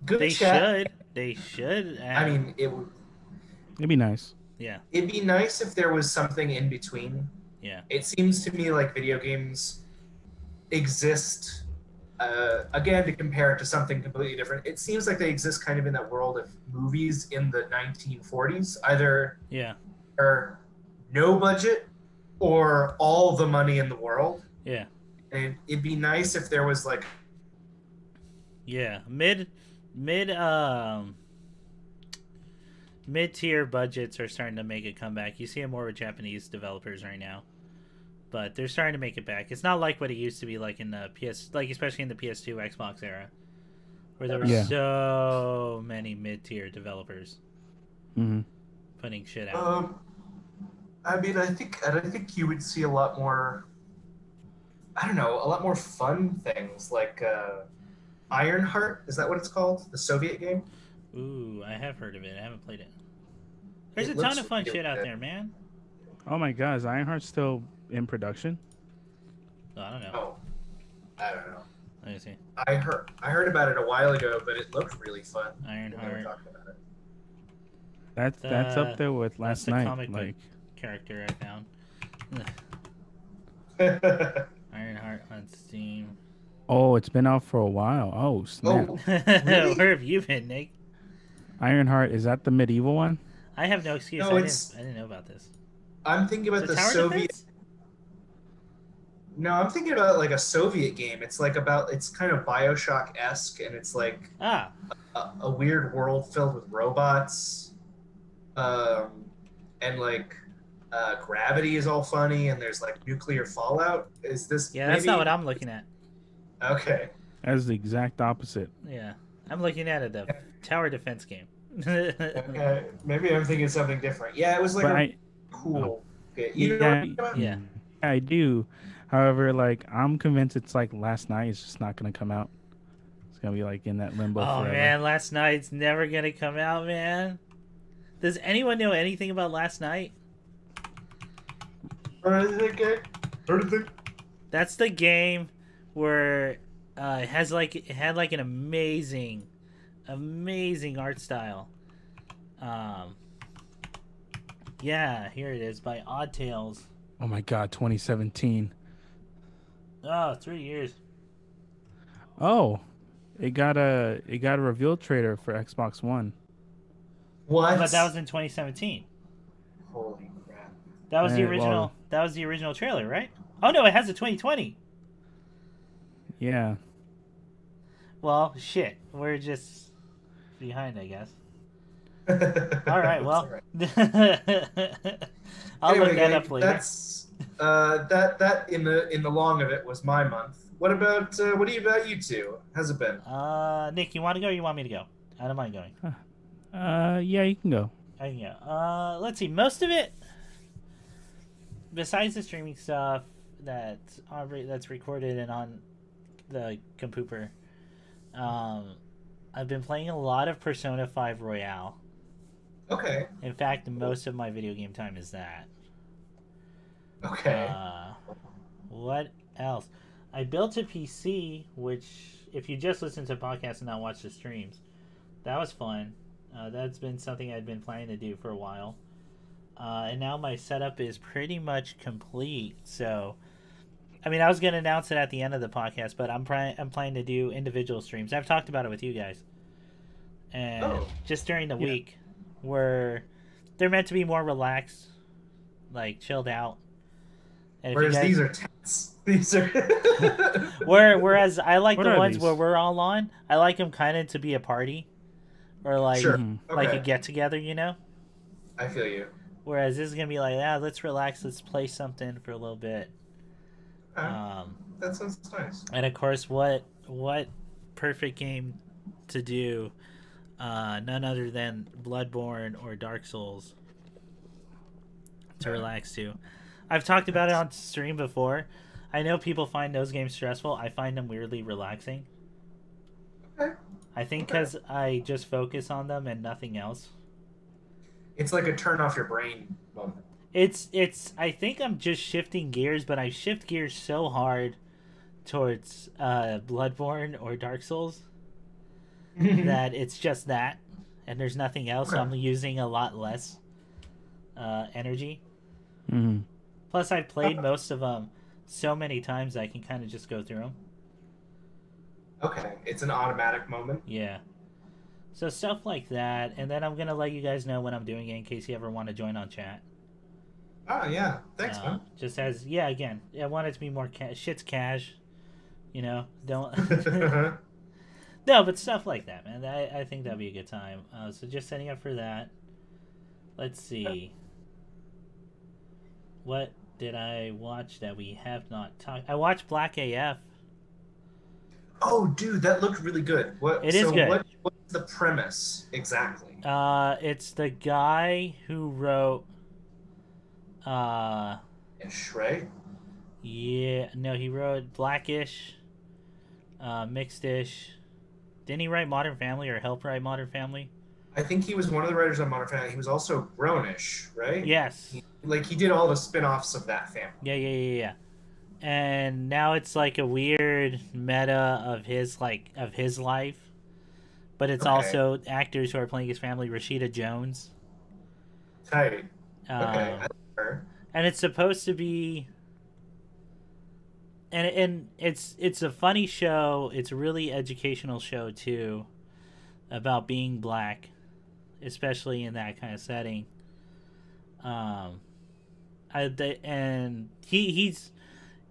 good chat. They should. I mean, it'd be nice. Yeah. It'd be nice if there was something in between. Yeah. It seems to me like video games exist, again, to compare it to something completely different. It seems like they exist kind of in that world of movies in the 1940s, either or no budget or all the money in the world. Yeah. And it'd be nice if there was like... Yeah, mid-tier budgets are starting to make a comeback. You see it more with Japanese developers right now, but they're starting to make it back. It's not like what it used to be, like in the especially in the PS2, Xbox era, where there were so many mid-tier developers putting shit out. I mean, I think you would see a lot more. I don't know, a lot more fun things like Ironheart. Is that what it's called? The Soviet game? Ooh, I have heard of it. I haven't played it. There's a ton of fun shit out there, man. Oh my God, is Ironheart still in production? Oh, I don't know. Oh, I don't know. Let me see. I heard about it a while ago, but it looked really fun. Ironheart. That's up there with Last Night. Comic book character I found. Ironheart on Steam. Oh, it's been out for a while. Oh, snap. Oh, really? Where have you been, Nick? Ironheart, is that the medieval one? I have no excuse. No, I didn't know about this. I'm thinking about the Soviet. Defense? No, I'm thinking about like a Soviet game. It's like it's kind of BioShock-esque, and it's like a weird world filled with robots, and like gravity is all funny, and there's like nuclear fallout. Is this? Yeah, that's not what I'm looking at. Okay. That's the exact opposite. Yeah, I'm looking at the tower defense game. Okay, maybe I'm thinking something different. Yeah, it was like cool. Yeah, I do. However, like I'm convinced it's like Last Night is just not gonna come out. It's gonna be like in that limbo. Oh forever. Man, Last Night's never gonna come out, man. Does anyone know anything about Last Night? That's the game where it had like an amazing art style. Yeah, here it is by Odd Tales. Oh my God, 2017. Oh, 3 years. Oh, it got a reveal trailer for Xbox One. What? But that was in 2017. Holy crap! That was the original. Well, that was the original trailer, right? Oh no, it has a 2020. Yeah. Well, shit. We're just behind, I guess. All right. Well, I'll look that up later. That's that in the long of it was my month. What about you two? How's it been? Nick, you want to go or you want me to go? I don't mind going. Yeah, you can go. I can go. Let's see. Most of it, besides the streaming stuff that's recorded and on the Compooper, I've been playing a lot of Persona 5 Royale. Okay. In fact, most of my video game time is that. Okay. What else? I built a PC, which, if you just listen to podcasts and not watch the streams, that was fun. That's been something I'd been planning to do for a while. And now my setup is pretty much complete. So, I mean, I was going to announce it at the end of the podcast, but I'm planning to do individual streams. I've talked about it with you guys. And just during the week, where they're meant to be more relaxed, like chilled out. And whereas these are tense. These are whereas I like the ones where we're all on. I like them kind of to be a party, or like like a get together, you know. I feel you. Whereas this is gonna be like, let's relax, let's play something for a little bit. That sounds nice. And of course, what perfect game to do? None other than Bloodborne or Dark Souls to relax to. I've talked about it on stream before. I know people find those games stressful. I find them weirdly relaxing. Okay. I think because I just focus on them and nothing else. It's like a turn off your brain moment. It's. I think I'm just shifting gears, but I shift gears so hard towards Bloodborne or Dark Souls that it's just that, and there's nothing else. So I'm using a lot less energy. Mm-hmm. Plus, I've played most of them so many times I can kind of just go through them. Okay, it's an automatic moment. Yeah. So stuff like that, and then I'm gonna let you guys know when I'm doing it in case you ever want to join on chat. Oh yeah, thanks, man. Just as again, I want it to be more shit's cash, you know. Don't. No, but stuff like that, man. I think that'd be a good time. So just setting up for that. Let's see. What did I watch that we have not talked? I watched Black AF. Oh, dude, that looked really good. It is good. What's the premise exactly? It's the guy who wrote. Ish, right? Yeah, no, he wrote Blackish, Mixed-ish. Didn't he write Modern Family or help write Modern Family? I think he was one of the writers on Modern Family. He was also Grownish, right? Yes. He did all the spin-offs of that family. Yeah. And now it's like a weird meta of his life, but it's also actors who are playing his family. Rashida Jones. Tight. Okay. And it's supposed to be, and it's a funny show. It's a really educational show too, about being black, especially in that kind of setting. He's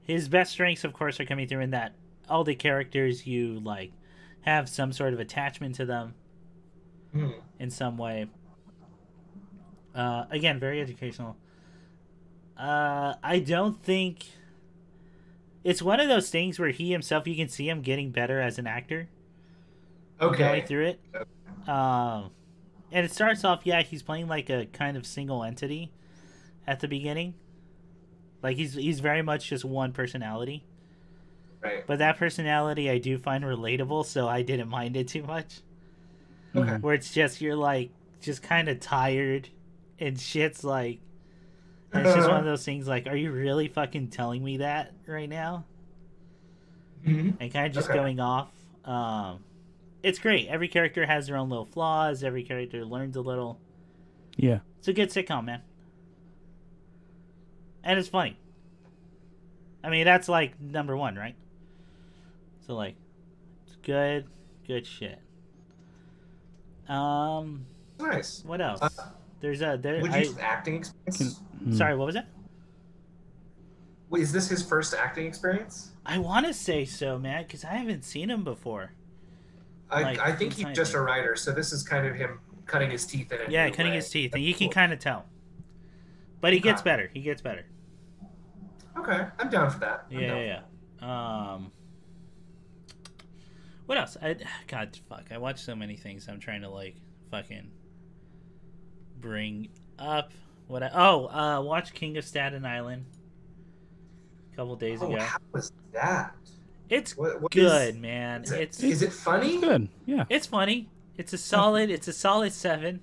his best strengths, of course, are coming through in that all the characters you like have some sort of attachment to them in some way. Again, very educational. I don't think it's one of those things where he himself, you can see him getting better as an actor. Okay. Going through it. And it starts off, he's playing like a kind of single entity at the beginning. Like he's very much just one personality. Right. But that personality I do find relatable, so I didn't mind it too much. Okay. Where it's just you're like just kind of tired and shit's like, and it's just one of those things like, are you really fucking telling me that right now? And kind of just going off. It's great. Every character has their own little flaws. Every character learns a little. Yeah. It's a good sitcom, man. And it's funny. I mean, that's like number one, right? So like, it's good shit. Nice. What else? There's acting experience? Sorry, what was that? Wait, is this his first acting experience? I want to say so, man, because I haven't seen him before. I think he's just a writer, so this is kind of him cutting his teeth in it. Yeah, cutting his teeth, and you can kind of tell. But he gets better. Okay, I'm down for that. Yeah. What else? I watched so many things. I'm trying to like fucking bring up watch King of Staten Island a couple days ago. How was that? It's good, man. Is it funny? Good. Yeah. It's funny. It's a solid 7.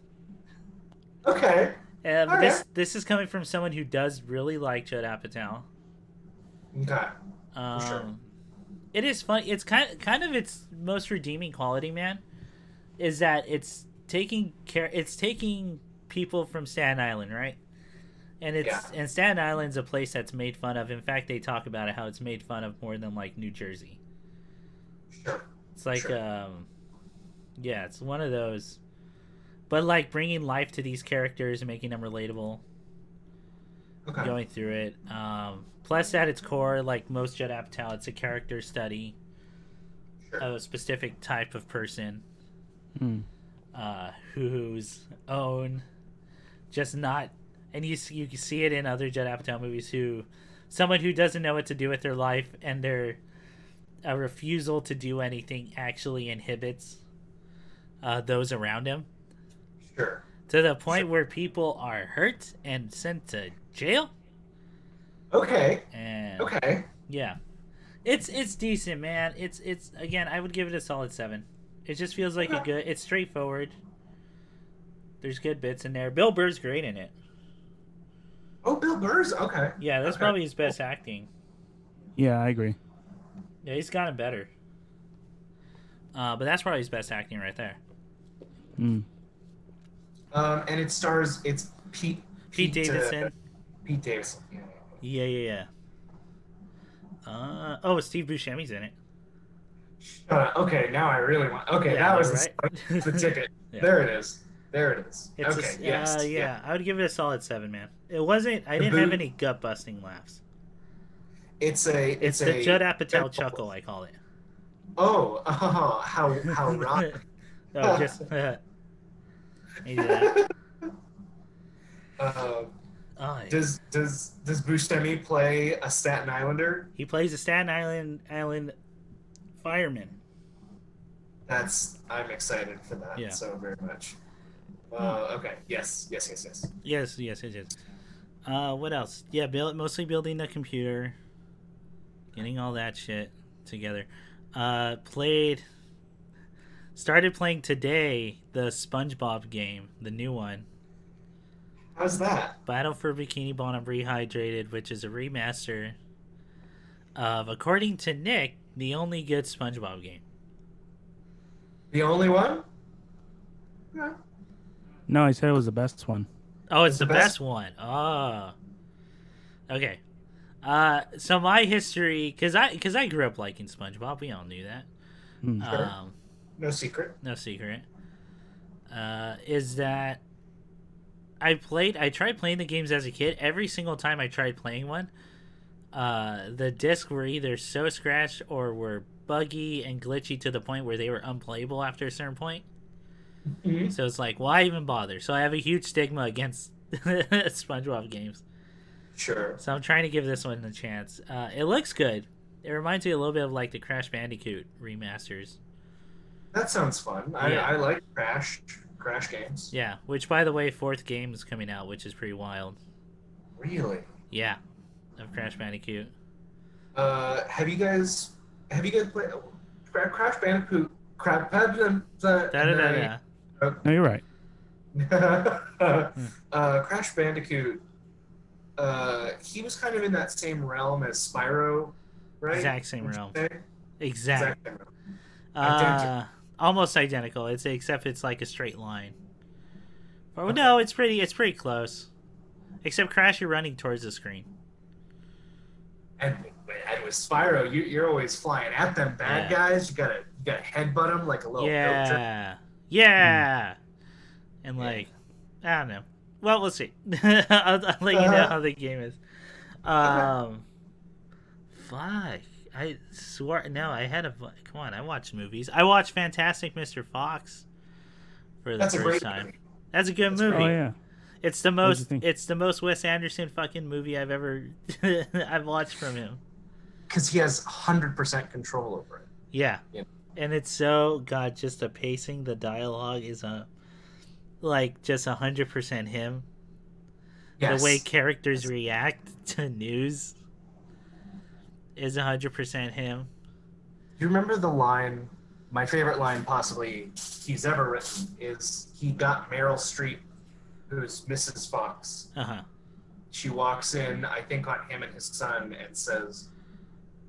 Okay. This is coming from someone who does really like Judd Apatow. Okay. Sure. It is funny. It's kind of its most redeeming quality, man, is that it's taking people from Staten Island, right? And and Staten Island's a place that's made fun of. In fact, they talk about it, how it's made fun of more than like New Jersey. Sure. It's like it's one of those, but like bringing life to these characters and making them relatable. Okay. Going through it. Plus, at its core, like most Judd Apatow, it's a character study of a specific type of person whose own, just not, and you can see it in other Judd Apatow movies, someone who doesn't know what to do with their life, and their a refusal to do anything actually inhibits those around him. Sure. To the point where people are hurt and sent to jail. Okay. And okay. Yeah. It's decent, man. It's again, I would give it a solid 7. It just feels like it's straightforward. There's good bits in there. Bill Burr's great in it. Oh, Bill Burr's? Okay. Yeah, that's probably his best acting. Yeah, I agree. Yeah, he's gotten better. But that's probably his best acting right there. And it stars Pete Davidson. Pete Davidson. Yeah. Steve Buscemi's in it. Okay, now I really want. Okay, that was right? the ticket. Yeah. There it is. Yes. I would give it a solid 7, man. It wasn't. I didn't have any gut busting laughs. It's the Judd Apatow chuckle, I call it. Oh, how rock. Oh, just. Does Buscemi play a Staten Islander? He plays a Staten Island fireman. I'm excited for that so very much. Okay. Yes. What else? Yeah, mostly building the computer, getting all that shit together. Started playing today the SpongeBob game, the new one. How's that? Battle for Bikini Bottom Rehydrated, which is a remaster of, according to Nick, the only good SpongeBob game. The only one? Yeah. No, I said it was the best one. Oh, it's the best one. Oh. Okay. So my history, because I grew up liking SpongeBob. We all knew that. Sure. No secret. No secret. Is that I tried playing the games as a kid. Every single time I tried playing one, the discs were either so scratched or were buggy and glitchy to the point where they were unplayable after a certain point. Mm-hmm. So it's like, why even bother? So I have a huge stigma against SpongeBob games. Sure. So I'm trying to give this one a chance. It looks good. It reminds me a little bit of like the Crash Bandicoot remasters. That sounds fun. Yeah. I like Crash games. Yeah, which by the way, 4th game is coming out, which is pretty wild. Really? Yeah, of Crash Bandicoot. Have you guys played Crash Bandicoot? No, you're right. Crash Bandicoot. He was kind of in that same realm as Spyro, right? Exact same realm. Exact. Almost identical. Except it's like a straight line. Oh okay. No, it's pretty close. Except Crash, you're running towards the screen. And with Spyro, you're always flying at them bad guys. You gotta headbutt them like a little goat trip. Yeah. And like, I don't know. Well, we'll see. I'll let you know how the game is. Fuck. I swore. No, I had a. Come on, I watch movies. I watched Fantastic Mr. Fox for the first time. Movie. That's a good movie. Oh yeah. It's the most Wes Anderson fucking movie I've ever I've watched from him. Because he has 100% control over it. Yeah. And it's so just the pacing, the dialogue is just 100% him. Yes. The way characters react to news is 100% him. You remember the line? My favorite line, possibly he's ever written, is he got Meryl Streep, who's Mrs. Fox. She walks in, I think, on him and his son, and says,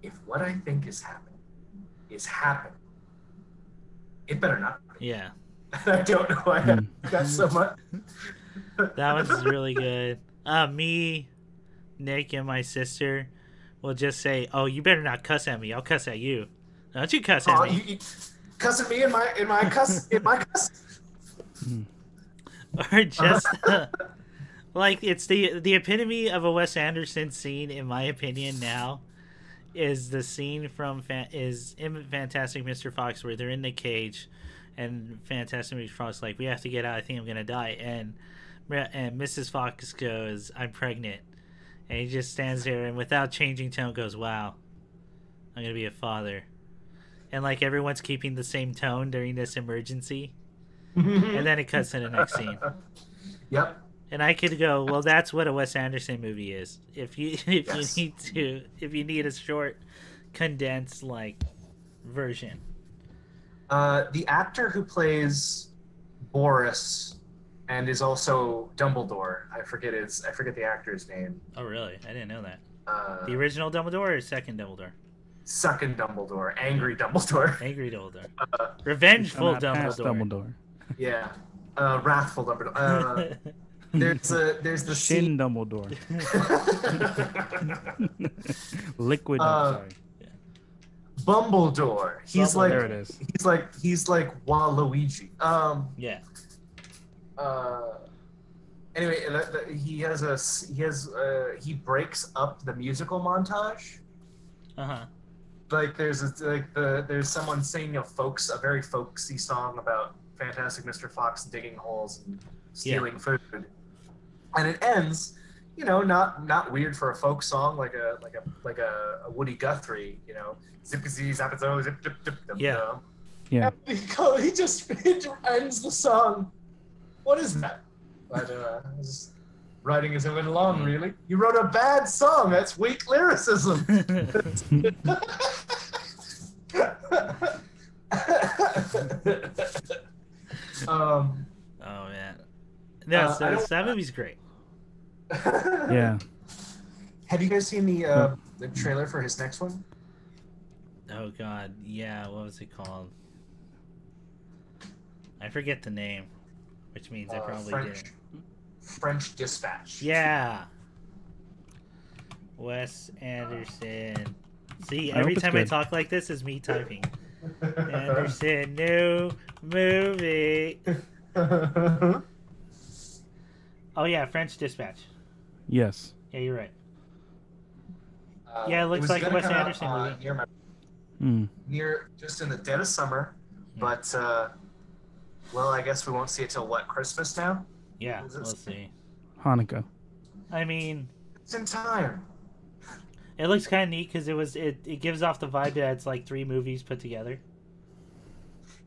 "If what I think is happening, it better not be." Yeah. I don't know why I got so much. That one's really good. Me, Nick, and my sister will just say, "Oh, you better not cuss at me. I'll cuss at you. Don't you cuss at me." You cussing me in my cuss. Or just like it's the epitome of a Wes Anderson scene, in my opinion. Now is the scene from in Fantastic Mr. Fox where they're in the cage, and Fantastic Mr. Fox like, "We have to get out. I think I'm gonna die." And Mrs. Fox goes, "I'm pregnant," and he just stands there and without changing tone goes, "Wow, I'm gonna be a father." And like everyone's keeping the same tone during this emergency. And then it cuts to the next scene. Yep. And I could go, well, that's what a Wes Anderson movie is. If you need a short, condensed version. The actor who plays Boris and is also Dumbledore, I forget the actor's name. Oh really? I didn't know that. The original Dumbledore or second Dumbledore? Second Dumbledore, angry Dumbledore. Angry Dumbledore. Revengeful Dumbledore. Yeah. Wrathful Dumbledore. There's the Shin Dumbledore. Liquid. Sorry. Bumbledore. He's like there it is. He's like Waluigi. Yeah. Anyway, he breaks up the musical montage. Like there's someone singing a very folksy song about Fantastic Mr. Fox digging holes and stealing food, and it ends, not weird for a folk song like a Woody Guthrie, zip zip zip zip. Yeah. He just ends the song. What is that? But just writing as it went along, really. You wrote a bad song. That's weak lyricism. Oh man. No, so that movie's great. Yeah. Have you guys seen the trailer for his next one? Oh god, yeah. What was it called? I forget the name, which means I probably did. French Dispatch. Yeah. Wes Anderson. See, every time I talk like this is me typing. Anderson, new movie. Oh yeah, French Dispatch. Yes. Yeah, you're right. Yeah, it looks like a Wes Anderson movie. Near just in the dead of summer, but well, I guess we won't see it till what, Christmas now? Yeah, we'll see. Hanukkah. I mean, it's in time. It looks kind of neat because it gives off the vibe that it's like 3 movies put together.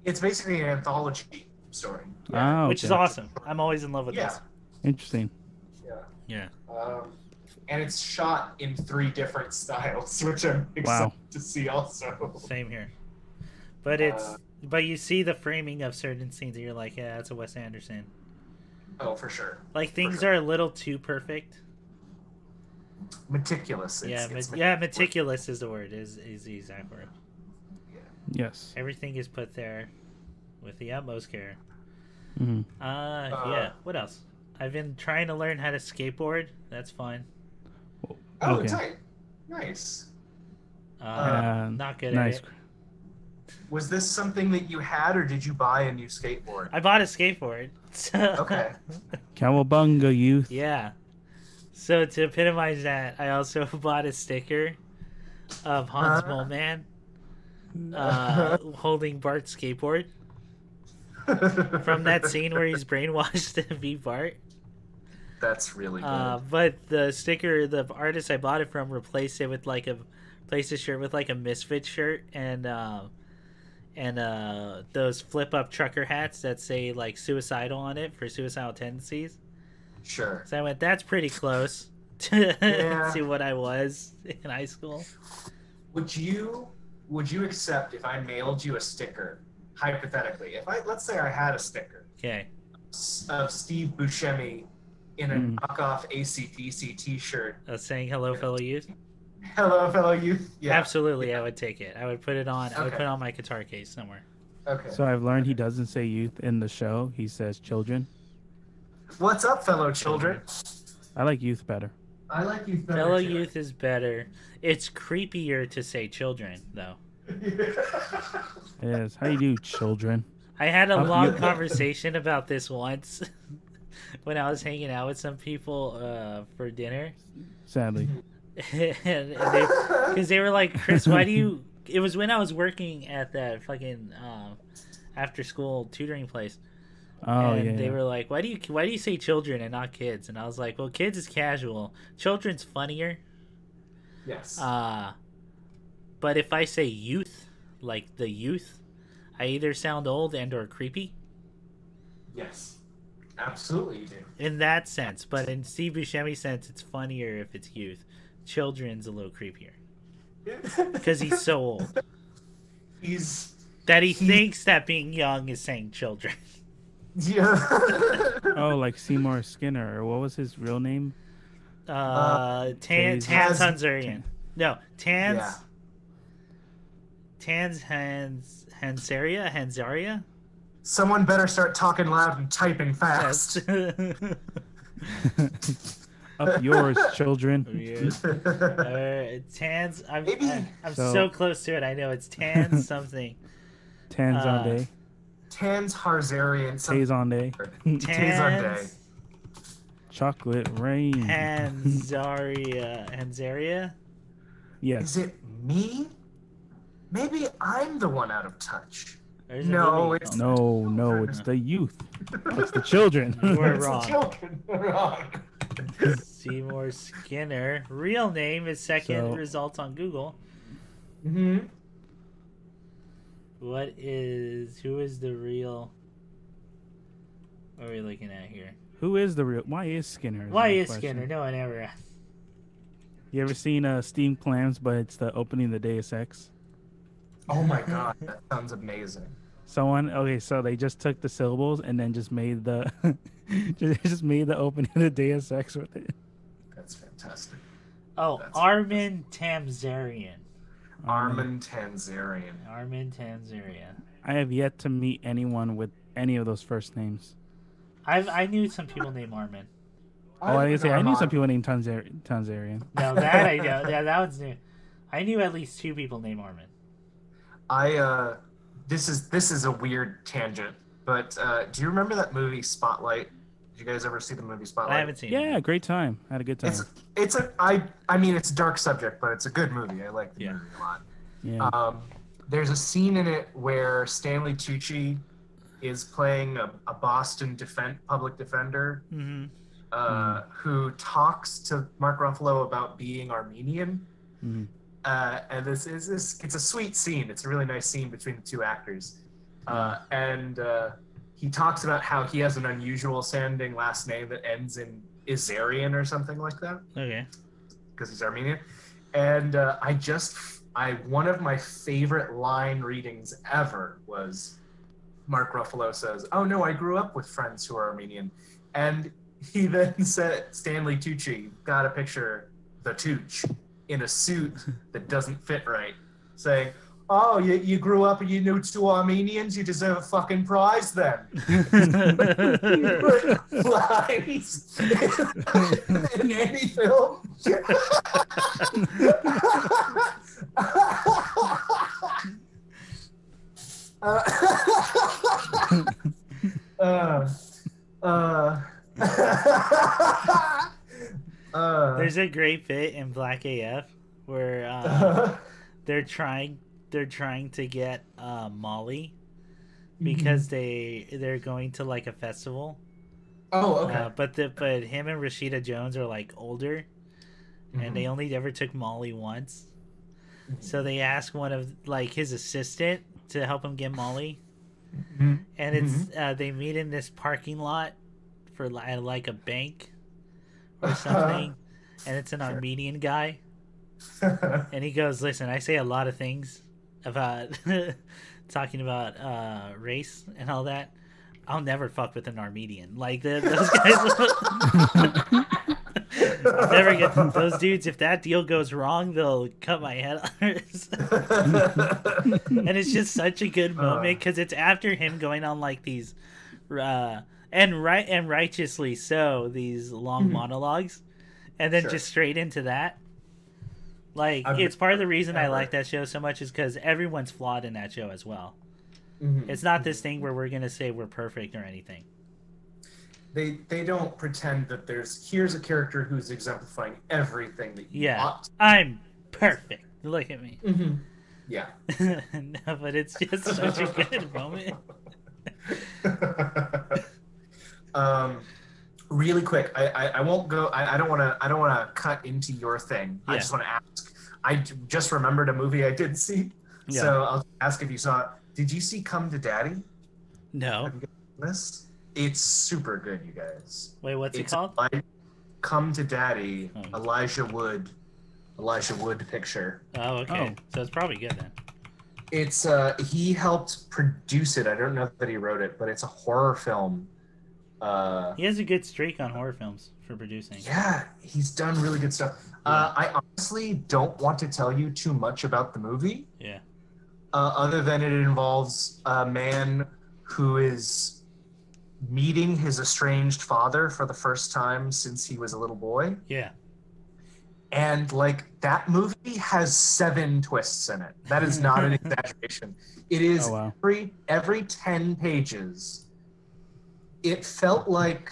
It's basically an anthology story. Yeah. Oh, okay. Which is awesome. I'm always in love with this. Interesting. Yeah. And it's shot in 3 different styles, which I'm excited to see also. Same here. But but you see the framing of certain scenes and you're like, yeah, that's a Wes Anderson. Oh, for sure. Like things are a little too perfect. Meticulous. Meticulous is the word. Is the exact word. Yeah. Yes. Everything is put there with the utmost care. Mm-hmm. Yeah. What else? I've been trying to learn how to skateboard. That's fun. Oh, tight. Nice. Not good at it. Was this something that you had, or did you buy a new skateboard? I bought a skateboard. Okay. Cowabunga, youth. Yeah. So to epitomize that, I also bought a sticker of Hans Moleman holding Bart's skateboard from that scene where he's brainwashed to be Bart. That's really good. But the sticker, the artist I bought it from, replaced the shirt with like a Misfit shirt and those flip up trucker hats that say like suicidal on it for suicidal tendencies. Sure. So I went, that's pretty close to what I was in high school. Would you accept if I mailed you a sticker, hypothetically? Let's say I had a sticker. Okay. Of Steve Buscemi in a knockoff AC/DC t-shirt. Saying hello, fellow youth? Hello, fellow youth. Yeah. Absolutely, yeah. I would take it. I would put it on. Okay. I would put it on my guitar case somewhere. Okay. So I've learned he doesn't say youth in the show. He says children. What's up, fellow children? I like youth better. I like youth better. Fellow youth is better. It's creepier to say children, though. It is. How you do, children? I had a long conversation about this once when I was hanging out with some people for dinner. Sadly. Because they were like, Chris, why do you... It was when I was working at that fucking after-school tutoring place. And they were like, why do you say children and not kids? And I was like, well, kids is casual. Children's funnier. Yes. But if I say youth, like the youth, I either sound old and or creepy. Yes. Absolutely you do. In that sense. But in Steve Buscemi's sense, it's funnier if it's youth. Children's a little creepier. Because he's so old. He thinks that being young is saying children. Yeah. Oh, like Seymour Skinner, or what was his real name? Tans Hanzarian. No, Tans. Yeah. Tans Hanzaria. Someone better start talking loud and typing fast. Up yours, children. Tans. I'm so close to it. I know it's Tans something. Tans on day. Tans Harzarian. Tays on day. Tays on day. Chocolate rain. Hanzaria. Yes. Is it me? Maybe I'm the one out of touch. No, it's the youth. It's the children. We're wrong. The children. Wrong. Seymour Skinner. Real name is second results on Google. Mm-hmm. Who is the real? What are we looking at here? Who is the real? Why is Skinner? Why is Skinner? No one ever asked. You ever seen Steamed Clams, but it's the opening of the Deus Ex? Oh my god, that sounds amazing. So they just took the syllables and then just made the just made the opening of the Deus Ex with it. That's fantastic. Oh, Armin Tamzarian. Armin Tamzarian. I have yet to meet anyone with any of those first names. I knew some people named Armin. I knew some people named Tanzarian. No, that I know. Yeah, that one's new. I knew at least 2 people named Armin. This is a weird tangent, but do you remember that movie Spotlight? Did you guys ever see the movie Spotlight? I haven't seen it. Yeah, great time. I had a good time. It's a dark subject, but it's a good movie. I like the movie a lot. Yeah. There's a scene in it where Stanley Tucci is playing a Boston public defender, who talks to Mark Ruffalo about being Armenian. Mm-hmm. And it's a sweet scene. It's a really nice scene between the 2 actors. And he talks about how he has an unusual sounding last name that ends in Izarian or something like that. Okay. Because he's Armenian. And one of my favorite line readings ever was Mark Ruffalo says, "Oh no, I grew up with friends who are Armenian." And he then said, Stanley Tucci got a picture, the Tooch, in a suit that doesn't fit right, saying, "Oh, you grew up and you knew 2 Armenians, you deserve a fucking prize then." Lines in any film. There's a great bit in Black AF where they're trying to get Molly because they're going to like a festival. Oh, okay. But him and Rashida Jones are like older, and they only ever took Molly once. So they ask one of like his assistant to help him get Molly, and it's they meet in this parking lot for like a bank or something, and it's an Armenian guy, and he goes, "Listen, I say a lot of things about talking about race and all that. I'll never fuck with an Armenian. Like those guys." Never get those dudes. If that deal goes wrong, they'll cut my head off. And it's just such a good moment because it's after him going on like these, and righteously so, these long monologues, and then just straight into that. Like it's part of the reason I like that show so much is because everyone's flawed in that show as well. It's not this thing where we're gonna say we're perfect or anything. They don't pretend that here's a character who's exemplifying everything that you want. I'm perfect. Look at me. Yeah. No, but it's just such a good moment. Really quick, I won't go. I don't want to cut into your thing. I just want to ask. I just remembered a movie I did see, so I'll ask if you saw it. Did you see Come to Daddy? No. Have you seen this? It's super good, you guys. Wait, what's it called? Come to Daddy, Elijah Wood picture. Oh, okay. So it's probably good then. It's he helped produce it. I don't know that he wrote it, but it's a horror film. He has a good streak on horror films for producing. Yeah, he's done really good stuff. I honestly don't want to tell you too much about the movie. Yeah. Other than it involves a man who is meeting his estranged father for the first time since he was a little boy. Yeah. And like that movie has 7 twists in it. That is not an exaggeration. It is every 10 pages. It felt like,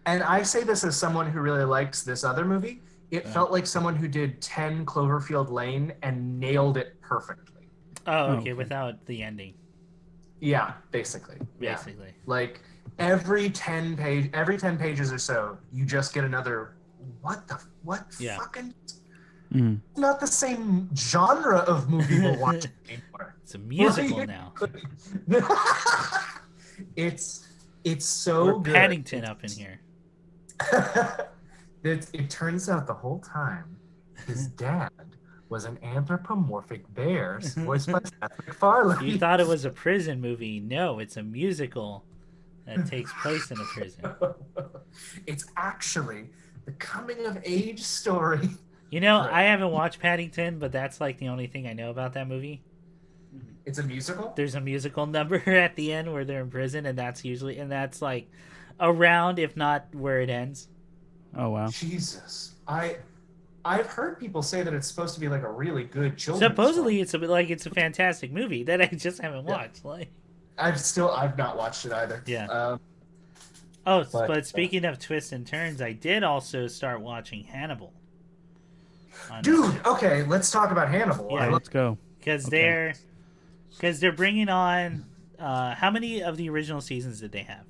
and I say this as someone who really likes this other movie, it felt like someone who did 10 Cloverfield Lane and nailed it perfectly. Oh, okay, without the ending. Yeah, basically. Basically. Yeah. Like every 10 pages or so, you just get another fucking It's not the same genre of movie we're watching anymore. It's a musical now. It's so We're good. Paddington up in here. It turns out the whole time his dad was an anthropomorphic bear voiced by Seth MacFarlane. You thought it was a prison movie. No, it's a musical that takes place in a prison. It's actually the coming of age story. You know, I haven't watched Paddington, but that's like the only thing I know about that movie. It's a musical? There's a musical number at the end where they're in prison, and that's like around, if not where it ends. Oh wow. Jesus. I've heard people say that it's supposed to be like a really good children's Supposedly story. it's a fantastic movie that I just haven't watched. Like I've not watched it either. Yeah. But speaking of twists and turns, I did also start watching Hannibal. Dude, okay, let's talk about Hannibal. Yeah, let's go. Because they're bringing on how many of the original seasons did they have?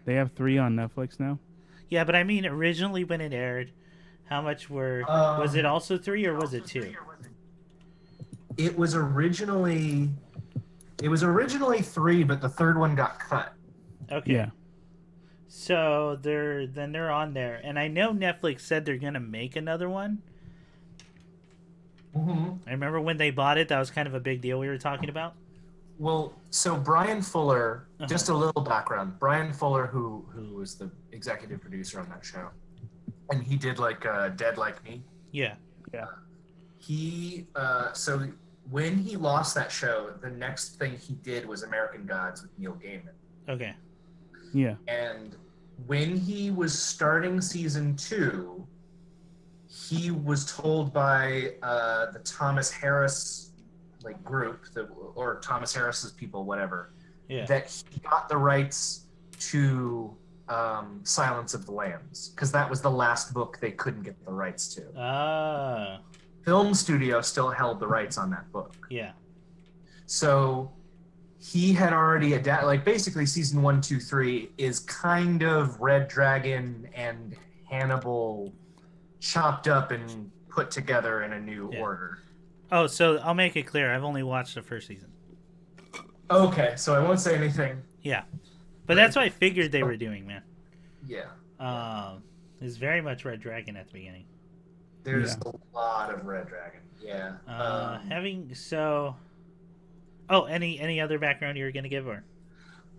They have 3 on Netflix now. Yeah, but I mean originally when it aired, how much was it also 3 or was it 2? It was originally 3, but the third one got cut. Okay. Yeah. So they're on there, and I know Netflix said they're gonna make another one. Mm-hmm. I remember when they bought it, that was kind of a big deal we were talking about. Well, so Bryan Fuller, just a little background. Bryan Fuller, who was the executive producer on that show, and he did like Dead Like Me. Yeah. Yeah. He so when he lost that show, the next thing he did was American Gods with Neil Gaiman. Okay. Yeah. And when he was starting season 2, he was told by the Thomas Harris group, or Thomas Harris's people, whatever, that he got the rights to Silence of the Lambs, because that was the last book they couldn't get the rights to. Film studio still held the rights on that book. Yeah. So he had already adapted, basically season 1, 2, 3 is kind of Red Dragon and Hannibal chopped up and put together in a new order. Oh, so I'll make it clear. I've only watched the first season. Okay, so I won't say anything. Yeah. But that's what I figured they were doing, man. Yeah. It's very much Red Dragon at the beginning. There's a lot of Red Dragon. Yeah. Any other background you were going to give, or?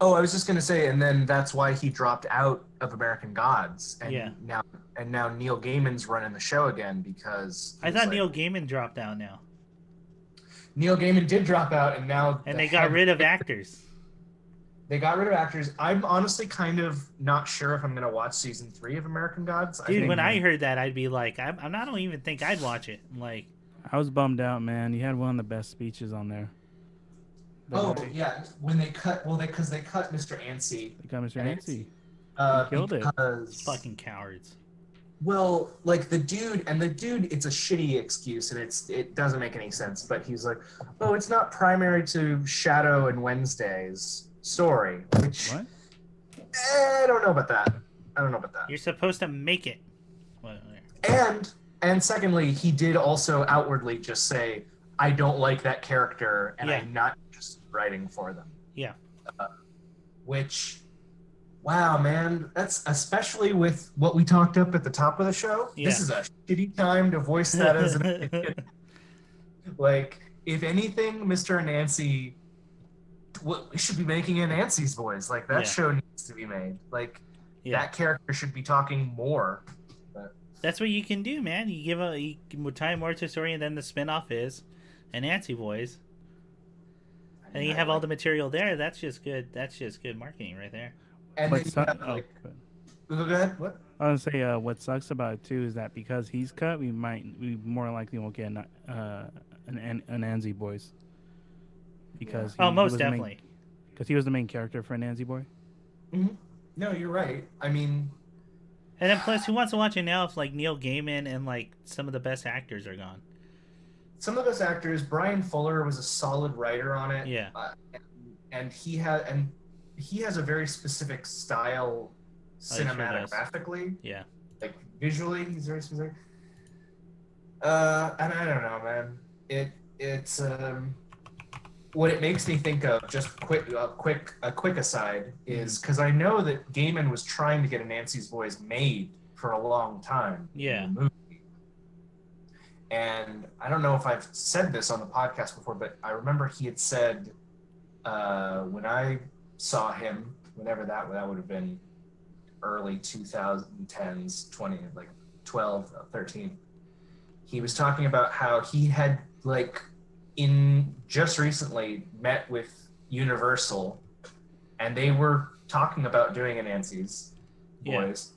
Oh, I was just going to say, and then that's why he dropped out of American Gods, and now Neil Gaiman's running the show again, because I thought Neil Gaiman dropped out now. Neil Gaiman did drop out, and now they got rid of actors. They got rid of actors. I'm honestly kind of not sure if I'm going to watch season 3 of American Gods. Dude, when I heard that, I'd be like, I don't even think I'd watch it. Like, I was bummed out, man. You had one of the best speeches on there. Yeah, when they cut, because they cut Mr. Anstey. They cut Mr. Anstey. He killed it. Fucking cowards. Well, the dude, it's a shitty excuse, and it doesn't make any sense. But he's like, oh, it's not primary to Shadow and Wednesday's story. Which, what? I don't know about that. You're supposed to make it. And secondly, he did also outwardly just say, I don't like that character, and I'm not just writing for them. Yeah. Which, wow, man, that's especially with what we talked up at the top of the show. Yeah. This is a shitty time to voice that as an opinion. If anything, Mr. Anansi, we should be making Anansi's voice. That show needs to be made. That character should be talking more. But that's what you can do, man. You tie more to the story, and then the spinoff is Anansi voice. And you have all the material there. That's just good. That's just good marketing right there. And then go ahead. What? I was gonna say what sucks about it too is that because he's cut, we more likely won't get an Anansi voice. Because most definitely. Because he was the main character for Anansi Boy. Mm-hmm. No, you're right. I mean, and then plus, who wants to watch it now if Neil Gaiman and some of the best actors are gone? Some of the best actors. Bryan Fuller was a solid writer on it. Yeah. And he has a very specific style cinematographically. Yeah. Visually, he's very specific. And I don't know, man. It's what it makes me think of. Just a quick aside is because I know that Gaiman was trying to get a Nancy's Voice made for a long time. Yeah. In the movie. And I don't know if I've said this on the podcast before, but I remember he had said when I saw him, whenever that would have been early 2010s, 20 like 12, 13. He was talking about how he had just recently met with Universal, and they were talking about doing a Nancy's Voice.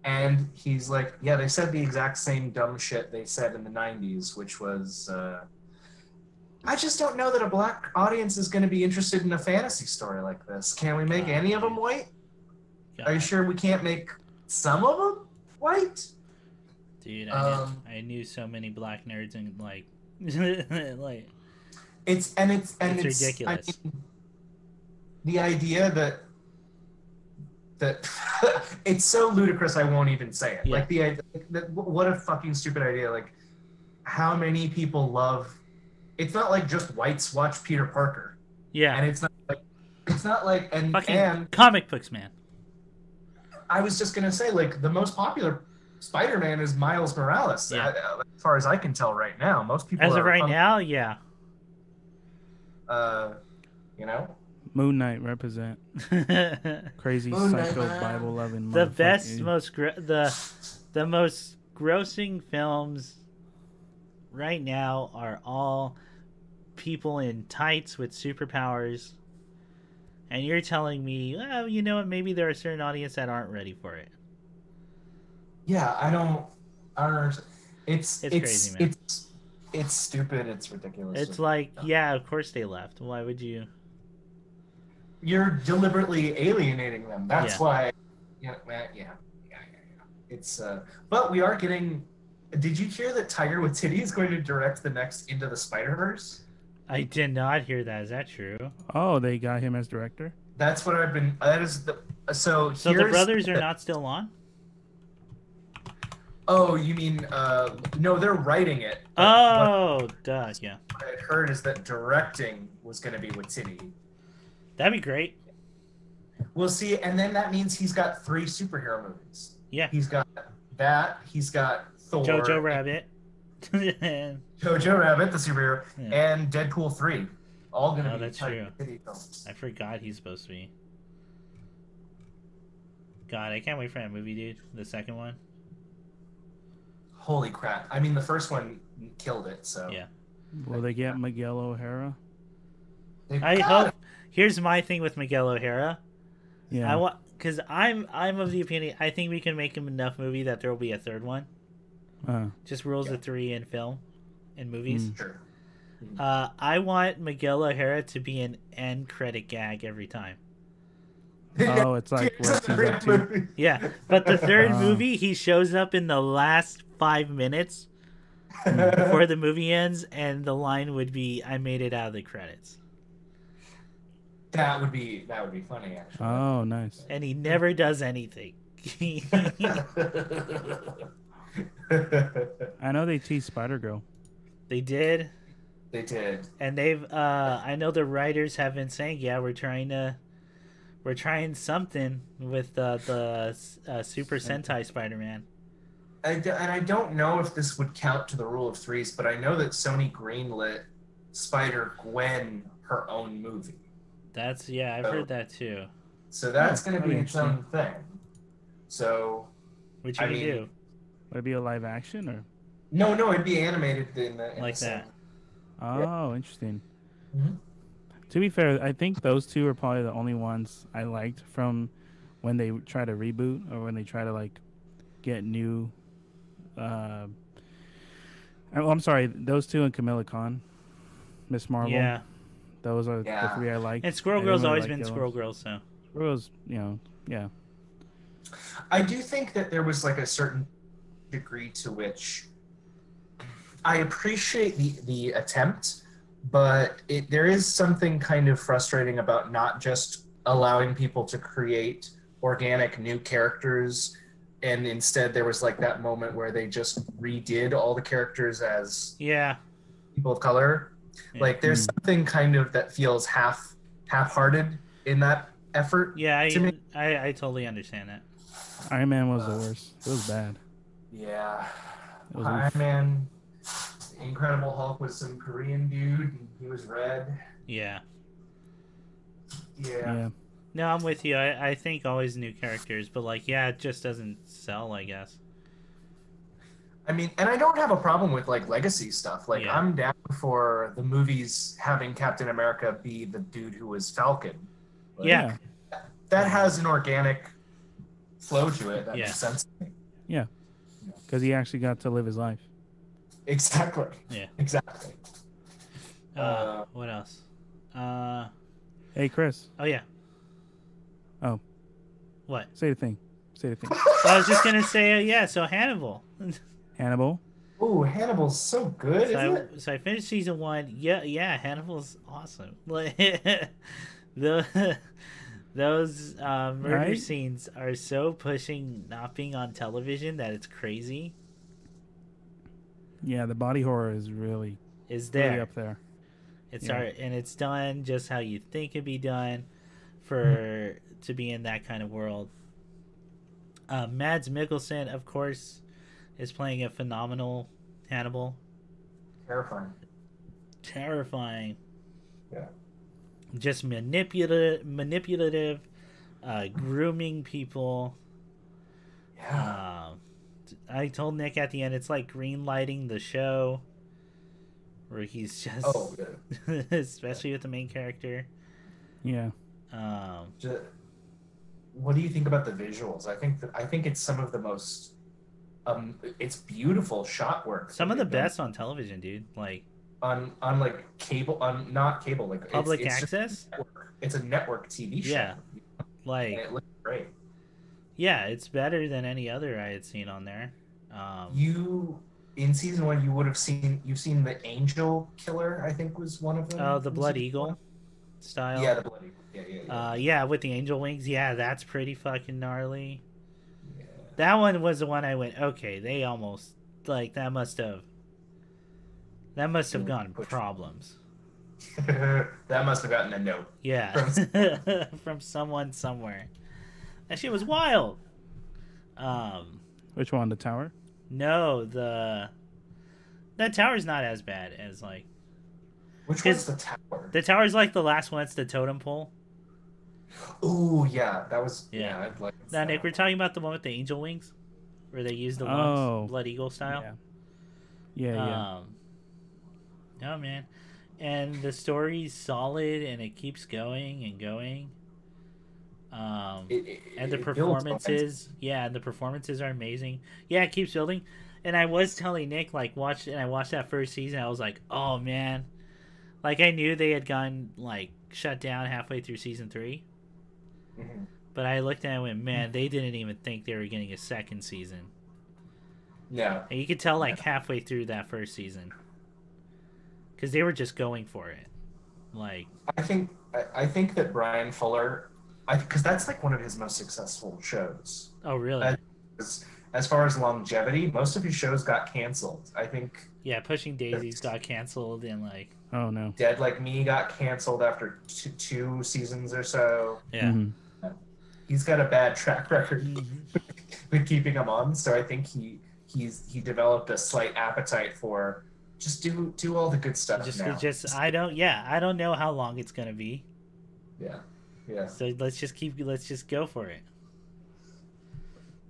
And he's like, yeah, they said the exact same dumb shit they said in the 90s, which was, I just don't know that a black audience is going to be interested in a fantasy story like this. Can we make any of them white? Are you sure we can't make some of them white? Dude, I knew so many black nerds and it's ridiculous. I mean, the idea that it's so ludicrous I won't even say it. Like the idea that what a fucking stupid idea. Like how many people love. It's not like just whites watch Peter Parker. Yeah, and it's not like and comic books, man. I was just gonna say the most popular Spider-Man is Miles Morales. Yeah. As far as I can tell right now, most people as of right now, yeah. Moon Knight represent. Crazy psycho Bible loving. The best, the most grossing films right now are all people in tights with superpowers, and you're telling me, well, you know what? Maybe there are certain audience that aren't ready for it. Yeah, I don't understand. It's crazy, man. It's stupid. It's ridiculous. It's like, yeah, of course they left. Why would you? You're deliberately alienating them. That's why. Yeah. It's but we are getting. Did you hear that Tiger Waititi is going to direct the next Into the Spider-Verse? I did not hear that. Is that true? Oh, they got him as director? That's what I've been. That is the. So the brothers are not still on? Oh, you mean no? They're writing it. Oh, duh, yeah. What I heard is that directing was going to be Waititi. That'd be great. We'll see, and then that means he's got 3 superhero movies. Yeah, he's got that. He's got Thor, Jojo Rabbit, Jojo Rabbit, the superhero, and Deadpool 3. All going to be that's true. Films. I forgot he's supposed to be. God, I can't wait for that movie, dude. The second one. Holy crap! I mean, the first one killed it. So yeah. Will they get Miguel O'Hara? I hope. Here's my thing with Miguel O'Hara. Yeah. Because I'm of the opinion I think we can make him enough movie that there will be a third one. Just rules of 3 in film, in movies. Sure. I want Miguel O'Hara to be an end credit gag every time. Oh, it's like what's he up to? Yeah, but the third movie, he shows up in the last 5 minutes before the movie ends, and the line would be, "I made it out of the credits." That would be funny, actually. Oh, nice. And he never does anything. I know they teased Spider-Girl. They did. They did. And they've I know the writers have been saying, yeah, we're trying something with the Super Sentai Spider-Man. And I don't know if this would count to the rule of 3s, but I know that Sony greenlit Spider-Gwen her own movie. I've heard that too. So that's going to be its own thing. So, what you gonna do? Would it be a live action or? No, it'd be animated in that. Oh, interesting. Mm-hmm. To be fair, I think those 2 are probably the only ones I liked from when they try to reboot or when they try to get new. I'm sorry, those 2 and Camilla Khan, Miss Marvel. Yeah. Those are the 3 I like. And Squirrel Girl's always been Squirrel Girl, so. Squirrel's, yeah. I do think that there was a certain degree to which I appreciate the attempt, but there is something kind of frustrating about not just allowing people to create organic new characters and instead there was like that moment where they just redid all the characters as people of color. Yeah. Like there's something kind of that feels half-hearted in that effort. Yeah, I totally understand that. Iron Man was the worst. It was bad. Yeah. Iron Man, Incredible Hulk was some Korean dude, and he was red. Yeah. Yeah. No, I'm with you. I think always new characters, but like, yeah, it just doesn't sell, I guess. I mean, and I don't have a problem with like legacy stuff. Like, I'm down for the movies having Captain America be the dude who was Falcon. Like, that has an organic flow to it. That makes sense to me. Yeah. Because he actually got to live his life. Exactly. Yeah. Exactly. What else? Hey, Chris. Oh, yeah. Oh. What? Say the thing. I was just going to say, so Hannibal. Hannibal? Oh, Hannibal's so good, isn't it? So I finished season 1. Yeah, Hannibal's awesome. Those murder scenes are so pushing not being on television that it's crazy. Yeah, the body horror is really up there. It's and it's done just how you think it'd be done to be in that kind of world. Mads Mikkelsen, of course, is playing a phenomenal Hannibal. Terrifying. Yeah. Just manipulative, grooming people. Yeah. I told Nick at the end, it's like green lighting the show, where he's just, especially with the main character. Yeah. What do you think about the visuals? I think it's some of the most, it's beautiful shot work. Some of the best on television, dude. Like on like cable, not cable, like public access. It's a network TV show. Yeah. Like, and it looks great. Yeah, it's better than any other I had seen on there. In season 1, you've seen the Angel Killer, I think was one of them. Oh, the Blood Eagle style. Yeah, the Blood Eagle. Yeah, with the angel wings. Yeah, that's pretty fucking gnarly. Yeah. That one was the one I went, okay, they almost, like, that must have gone problems. That must have gotten a note. Yeah. From someone somewhere. That shit was wild. Which one? The tower? No, that tower's not as bad as like. Which one's the tower? The tower's like the last one. It's the totem pole. Oh yeah, that was I'd like. Now, Nick, we're talking about the one with the angel wings, where they use the lungs, Blood Eagle style. Yeah. No, man, and the story's solid, and it keeps going and going. And the performances, the performances are amazing. Yeah, it keeps building. And I was telling Nick, like, I watched that first season. I was like, oh man, like I knew they had gone like shut down halfway through season 3. Mm-hmm. But I looked at it and went, man, they didn't even think they were getting a second season. Yeah, and you could tell like halfway through that first season, because they were just going for it. Like, I think that Bryan Fuller, because that's like one of his most successful shows. Oh, really? As far as longevity, most of his shows got canceled. I think. Yeah, Pushing Daisies got canceled, and like. Oh no. Dead Like Me got canceled after two seasons or so. Yeah. Mm-hmm. He's got a bad track record with keeping them on, so I think he developed a slight appetite for just do all the good stuff now. I don't know how long it's gonna be. Yeah. So let's just go for it.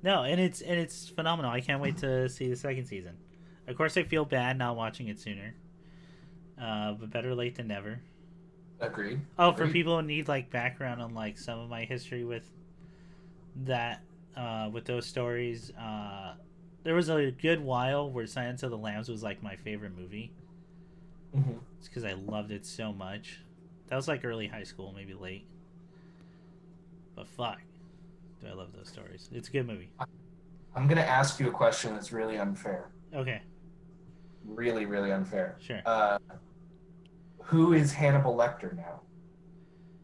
No, and it's phenomenal. I can't wait to see the second season. Of course, I feel bad not watching it sooner. But better late than never. Agreed. Oh, for people who need like background on like some of my history with that, with those stories, there was a good while where Silence of the Lambs was like my favorite movie. Mm-hmm. It's because I loved it so much. That was like early high school, maybe late. But fuck, do I love those stories. It's a good movie. I'm going to ask you a question that's really unfair. Okay. Really, really unfair. Sure. Who is Hannibal Lecter now?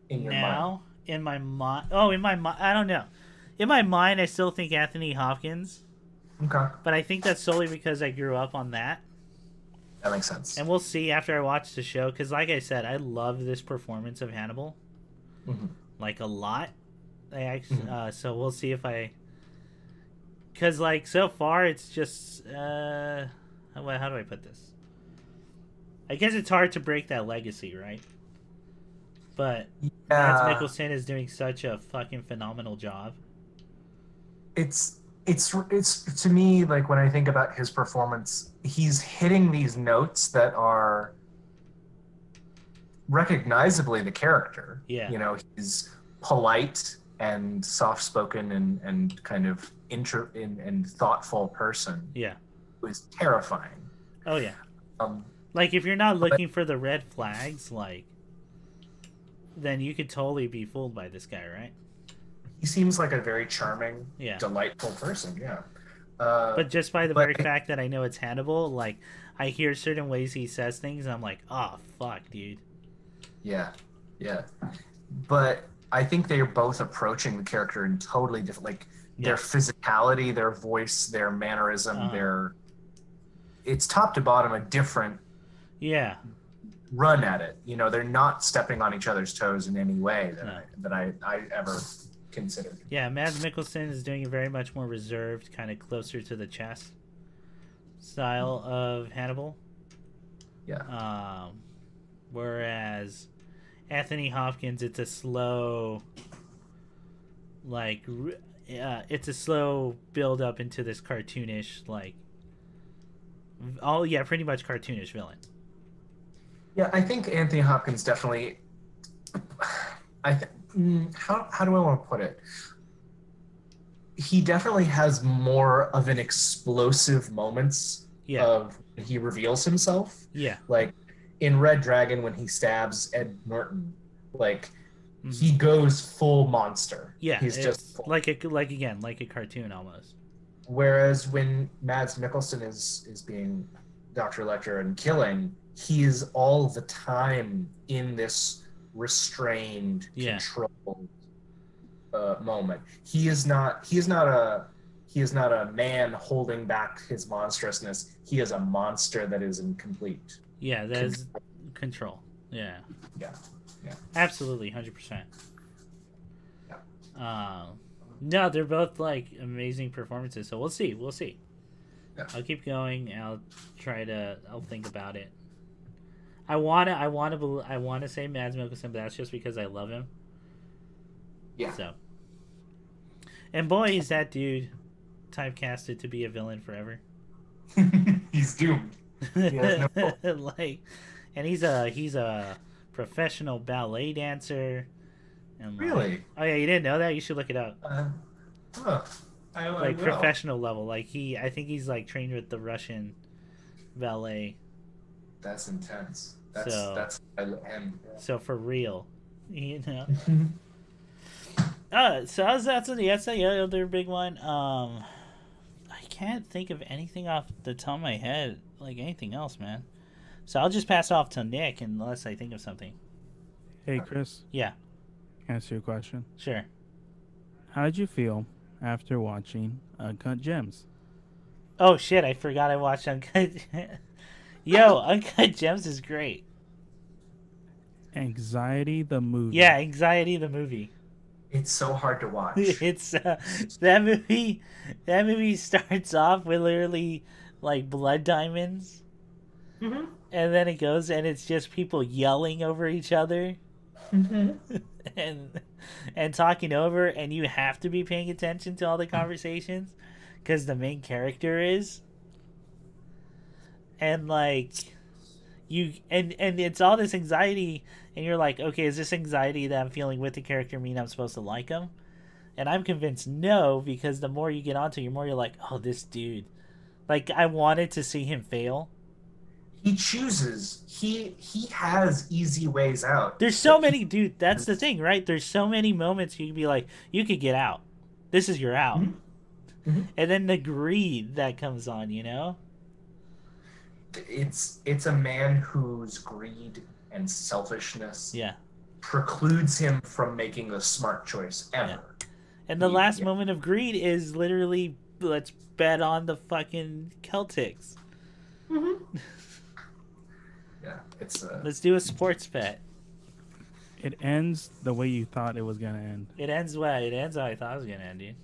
In your mind? In my mind. Oh, in my mind. I don't know. in my mind, I still think Anthony Hopkins. Okay. But I think that's solely because I grew up on that. That makes sense. And we'll see after I watch the show, because like I said, I love this performance of Hannibal. Mm-hmm. Like, a lot. So we'll see if I... Because, like, so far, it's just... how do I put this? I guess it's hard to break that legacy, right? But Mads Mikkelsen is doing such a fucking phenomenal job. It's to me, like, when I think about his performance, he's hitting these notes that are recognizably the character. Yeah. You know, he's polite and soft-spoken and kind of and thoughtful person. Yeah. Who is terrifying. Oh, yeah. Like, if you're not looking for the red flags, like, then you could totally be fooled by this guy, right? He seems like a very charming, delightful person, yeah. But just by the very fact that I know it's Hannibal, like, I hear certain ways he says things, and I'm like, oh, fuck, dude. Yeah. But I think they're both approaching the character in totally different, like, their physicality, their voice, their mannerism, it's top to bottom a different run at it. You know, they're not stepping on each other's toes in any way that I ever considered. Yeah, Mads Mikkelsen is doing a very much more reserved, kind of closer to the chest style of Hannibal. Yeah. Whereas Anthony Hopkins, it's a slow, like, it's a slow build up into this cartoonish, like, pretty much cartoonish villain. Yeah, I think Anthony Hopkins definitely. How do I want to put it? He definitely has more of an explosive moments of when he reveals himself. Yeah. Like in Red Dragon when he stabs Ed Norton, like he goes full monster. Yeah. He's just full. like a cartoon almost. Whereas when Mads Mikkelsen is being Dr. Lecter and killing, he is all the time in this restrained, controlled moment. He is not a man holding back his monstrousness. He is a monster that is in complete that is control. Yeah. Absolutely, 100%. No, they're both like amazing performances. So we'll see. Yeah. I'll keep going. I'll think about it. I want to say Mads Mikkelsen, but that's just because I love him. Yeah. So. And boy, is that dude typecasted to be a villain forever. He's doomed. He has no hope. And he's a professional ballet dancer. And really? Oh yeah, you didn't know that? You should look it up. I professional level. Like I think he's like trained with the Russian ballet. That's intense. That's him. So for real, you know. So that's the other big one. I can't think of anything off the top of my head, like anything else, man. So I'll just pass off to Nick unless I think of something. Hey, Chris. Yeah. Can I ask you a question? Sure. How did you feel after watching Uncut Gems? Oh shit! I forgot I watched Uncut. Yo, Uncut Gems is great. Anxiety the movie. Yeah, Anxiety the movie. It's so hard to watch. It's that movie. That movie starts off with literally like blood diamonds, and then it goes and it's just people yelling over each other, and talking over, and you have to be paying attention to all the conversations because the main character is. And like and it's all this anxiety, and you're like, okay, is this anxiety that I'm feeling with the character mean I'm supposed to like him? And I'm convinced no, because the more you get onto it, the more you're like, oh, this dude, like, I wanted to see him fail. He has easy ways out. There's so many, dude, that's the thing, right? There's so many moments you could be like, you could get out, this is your out. And then the greed that comes on, you know. It's a man whose greed and selfishness yeah, precludes him from making the smart choice ever. And the last moment of greed is literally, let's bet on the fucking Celtics. Mm-hmm. Yeah, it's let's do a sports bet. It ends the way you thought it was gonna end. It ends well. It ends how I thought it was gonna end, dude.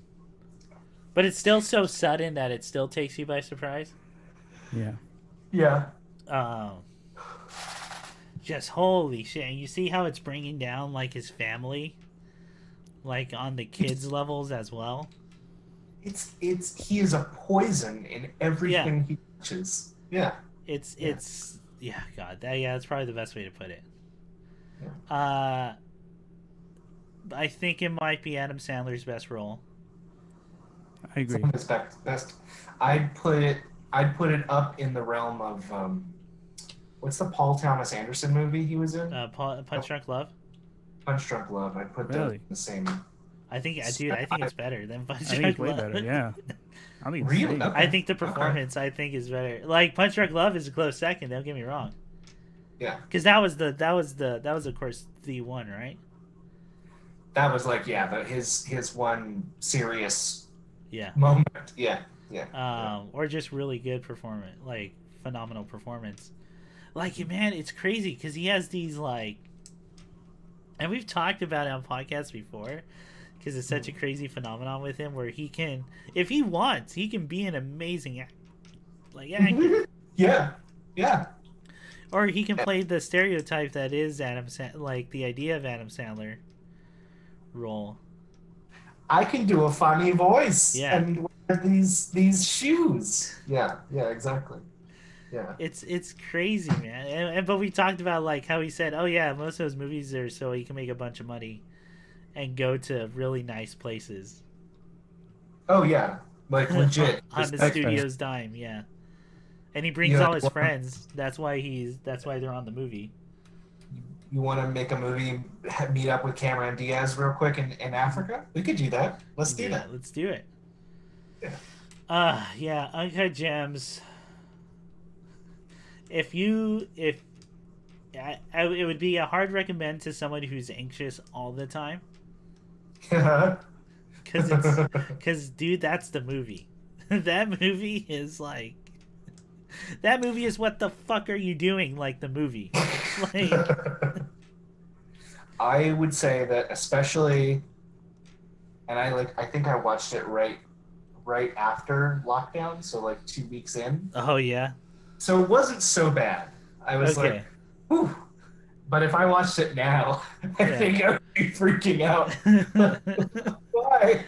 But it's still so sudden that it still takes you by surprise. Yeah. Yeah. Just holy shit! And you see how it's bringing down like his family, like on the kids' levels as well. He is a poison in everything he touches. Yeah. It's God, that's probably the best way to put it. Yeah. I think it might be Adam Sandler's best role. I agree. Best. I'd put it up in the realm of what's the Paul Thomas Anderson movie he was in? Punch Drunk Love. Punch Drunk Love. I'd put that in the same. I think it's better than Punch Drunk Love. I think it's way better. Yeah. I think the performance is better. Like Punch Drunk Love is a close second. Don't get me wrong. Yeah. Because that was of course the one, right? That was like his one serious yeah moment. Yeah. Or just really good performance, like phenomenal performance. Like, man, it's crazy because he has these like, and we've talked about it on podcasts before, because it's such a crazy phenomenon with him where he can, if he wants, he can be an amazing actor. Yeah. Or he can play the stereotype that is like the idea of Adam Sandler role. I can do a funny voice. Yeah. And wear these shoes. Yeah, exactly. Yeah. It's crazy, man. But we talked about like how he said, oh yeah, most of those movies are so he can make a bunch of money and go to really nice places. Oh yeah, like legit on the studio's dime, yeah. And he brings all his friends. That's why they're on the movie. You want to make a movie, meet up with Cameron Diaz real quick in Africa? We could do that. Let's do that. Let's do it. Yeah. Uncut Gems. It would be a hard recommend to someone who's anxious all the time. Because dude, that's the movie. That movie is like, that movie is what the fuck are you doing? Like the movie. Like, I would say that especially, and I think I watched it right after lockdown, so like 2 weeks in. Oh yeah. So it wasn't so bad. I was like, whew. But if I watched it now, I think I would be freaking out. Why?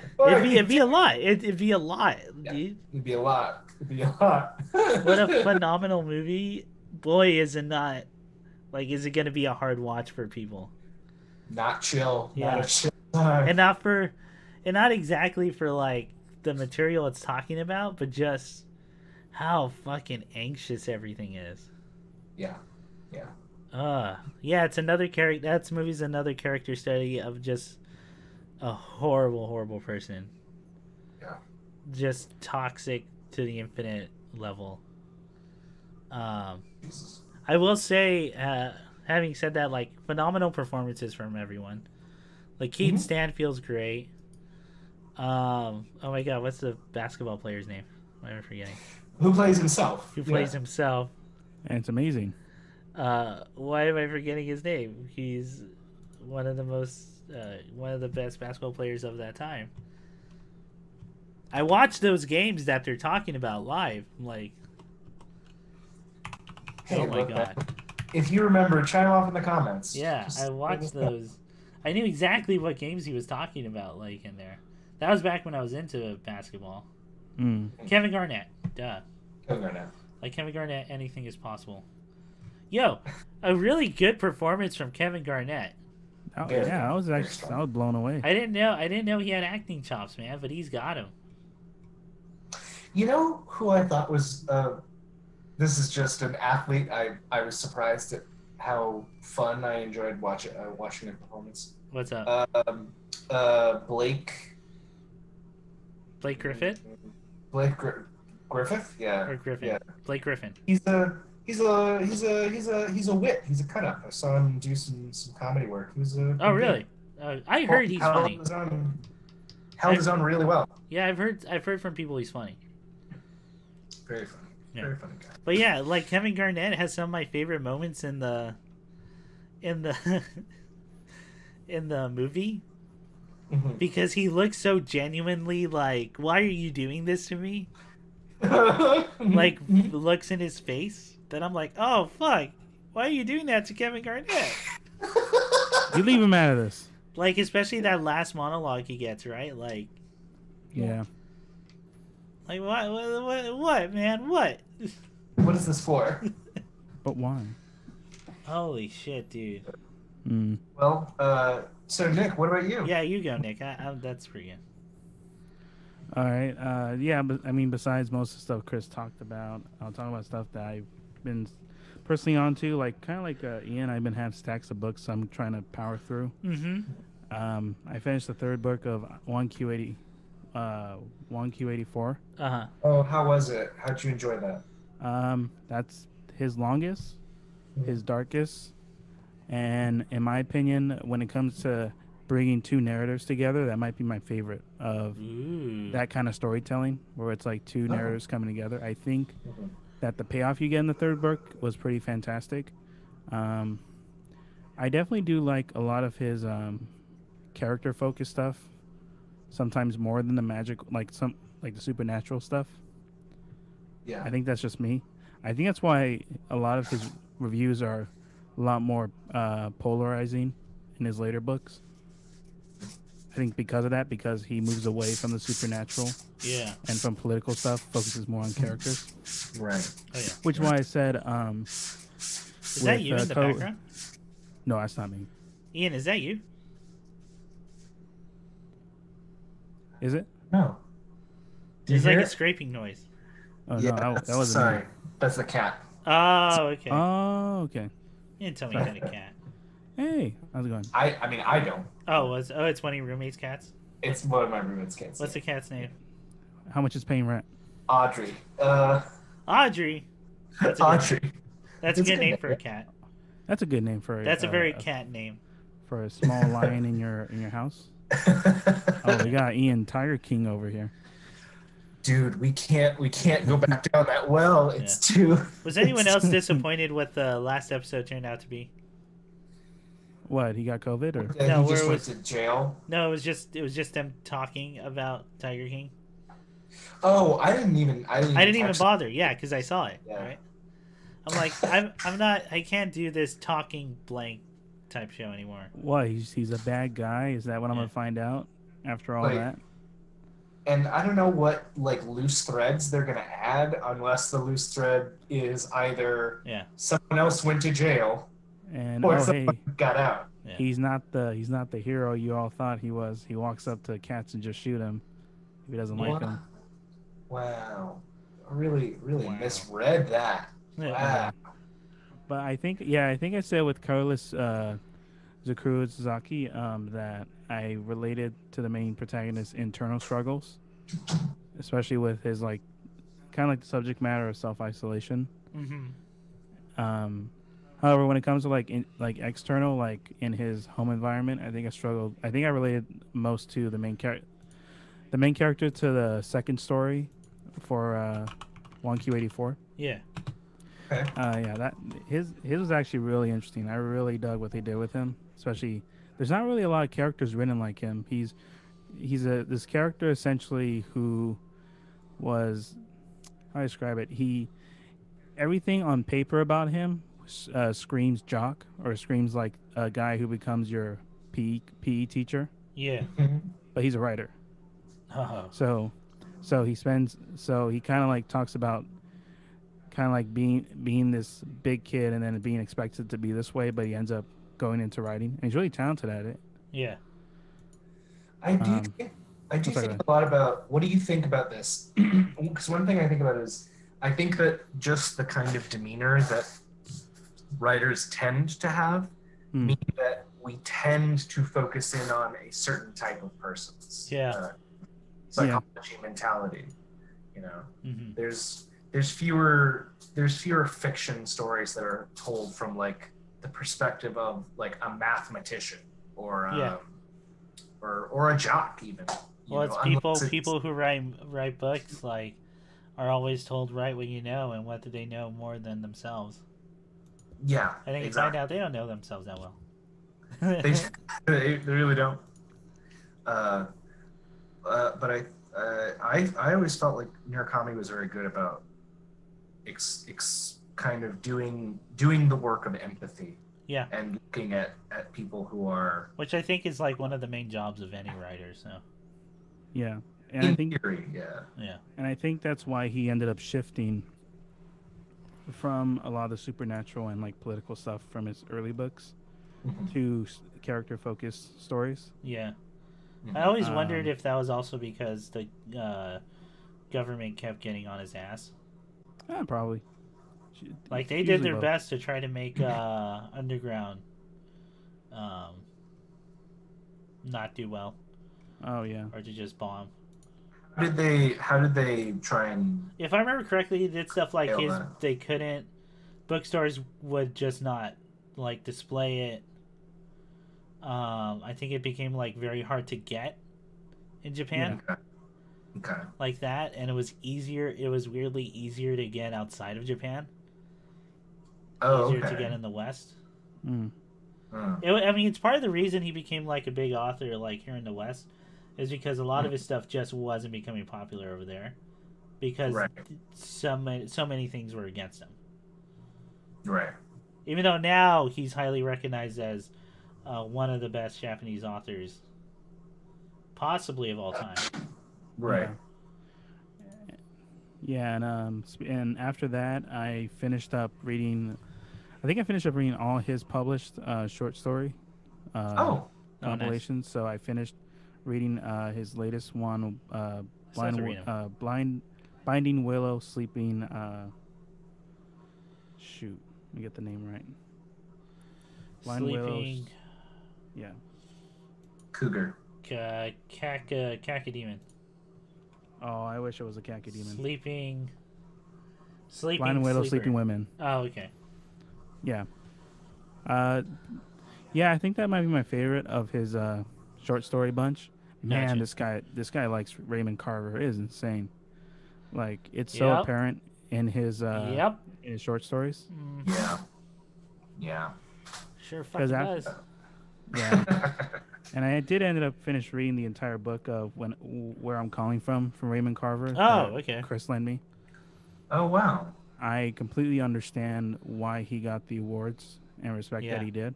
It'd be a lot. It'd be a lot, dude. It'd be a lot. What a phenomenal movie. Boy, is it not. Like, is it going to be a hard watch for people? Not chill. Yeah. Not a chill time. And not exactly for, like, the material it's talking about, but just how fucking anxious everything is. Yeah. Yeah, it's another character. That movie's another character study of just a horrible, horrible person. Yeah. Just toxic to the infinite level. Jesus. I will say, having said that, like, phenomenal performances from everyone. Like, Keith Stanfield's great. Oh my god, what's the basketball player's name? Why am I forgetting? Who plays himself? Who plays himself? And it's amazing. Why am I forgetting his name? He's one of the best basketball players of that time. I watched those games that they're talking about live. I'm like, hey, oh my god! If you remember, chime off in the comments. Yeah, I watched those. I knew exactly what games he was talking about, like in there. That was back when I was into basketball. Kevin Garnett, duh. Kevin Garnett. Like Kevin Garnett, anything is possible. Yo, a really good performance from Kevin Garnett. Oh, yeah, I was blown away. I didn't know he had acting chops, man, but he's got him. You know who I thought was this is just an athlete. I was surprised at how fun I enjoyed watching a performance. What's up? Blake Griffith? Griffith? Yeah. Or Griffin. Yeah. Blake Griffin. He's a wit. He's a cut up. I saw him do some comedy work. He was really? I heard he's funny. held his own really well. Yeah, I've heard from people he's funny. Very funny. Yeah. Very funny guy. But yeah, like Kevin Garnett has some of my favorite moments in the in the movie. Mm-hmm. Because he looks so genuinely like, why are you doing this to me? Like, looks in his face that I'm like, oh fuck, why are you doing that to Kevin Garnett? You leave him out of this. Like, especially that last monologue he gets, right? Like, yeah. Like, what, man? What? What is this for? But why? Holy shit, dude. Mm. Well, so Nick, what about you? Yeah, you go, Nick. That's for you. All right. Yeah, but I mean, besides most of the stuff Chris talked about, I'll talk about stuff that I've been personally onto. Like, kind of like Ian, I've been having stacks of books I'm trying to power through. Mm-hmm. I finished the third book of 1Q84. Uh-huh. Oh, how was it? How'd you enjoy that? That's his longest, his darkest, and in my opinion, when it comes to bringing two narratives together, that might be my favorite of that kind of storytelling, where it's like two narratives coming together. I think that the payoff you get in the third book was pretty fantastic. I definitely do like a lot of his character focused stuff, sometimes more than the magic, like the supernatural stuff. Yeah, I think that's just me. I think that's why a lot of his reviews are a lot more polarizing in his later books. I think because of that, because he moves away from the supernatural, and from political stuff, focuses more on characters. Right. Oh yeah. Which is why I said, is that you in the background? No, that's not me. Ian, is that you? Is it? No. There's like a scraping noise. Oh yeah, no, that wasn't. Sorry, me. That's the cat. Oh, okay. Oh, okay. You didn't tell me you had a cat. Hey, how's it going? I mean, I don't. It's one of your roommate's cats? It's one of my roommate's cats. What's the cat's name? How much is paying rent? Audrey. Audrey. Audrey. That's a good name for a cat. That's a good name for. That's a very cat name. For a small lion in your house. Oh, we got Ian Tiger King over here. Dude, we can't go back down that well. It's too. Was anyone else disappointed what the last episode turned out to be? What, he got COVID or? Yeah, no, he just went to jail. No, it was just them talking about Tiger King. Oh, I didn't even bother. Yeah, because I saw it. Yeah. Right. I'm like, I can't do this talking blank type show anymore. What? He's a bad guy? Is that what I'm gonna find out after all that? And I don't know what loose threads they're gonna add, unless the loose thread is either someone else went to jail or someone got out. Yeah. He's not the hero you all thought he was. He walks up to cats and just shoot him if he doesn't like them. Wow, I really misread that. Wow. But I think I said with Carlos Zucchero-Sasaki that I related to the main protagonist's internal struggles, especially with his kind of like the subject matter of self-isolation. Mm-hmm. However, when it comes to external, in his home environment, I think I related most to the main character to the second story for 1Q84. Yeah. Okay. That his was actually really interesting. I really dug what they did with him. Especially, there's not really a lot of characters written like him. He's this character essentially who was, how do I describe it? Everything on paper about him screams jock, or screams like a guy who becomes your PE teacher. Yeah. But he's a writer. Uh-huh. So he kind of talks about being this big kid and then being expected to be this way, but he ends up going into writing, and he's really talented at it. Yeah. I do think a lot about, what do you think about this? Because one thing I think about is, I think that just the kind of demeanor that writers tend to have mean that we tend to focus in on a certain type of person's psychology, mentality. Mm-hmm. There's fewer fiction stories that are told from the perspective of a mathematician or a jock even. Well, it's people who write books like are always told write what you know, and what do they know more than themselves? Yeah, I think you find out they don't know themselves that well. they really don't. But I always felt like Murakami was very good about kind of doing the work of empathy. Yeah. And looking at people who are, which I think is like one of the main jobs of any writer. So. Yeah. And in I think theory, yeah. Yeah. And I think that's why he ended up shifting from a lot of the supernatural and like political stuff from his early books to character focused stories. Yeah. I always wondered if that was also because the government kept getting on his ass. Probably. Like they did their best to try to make Underground not do well. Oh yeah. Or to just bomb. How did they try and? If I remember correctly, he did stuff like they couldn't. Bookstores would just not like display it. I think it became like very hard to get in Japan. Yeah. Okay. Like that, and it was easier. It was weirdly easier to get outside of Japan. Easier to get in the West. Mm. I mean, it's part of the reason he became like a big author, like here in the West, is because a lot of his stuff just wasn't becoming popular over there, because so many things were against him. Right. Even though now he's highly recognized as one of the best Japanese authors, possibly of all time. Right. Yeah, and after that, I finished up reading. I think I finished up reading all his published short story compilations. Nice. So I finished reading his latest one, Binding Willow Sleeping. Shoot, let me get the name right. Blind Sleeping. Yeah. Cougar. Cacodemon. Oh, I wish it was a Cacodemon. Sleeping. Blind Widow, Sleeping Women. Oh, okay. Yeah. Yeah, I think that might be my favorite of his short story bunch. Man, gotcha. this guy likes Raymond Carver. It is insane. Like, it's so apparent in his in his short stories. Yeah. Yeah. Sure fucking does. Yeah. And I did end up finish reading the entire book of Where I'm Calling from Raymond Carver. Oh, okay. Chris lent me. Oh, wow. I completely understand why he got the awards and respect that he did.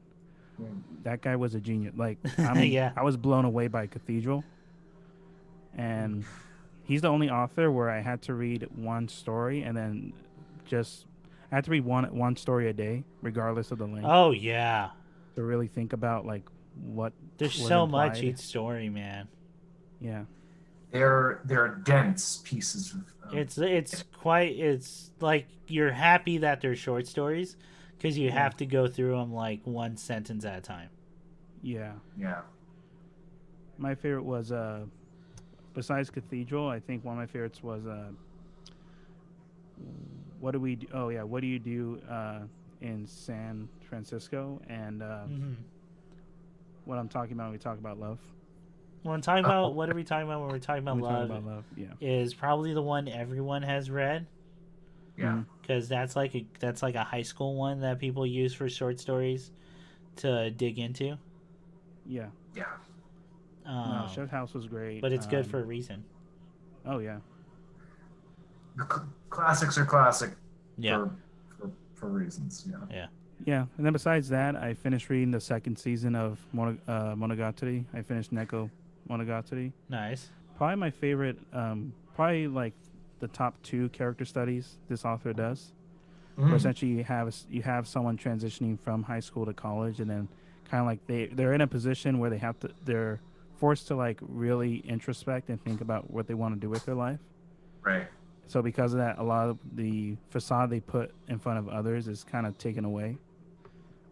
Yeah. That guy was a genius. Like, I was blown away by Cathedral. And he's the only author where I had to read one story and then I had to read one story a day, regardless of the length. Oh, yeah. To really think about, like, what there's so implied. Much each story, man. Yeah. They're dense pieces of it's like you're happy that they're short stories because you have to go through them like one sentence at a time. Yeah. Yeah. My favorite was besides Cathedral, I think one of my favorites was what do we do? Oh yeah, what do you do in San Francisco? And what I'm talking about when we talk about love. What are we talking about when we're talking about love? Yeah. Is probably the one everyone has read. Yeah. Because that's like a high school one that people use for short stories to dig into. Yeah. Yeah. No, Chef House was great. But it's good for a reason. Oh yeah. Classics are classic. Yeah. For reasons. Yeah. Yeah. Yeah, and then besides that, I finished reading the second season of Monogatari. I finished Neko Monogatari. Nice. Probably my favorite, probably like the top 2 character studies this author does. Where essentially you have someone transitioning from high school to college, and then kind of like they're in a position where they're forced to like really introspect and think about what they want to do with their life. Right. So because of that, a lot of the facade they put in front of others is kind of taken away.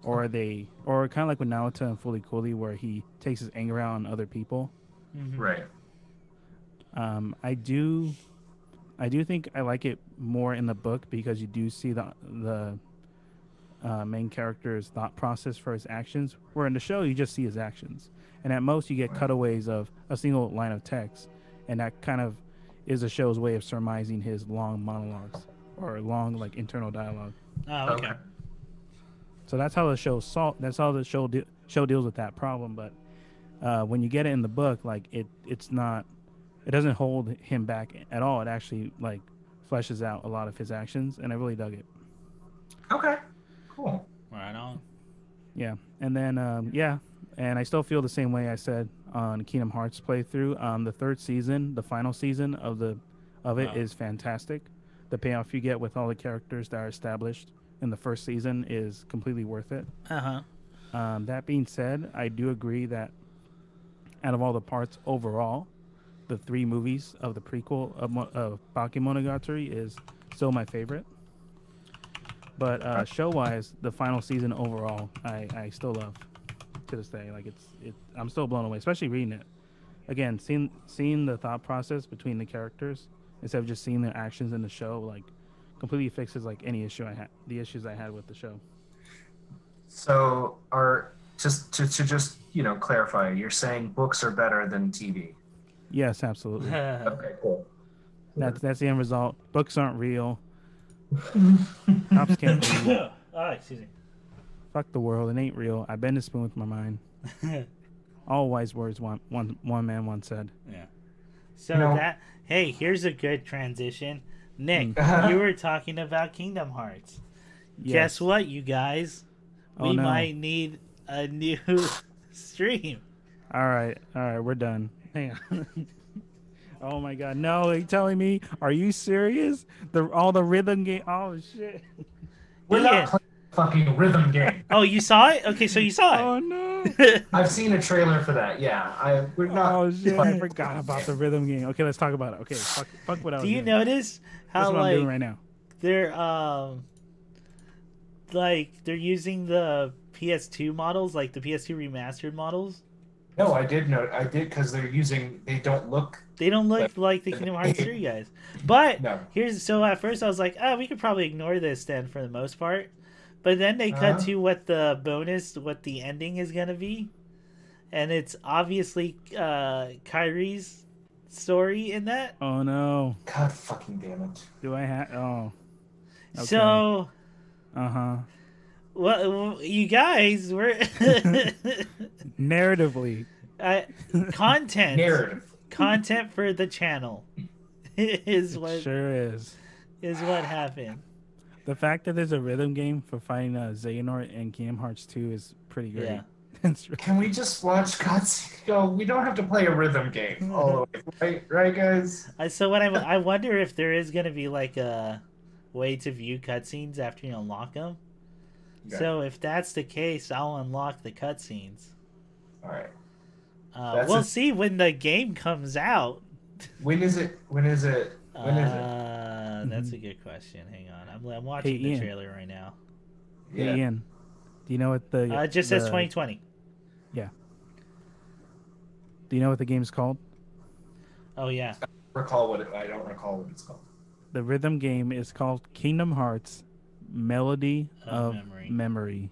Or kind of like with Naruto and Fooly Cooly, where he takes his anger out on other people. Mm-hmm. Right. I do think I like it more in the book because you do see the main character's thought process for his actions. Where in the show, you just see his actions, and at most you get cutaways of a single line of text, and that kind of is the show's way of surmising his long monologues or long like internal dialogue. Oh, okay. So that's how the show show deals with that problem. But when you get it in the book, like it doesn't hold him back at all. It actually like fleshes out a lot of his actions, and I really dug it. Okay, cool. Right on. Yeah, and then and I still feel the same way I said on Kingdom Hearts playthrough. The third season, the final season of it is fantastic. The payoff you get with all the characters that are established in the first season is completely worth it. That being said, I do agree that out of all the parts overall, the 3 movies of the prequel of Bakemonogatari is still my favorite. But show-wise, the final season overall, I still love to this day. Like I'm still blown away, especially reading it. Again, seeing the thought process between the characters instead of just seeing their actions in the show, like completely fixes like any issue the issues I had with the show. So just clarify, you're saying books are better than TV? Yes, absolutely. Okay, cool. That's the end result. Books aren't real. Cops can't read. Excuse me. Fuck the world. It ain't real. I bend a spoon with my mind. All wise words one man once said. Yeah. So hey, here's a good transition. Nick, you were talking about Kingdom Hearts. Yes. Guess what, you guys? We might need a new stream. All right, we're done. Hang on. Oh my god, no, are you telling me? Are you serious? All the rhythm game. Oh shit. We're not playing a fucking rhythm game. Oh, you saw it? Okay, so you saw it. Oh no. I've seen a trailer for that. Yeah, we're not. Oh shit, I forgot about the rhythm game. Okay, let's talk about it. Okay, fuck what I was doing. Do you doing. notice how That's what I'm doing right now. They're using the PS2 models, like the PS2 remastered models? No, I did because they don't look like the Kingdom Hearts 3 guys. But no. So at first I was like, we could probably ignore this then for the most part. But then they cut to what the ending is going to be. And it's obviously Kyrie's story in that. Oh no. God fucking damn it. Do I have okay. So well, you guys were narratively content for the channel is what sure is what happened. The fact that there's a rhythm game for fighting Xehanort in Kingdom Hearts 2 is pretty great. Yeah. Can we just watch cutscenes go? We don't have to play a rhythm game all the way, right, guys? So I wonder if there is going to be like a way to view cutscenes after you unlock them. Okay. So if that's the case, I'll unlock the cutscenes. All right. We'll see when the game comes out. When is it? That's a good question. Hang on, I'm watching the trailer right now. Yeah. Hey, Ian, do you know what the? It just says 2020. Yeah. Do you know what the game's called? Oh yeah. I don't recall what it's called. The rhythm game is called Kingdom Hearts Melody of Memory.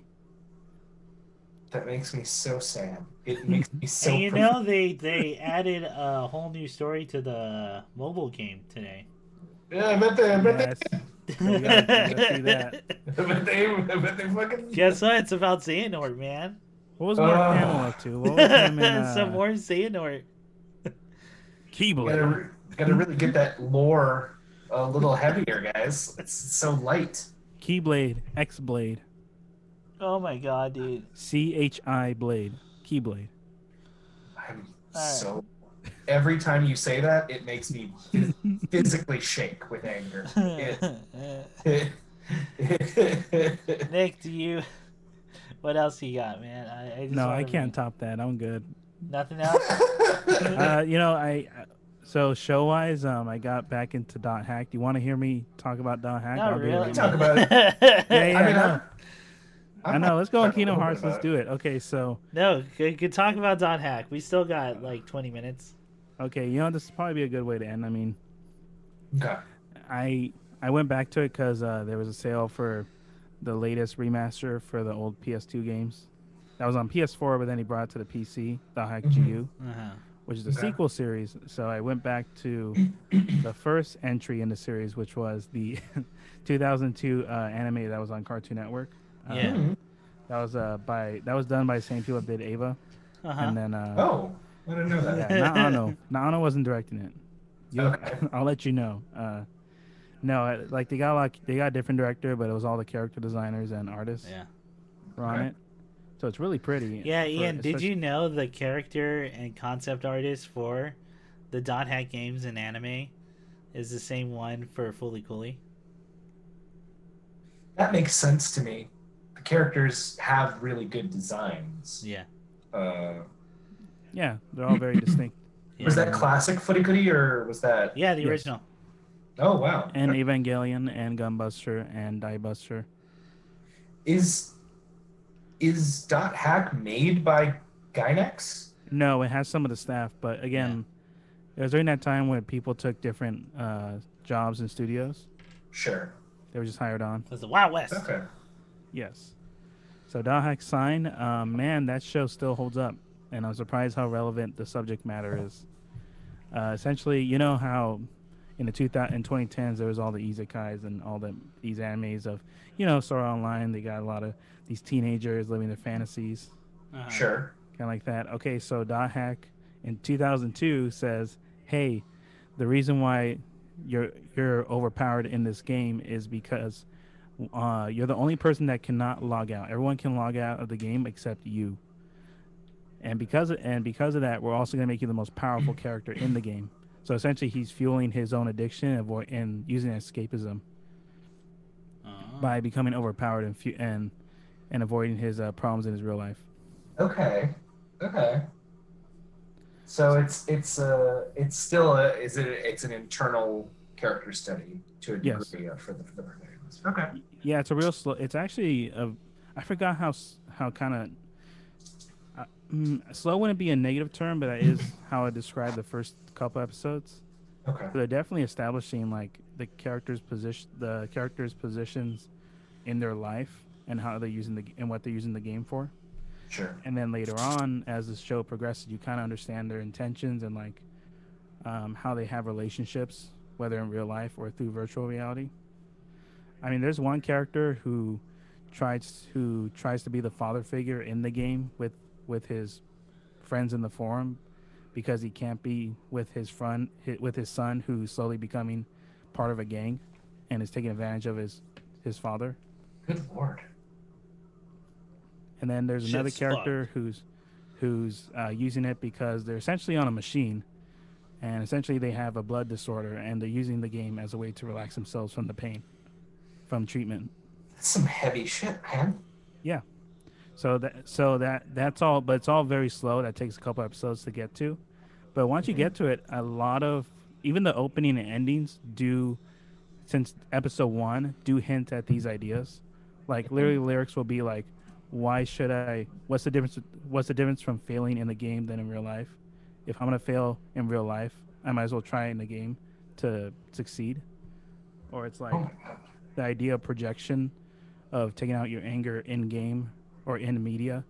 That makes me so sad. It makes me so. And they added a whole new story to the mobile game today. Yeah, I bet they. We gotta see that. I bet they fucking. Guess what? It's about Xehanort, man. What was Mark Hamill up to? What was him in, some more Xehanort. Keyblade. Gotta really get that lore a little heavier, guys. It's so light. Keyblade, X-Blade. Oh my god, dude. CHI Blade. Keyblade. Every time you say that, it makes me physically shake with anger. Nick, what else you got, man? I can't top that. I'm good. Nothing else? So show-wise, I got back into Dot Hack. Do you want to hear me talk about Dot Hack? Not really. Talk about it. Yeah, I know. Let's go on Kingdom Hearts. Let's do it. Okay, so. No, good talk about Dot Hack. We still got like 20 minutes. Okay, this would probably be a good way to end. I mean, okay. I went back to it because there was a sale for the latest remaster for the old PS2 games. That was on PS4, but then he brought it to the PC, the Hack GU, which is the sequel series. So I went back to the first entry in the series, which was the 2002 anime that was on Cartoon Network. That was done by the same people that did Ava, and then I didn't know that. Yeah, Naano wasn't directing it. Okay. I'll let you know. No, like they got a different director, but it was all the character designers and artists were on it. So it's really pretty. Yeah, Ian, did you know the character and concept artist for the Dot Hack games and anime is the same one for Fooly Cooly? That makes sense to me. The characters have really good designs. Yeah. Yeah, they're all very distinct. Was that classic Fooly Cooly or was that? Yeah, the original. Oh, wow. And Evangelion and Gunbuster and Diebuster. Is Dot Hack made by Gainax? No, it has some of the staff, but again, it was during that time when people took different jobs in studios. Sure. They were just hired on. It was the Wild West. Okay. Yes. So Dot Hack Sign, man, that show still holds up, and I'm surprised how relevant the subject matter is. Essentially, you know how in the 2010s there was all the isekais and all these animes of, Sword Art Online. They got a lot of these teenagers living their fantasies. Sure. Kind of like that. Okay, so Dot Hack in 2002 says, hey, the reason why you're overpowered in this game is because you're the only person that cannot log out. Everyone can log out of the game except you. And because of that, we're also going to make you the most powerful character in the game. So essentially, he's fueling his own addiction and using escapism by becoming overpowered and avoiding his problems in his real life. Okay. So it's still it's an internal character study to a degree for the protagonist. Okay. Yeah, it's a real slow. It's actually I forgot how kind of slow wouldn't be a negative term, but that is how I described the first couple episodes. Okay. So they're definitely establishing like the characters' positions in their life and how they're using and what they're using the game for. Sure. And then later on, as the show progresses, you kind of understand their intentions and like how they have relationships, whether in real life or through virtual reality. I mean, there's one character who tries to be the father figure in the game with his friends in the forum because he can't be with his son who's slowly becoming part of a gang and is taking advantage of his father. Good Lord. And then there's another character who's using it because they're essentially on a machine, and essentially they have a blood disorder, and they're using the game as a way to relax themselves from the pain, from treatment. That's some heavy shit, man. Yeah. So that's all, but it's all very slow. That takes a couple episodes to get to, but once you get to it, a lot of even the opening and endings since episode 1 do hint at these ideas. Like literally, lyrics will be like, "Why should I? What's the difference? What's the difference from failing in the game than in real life? If I'm gonna fail in real life, I might as well try in the game to succeed." Or it's like the idea of projection, of taking out your anger in game or in media,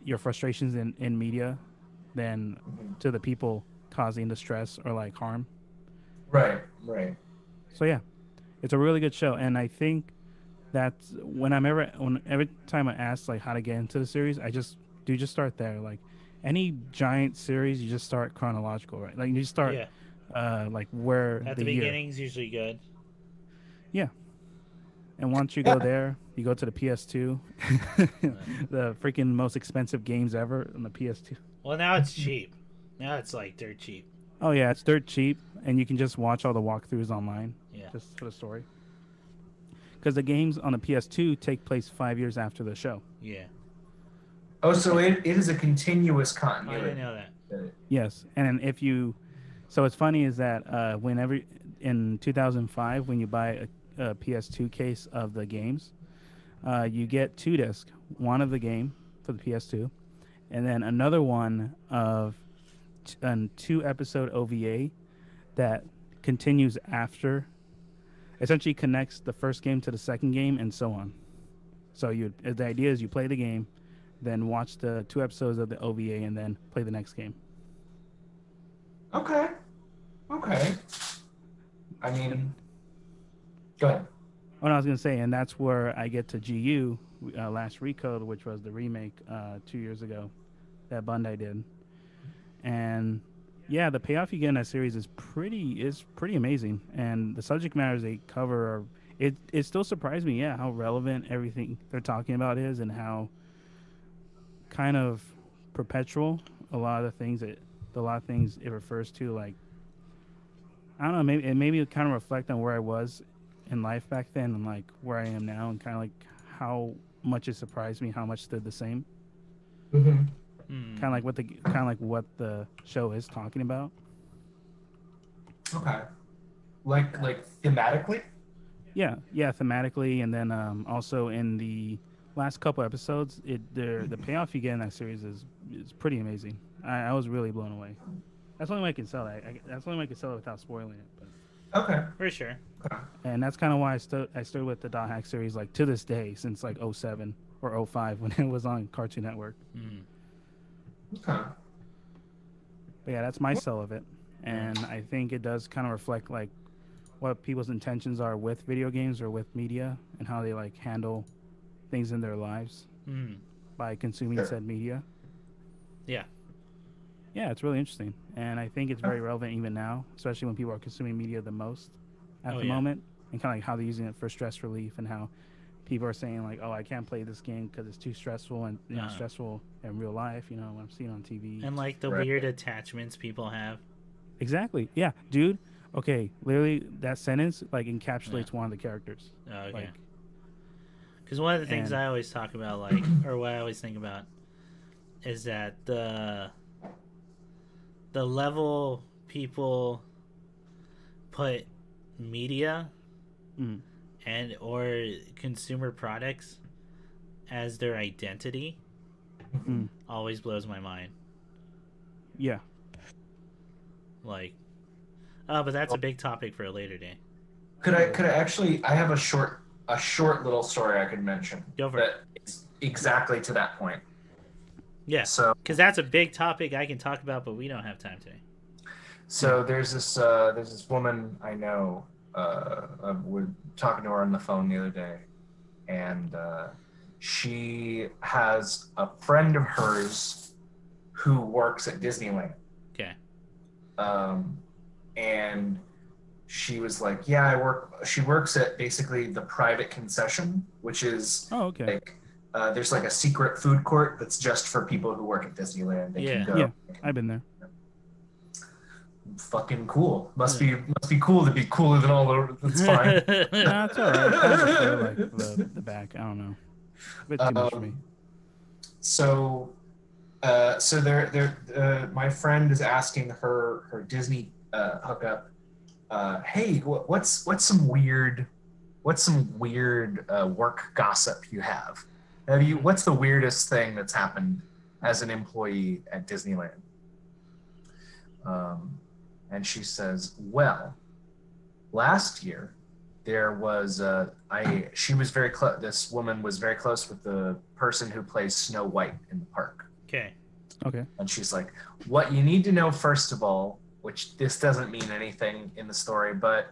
your frustrations in media, than to the people causing the stress or like harm. Right. So yeah, it's a really good show, and I think that's every time I ask like how to get into the series, I just start there. Like any giant series, you just start chronological, right? Like you just start like where at the beginning's usually good. Yeah. And once you go there, you go to the PS2, the freaking most expensive games ever on the PS2. Well, now it's cheap. Now it's like dirt cheap. Oh yeah, it's dirt cheap, and you can just watch all the walkthroughs online. Yeah. Just for the story. Because the games on the PS2 take place 5 years after the show. Yeah. Oh, so it is a continuous continuity. I didn't know that. Yes, and so what's funny is that in 2005, when you buy a PS2 case of the games, you get 2 discs, one of the game for the PS2, and then another one of a 2-episode OVA that continues after. essentially connects the first game to the second game and so on. So the idea is you play the game, then watch the 2 episodes of the OVA, and then play the next game. Okay. I mean, go ahead. Oh, no, I was going to say, and that's where I get to GU, Last Recode, which was the remake 2 years ago that Bandai did. And yeah, the payoff you get in that series is pretty amazing. And the subject matters they cover it still surprised me, how relevant everything they're talking about is, and how kind of perpetual a lot of things it refers to. Like, I don't know, maybe it kind of reflect on where I was in life back then and like where I am now, and kind of like how much it surprised me how much stayed the same. Kind of like what the show is talking about. Okay. Like thematically? Yeah, thematically, and then also in the last couple episodes, the payoff you get in that series is pretty amazing. I was really blown away. That's the only way I can sell it. That's the only way I can sell it without spoiling it. But. Okay, for sure. And that's kind of why I stood with the Dot Hack series like to this day, since like 07 or 05 when it was on Cartoon Network. Okay. But yeah, that's my sell of it, and I think it does kind of reflect like what people's intentions are with video games or with media, and how they like handle things in their lives by consuming said media. Yeah, it's really interesting, and I think it's very relevant even now, especially when people are consuming media the most at the moment, and kind of like how they're using it for stress relief, and how people are saying like, oh, I can't play this game because it's too stressful, and stressful in real life, what I'm seeing on TV, and like the weird attachments people have. Exactly. Yeah, dude. Okay, literally, that sentence like encapsulates one of the characters. Oh, okay. Because one of the things I always talk about, like, or what I always think about, is that the level people put media and or consumer products as their identity always blows my mind. Yeah. Like, but that's a big topic for a later day. Could I actually? I have a short little story I could mention. Go for it. It's exactly to that point. Yeah. So, because that's a big topic I can talk about, but we don't have time today. So there's this woman I know. We're talking to her on the phone the other day, and she has a friend of hers who works at Disneyland. Okay. And she was like, she works at basically the private concession, which is like, there's like a secret food court that's just for people who work at Disneyland. They can go. Yeah, I've been there. Fucking cool. Must be cool to be cooler than all the. That's fine. No, it's all right. I prefer like the back. I don't know. A bit too much for me. So my friend is asking her Disney hookup. Hey, what's some weird work gossip you have? What's the weirdest thing that's happened as an employee at Disneyland? And she says, well, last year there was she was very close. This woman was very close with the person who plays Snow White in the park. Okay. And she's like, what you need to know first of all, which this doesn't mean anything in the story, but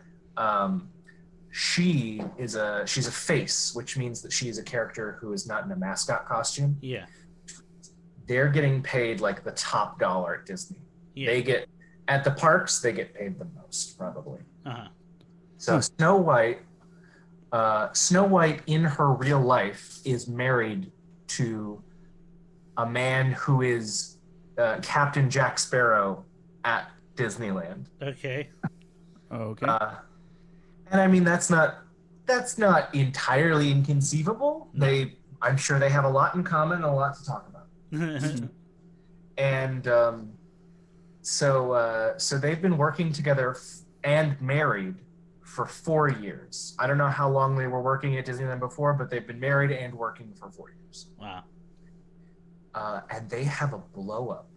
she's a face, which means that she is a character who is not in a mascot costume. Yeah. They're getting paid like the top dollar at Disney. Yeah. They get at the parks, they get paid the most probably. So Snow White in her real life is married to a man who is Captain Jack Sparrow at Disneyland. Okay. Okay. And I mean that's not entirely inconceivable. No. I'm sure they have a lot in common, a lot to talk about. And so they've been working together and married for 4 years. I don't know how long they were working at Disneyland before, but they've been married and working for 4 years. Wow. And they have a blow up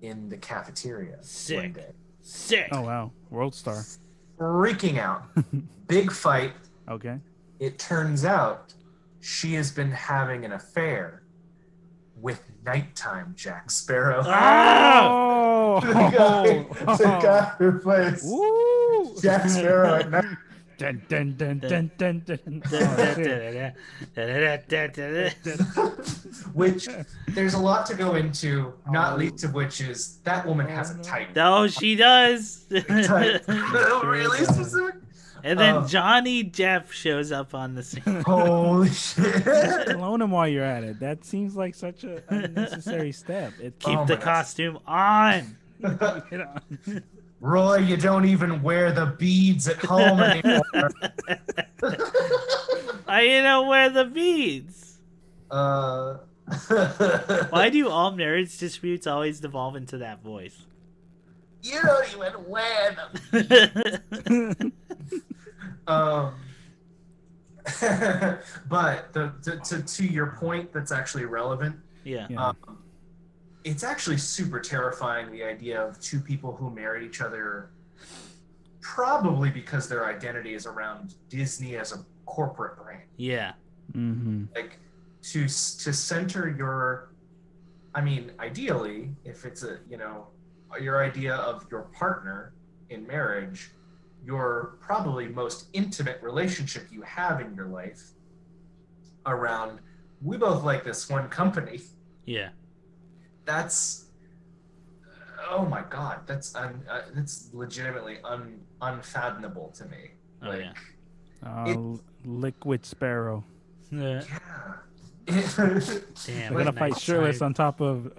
in the cafeteria one day. Sick. Oh wow, World Star. freaking out. Big fight. Okay. It turns out she has been having an affair with Nighttime Jack Sparrow. Oh! The guy who plays Jack Sparrow at night. Dun, dun, dun, dun, dun, dun. Which there's a lot to go into, not least of which is that woman has a type. No, she does. Really specific. And then Johnny Depp shows up on the scene. Holy shit! Clone him while you're at it. That seems like such a unnecessary step. Keep the costume on. Roy, you don't even wear the beads at home anymore. I don't wear the beads. Why do all marriage disputes always devolve into that voice? You don't even wear them. But to your point, that's actually relevant. Yeah. It's actually super terrifying, the idea of two people who married each other probably because their identity is around Disney as a corporate brand. Yeah. Mm-hmm. Like to center your, I mean, ideally, if it's your idea of your partner in marriage, your probably most intimate relationship you have in your life around, we both like this one company. Yeah. That's, oh my God, that's legitimately unfathomable to me. Liquid Sparrow. Yeah. Damn. We're gonna fight shirtless on top of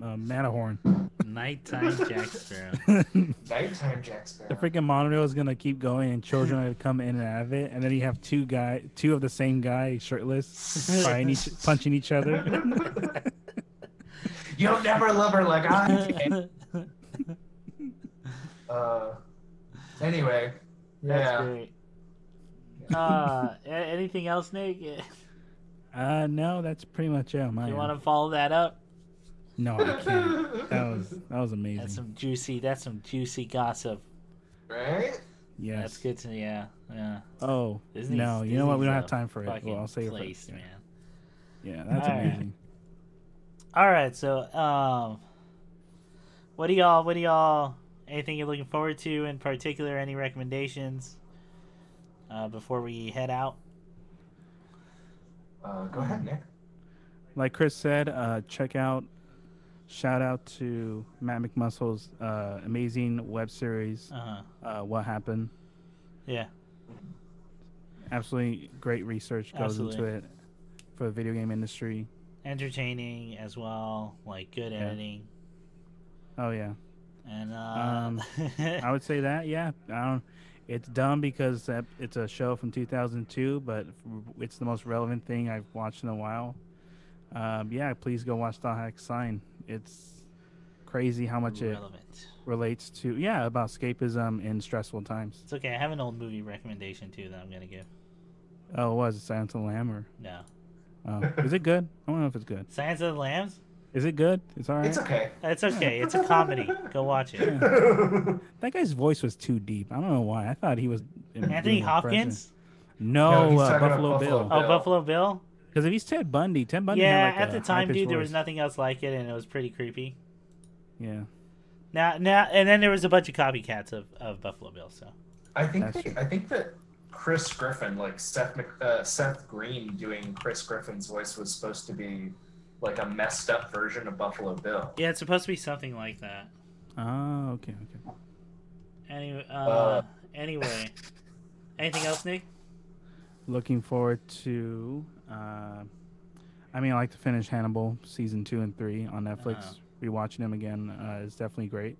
Matterhorn. Nighttime Jack Sparrow. Nighttime Jack Sparrow. The freaking monorail is gonna keep going, and children are gonna come in and out of it, and then you have two of the same guy shirtless, punching each other. You'll never love her like I did. Anyway, that's great. Anything else, Nick? No, that's pretty much it. You want to follow that up? No, I can't. That was amazing. That's some juicy gossip. Right? Yes. That's good to yeah. Oh, no, you know what? We don't have time for it. Well, I'll say it first. Man. Yeah, that's amazing. All right, so what do y'all anything you're looking forward to in particular? Any recommendations before we head out? Go ahead, Nick. Like Chris said, shout out to Matt McMuscle's amazing web series, What Happened. Yeah. Absolutely great research goes into it for the video game industry. Entertaining as well, like good editing. Oh yeah. And I would say that, yeah. It's dumb because it's a show from 2002, but it's the most relevant thing I've watched in a while. Yeah, please go watch The Hack Sign. It's crazy how much it relates to, about escapism in stressful times. It's okay. I have an old movie recommendation too that I'm gonna give. Oh, was it Silence of the Lamb or? No. Oh, is it good? I don't know if it's good. Silence of the Lambs? Is it good? It's all right. It's okay. It's okay. It's a comedy. Go watch it. Yeah. That guy's voice was too deep. I don't know why. I thought he was Anthony Hopkins. No, Buffalo Bill. Oh, Buffalo Bill. Because if he's Ted Bundy, had like at the time, dude, there was nothing else like it, and it was pretty creepy. Yeah. Now, and then there was a bunch of copycats of Buffalo Bill. So I think that Chris Griffin, like Seth Green doing Chris Griffin's voice, was supposed to be like a messed up version of Buffalo Bill. Yeah, it's supposed to be something like that. Oh, okay. Anyway, anything else, Nick? Looking forward to. I like to finish Hannibal season 2 and 3 on Netflix. Rewatching them again is definitely great.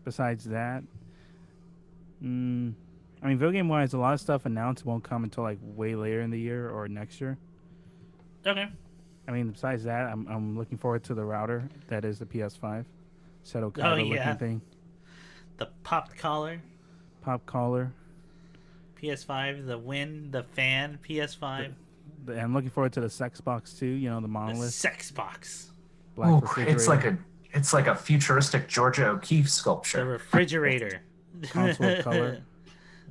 Besides that, video game wise, a lot of stuff announced won't come until like way later in the year or next year. Okay. Besides that, I'm looking forward to the router that is the PS5. Seto Kaiba looking thing. The pop collar. PS5, the fan PS5. I'm looking forward to the sex box too. The monolith. The sex box. It's like a It's like a futuristic Georgia O'Keeffe sculpture. The refrigerator. Console of color.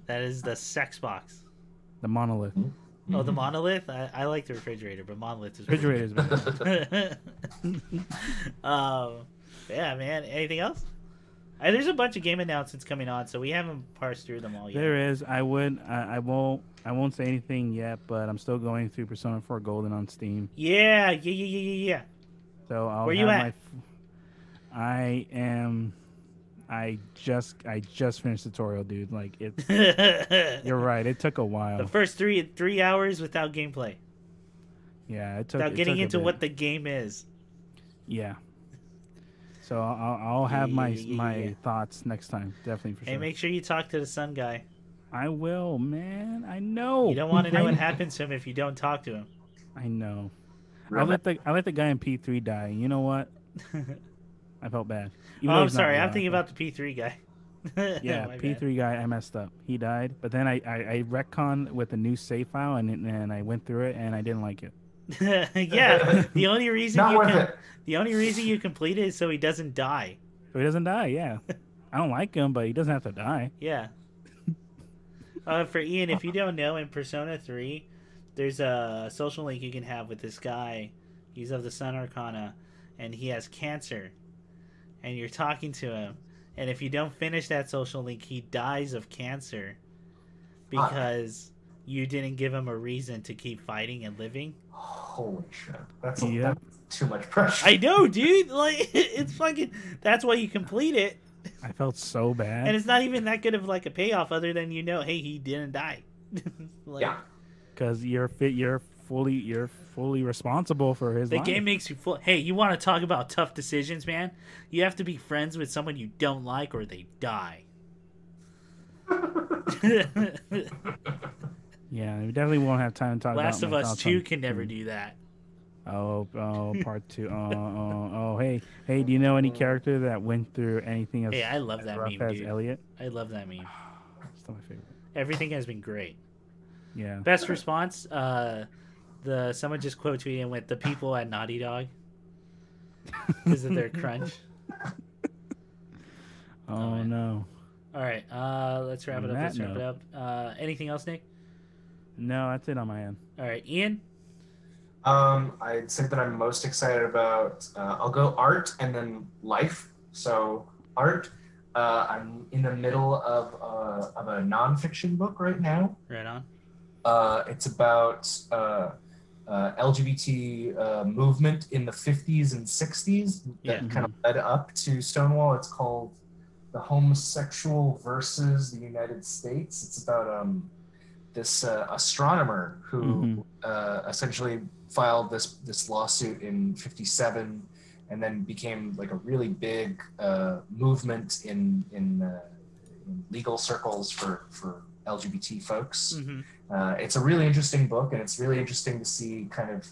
That is the sex box. The monolith. Oh, the monolith? I like the refrigerator, but monolith is refrigerator's better. Yeah, man. Anything else? There's a bunch of game announcements coming on, so we haven't parsed through them all yet. There is. I won't say anything yet, but I'm still going through Persona 4 Golden on Steam. Yeah. So I'll Where you at? I just finished the tutorial, dude. Like it's you're right. It took a while. The first 3 hours without gameplay. Yeah, it took. Without getting into what the game is. Yeah. So I'll have my thoughts next time, definitely for sure. Hey, make sure you talk to the sun guy. I will, man. I know. You don't want to know what happens to him if you don't talk to him. I know. I let the guy in P3 die. You know what? I felt bad. I'm sorry. I'm thinking about the P3 guy. Yeah, P3 guy. I messed up. He died, but then I retconned with a new save file, and I went through it, and I didn't like it. Yeah, the only reason you complete it is so he doesn't die. So he doesn't die. Yeah, I don't like him, but he doesn't have to die. Yeah. For Ian, if you don't know, in Persona 3, there's a social link you can have with this guy. He's of the Sun Arcana, and he has cancer. And you're talking to him, and if you don't finish that social link, he dies of cancer because you didn't give him a reason to keep fighting and living. Holy shit. That's too much pressure. I know, dude. Like, it's fucking... That's why you complete it. I felt so bad. And it's not even that good of like a payoff other than, hey, he didn't die. Yeah. Because you're fully responsible for his life. The game makes you full. Hey, you want to talk about tough decisions, man? You have to be friends with someone you don't like or they die. Yeah, we definitely won't have time to talk Last about of Us 2 can never do that. Oh, part 2. Hey, do you know any character that went through anything as Hey, I love that meme, dude. Elliot? I love that meme. Still my favorite. Everything has been great. Yeah. Best response, someone just quote tweeted and went, the people at Naughty Dog because of their crunch. Oh no. All right, let's wrap it up. Anything else, Nick? No, that's it on my end. All right, Ian? I'd say that I'm most excited about, I'll go art and then life. So art, I'm in the middle of a nonfiction book right now. Right on. It's about LGBT movement in the 50s and 60s that kind of led up to Stonewall. It's called The Homosexual versus the United States. It's about this astronomer who essentially filed this lawsuit in 57 and then became like a really big movement in legal circles for LGBT folks. It's a really interesting book, and it's really interesting to see kind of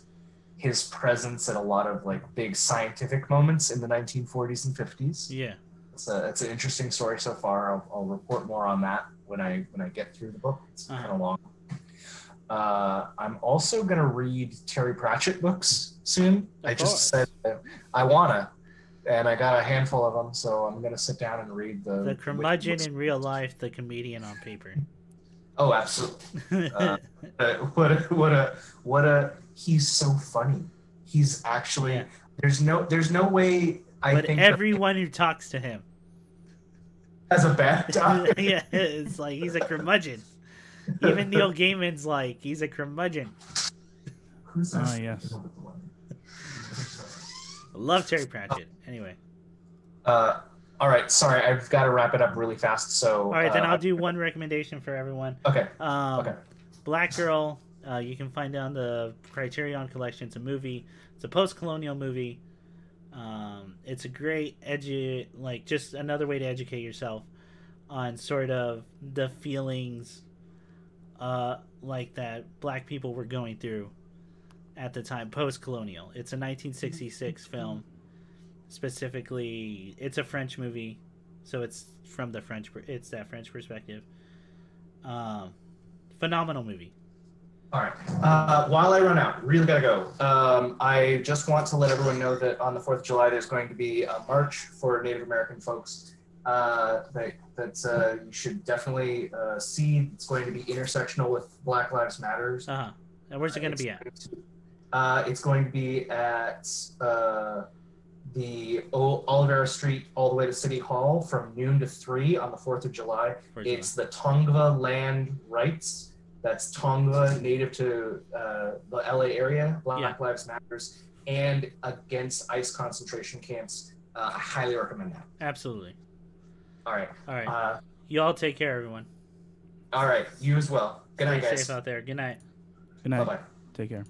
his presence at a lot of like big scientific moments in the 1940s and 50s. Yeah, it's an interesting story so far. I'll report more on that when I get through the book. It's kind of long. I'm also gonna read Terry Pratchett books soon. I just said I wanna, and I got a handful of them, so I'm gonna sit down and read the curmudgeon in real life, the comedian on paper. Oh, absolutely. What a he's so funny. He's actually there's no way I think everyone who talks to him has a bad time. Yeah, it's like he's a curmudgeon. Even Neil Gaiman's like he's a curmudgeon. Who's that? Yes. I love Terry Pratchett. Anyway. All right, sorry, I've got to wrap it up really fast. So all right, then I'll do one recommendation for everyone. Okay. Black Girl. You can find it on the Criterion Collection. It's a movie. It's a post-colonial movie. It's a great just another way to educate yourself on sort of the feelings like that Black people were going through at the time, post-colonial. It's a 1966 film. Specifically, it's a French movie, so it's from the French. It's that French perspective. Phenomenal movie. All right. While I run out, really gotta go. I just want to let everyone know that on the 4th of July, there's going to be a march for Native American folks that you should definitely see. It's going to be intersectional with Black Lives Matters. Uh-huh. And where's it going to be at? It's going to be at the Oliveira Street all the way to City Hall from noon to 3 on the 4th of July. It's the Tongva Land Rights. That's Tongva, native to the LA area, Black Lives Matters, and against ICE concentration camps. I highly recommend that. Absolutely. All right. You all take care, everyone. All right. You as well. Good night, guys. Stay safe out there. Good night. Good night. Bye-bye. Take care.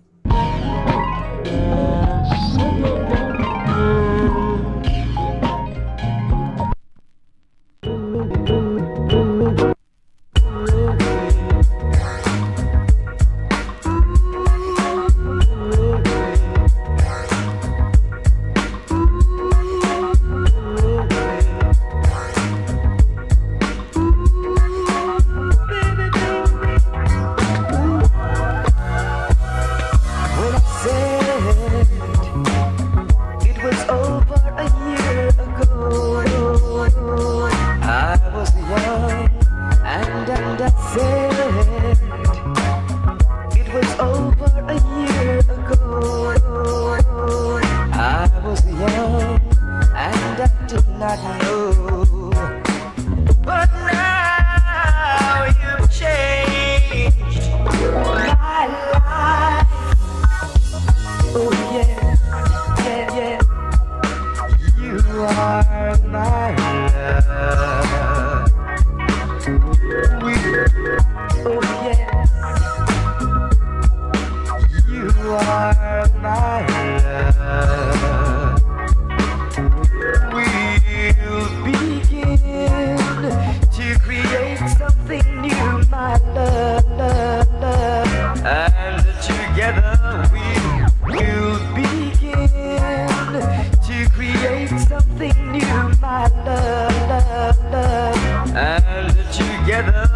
Together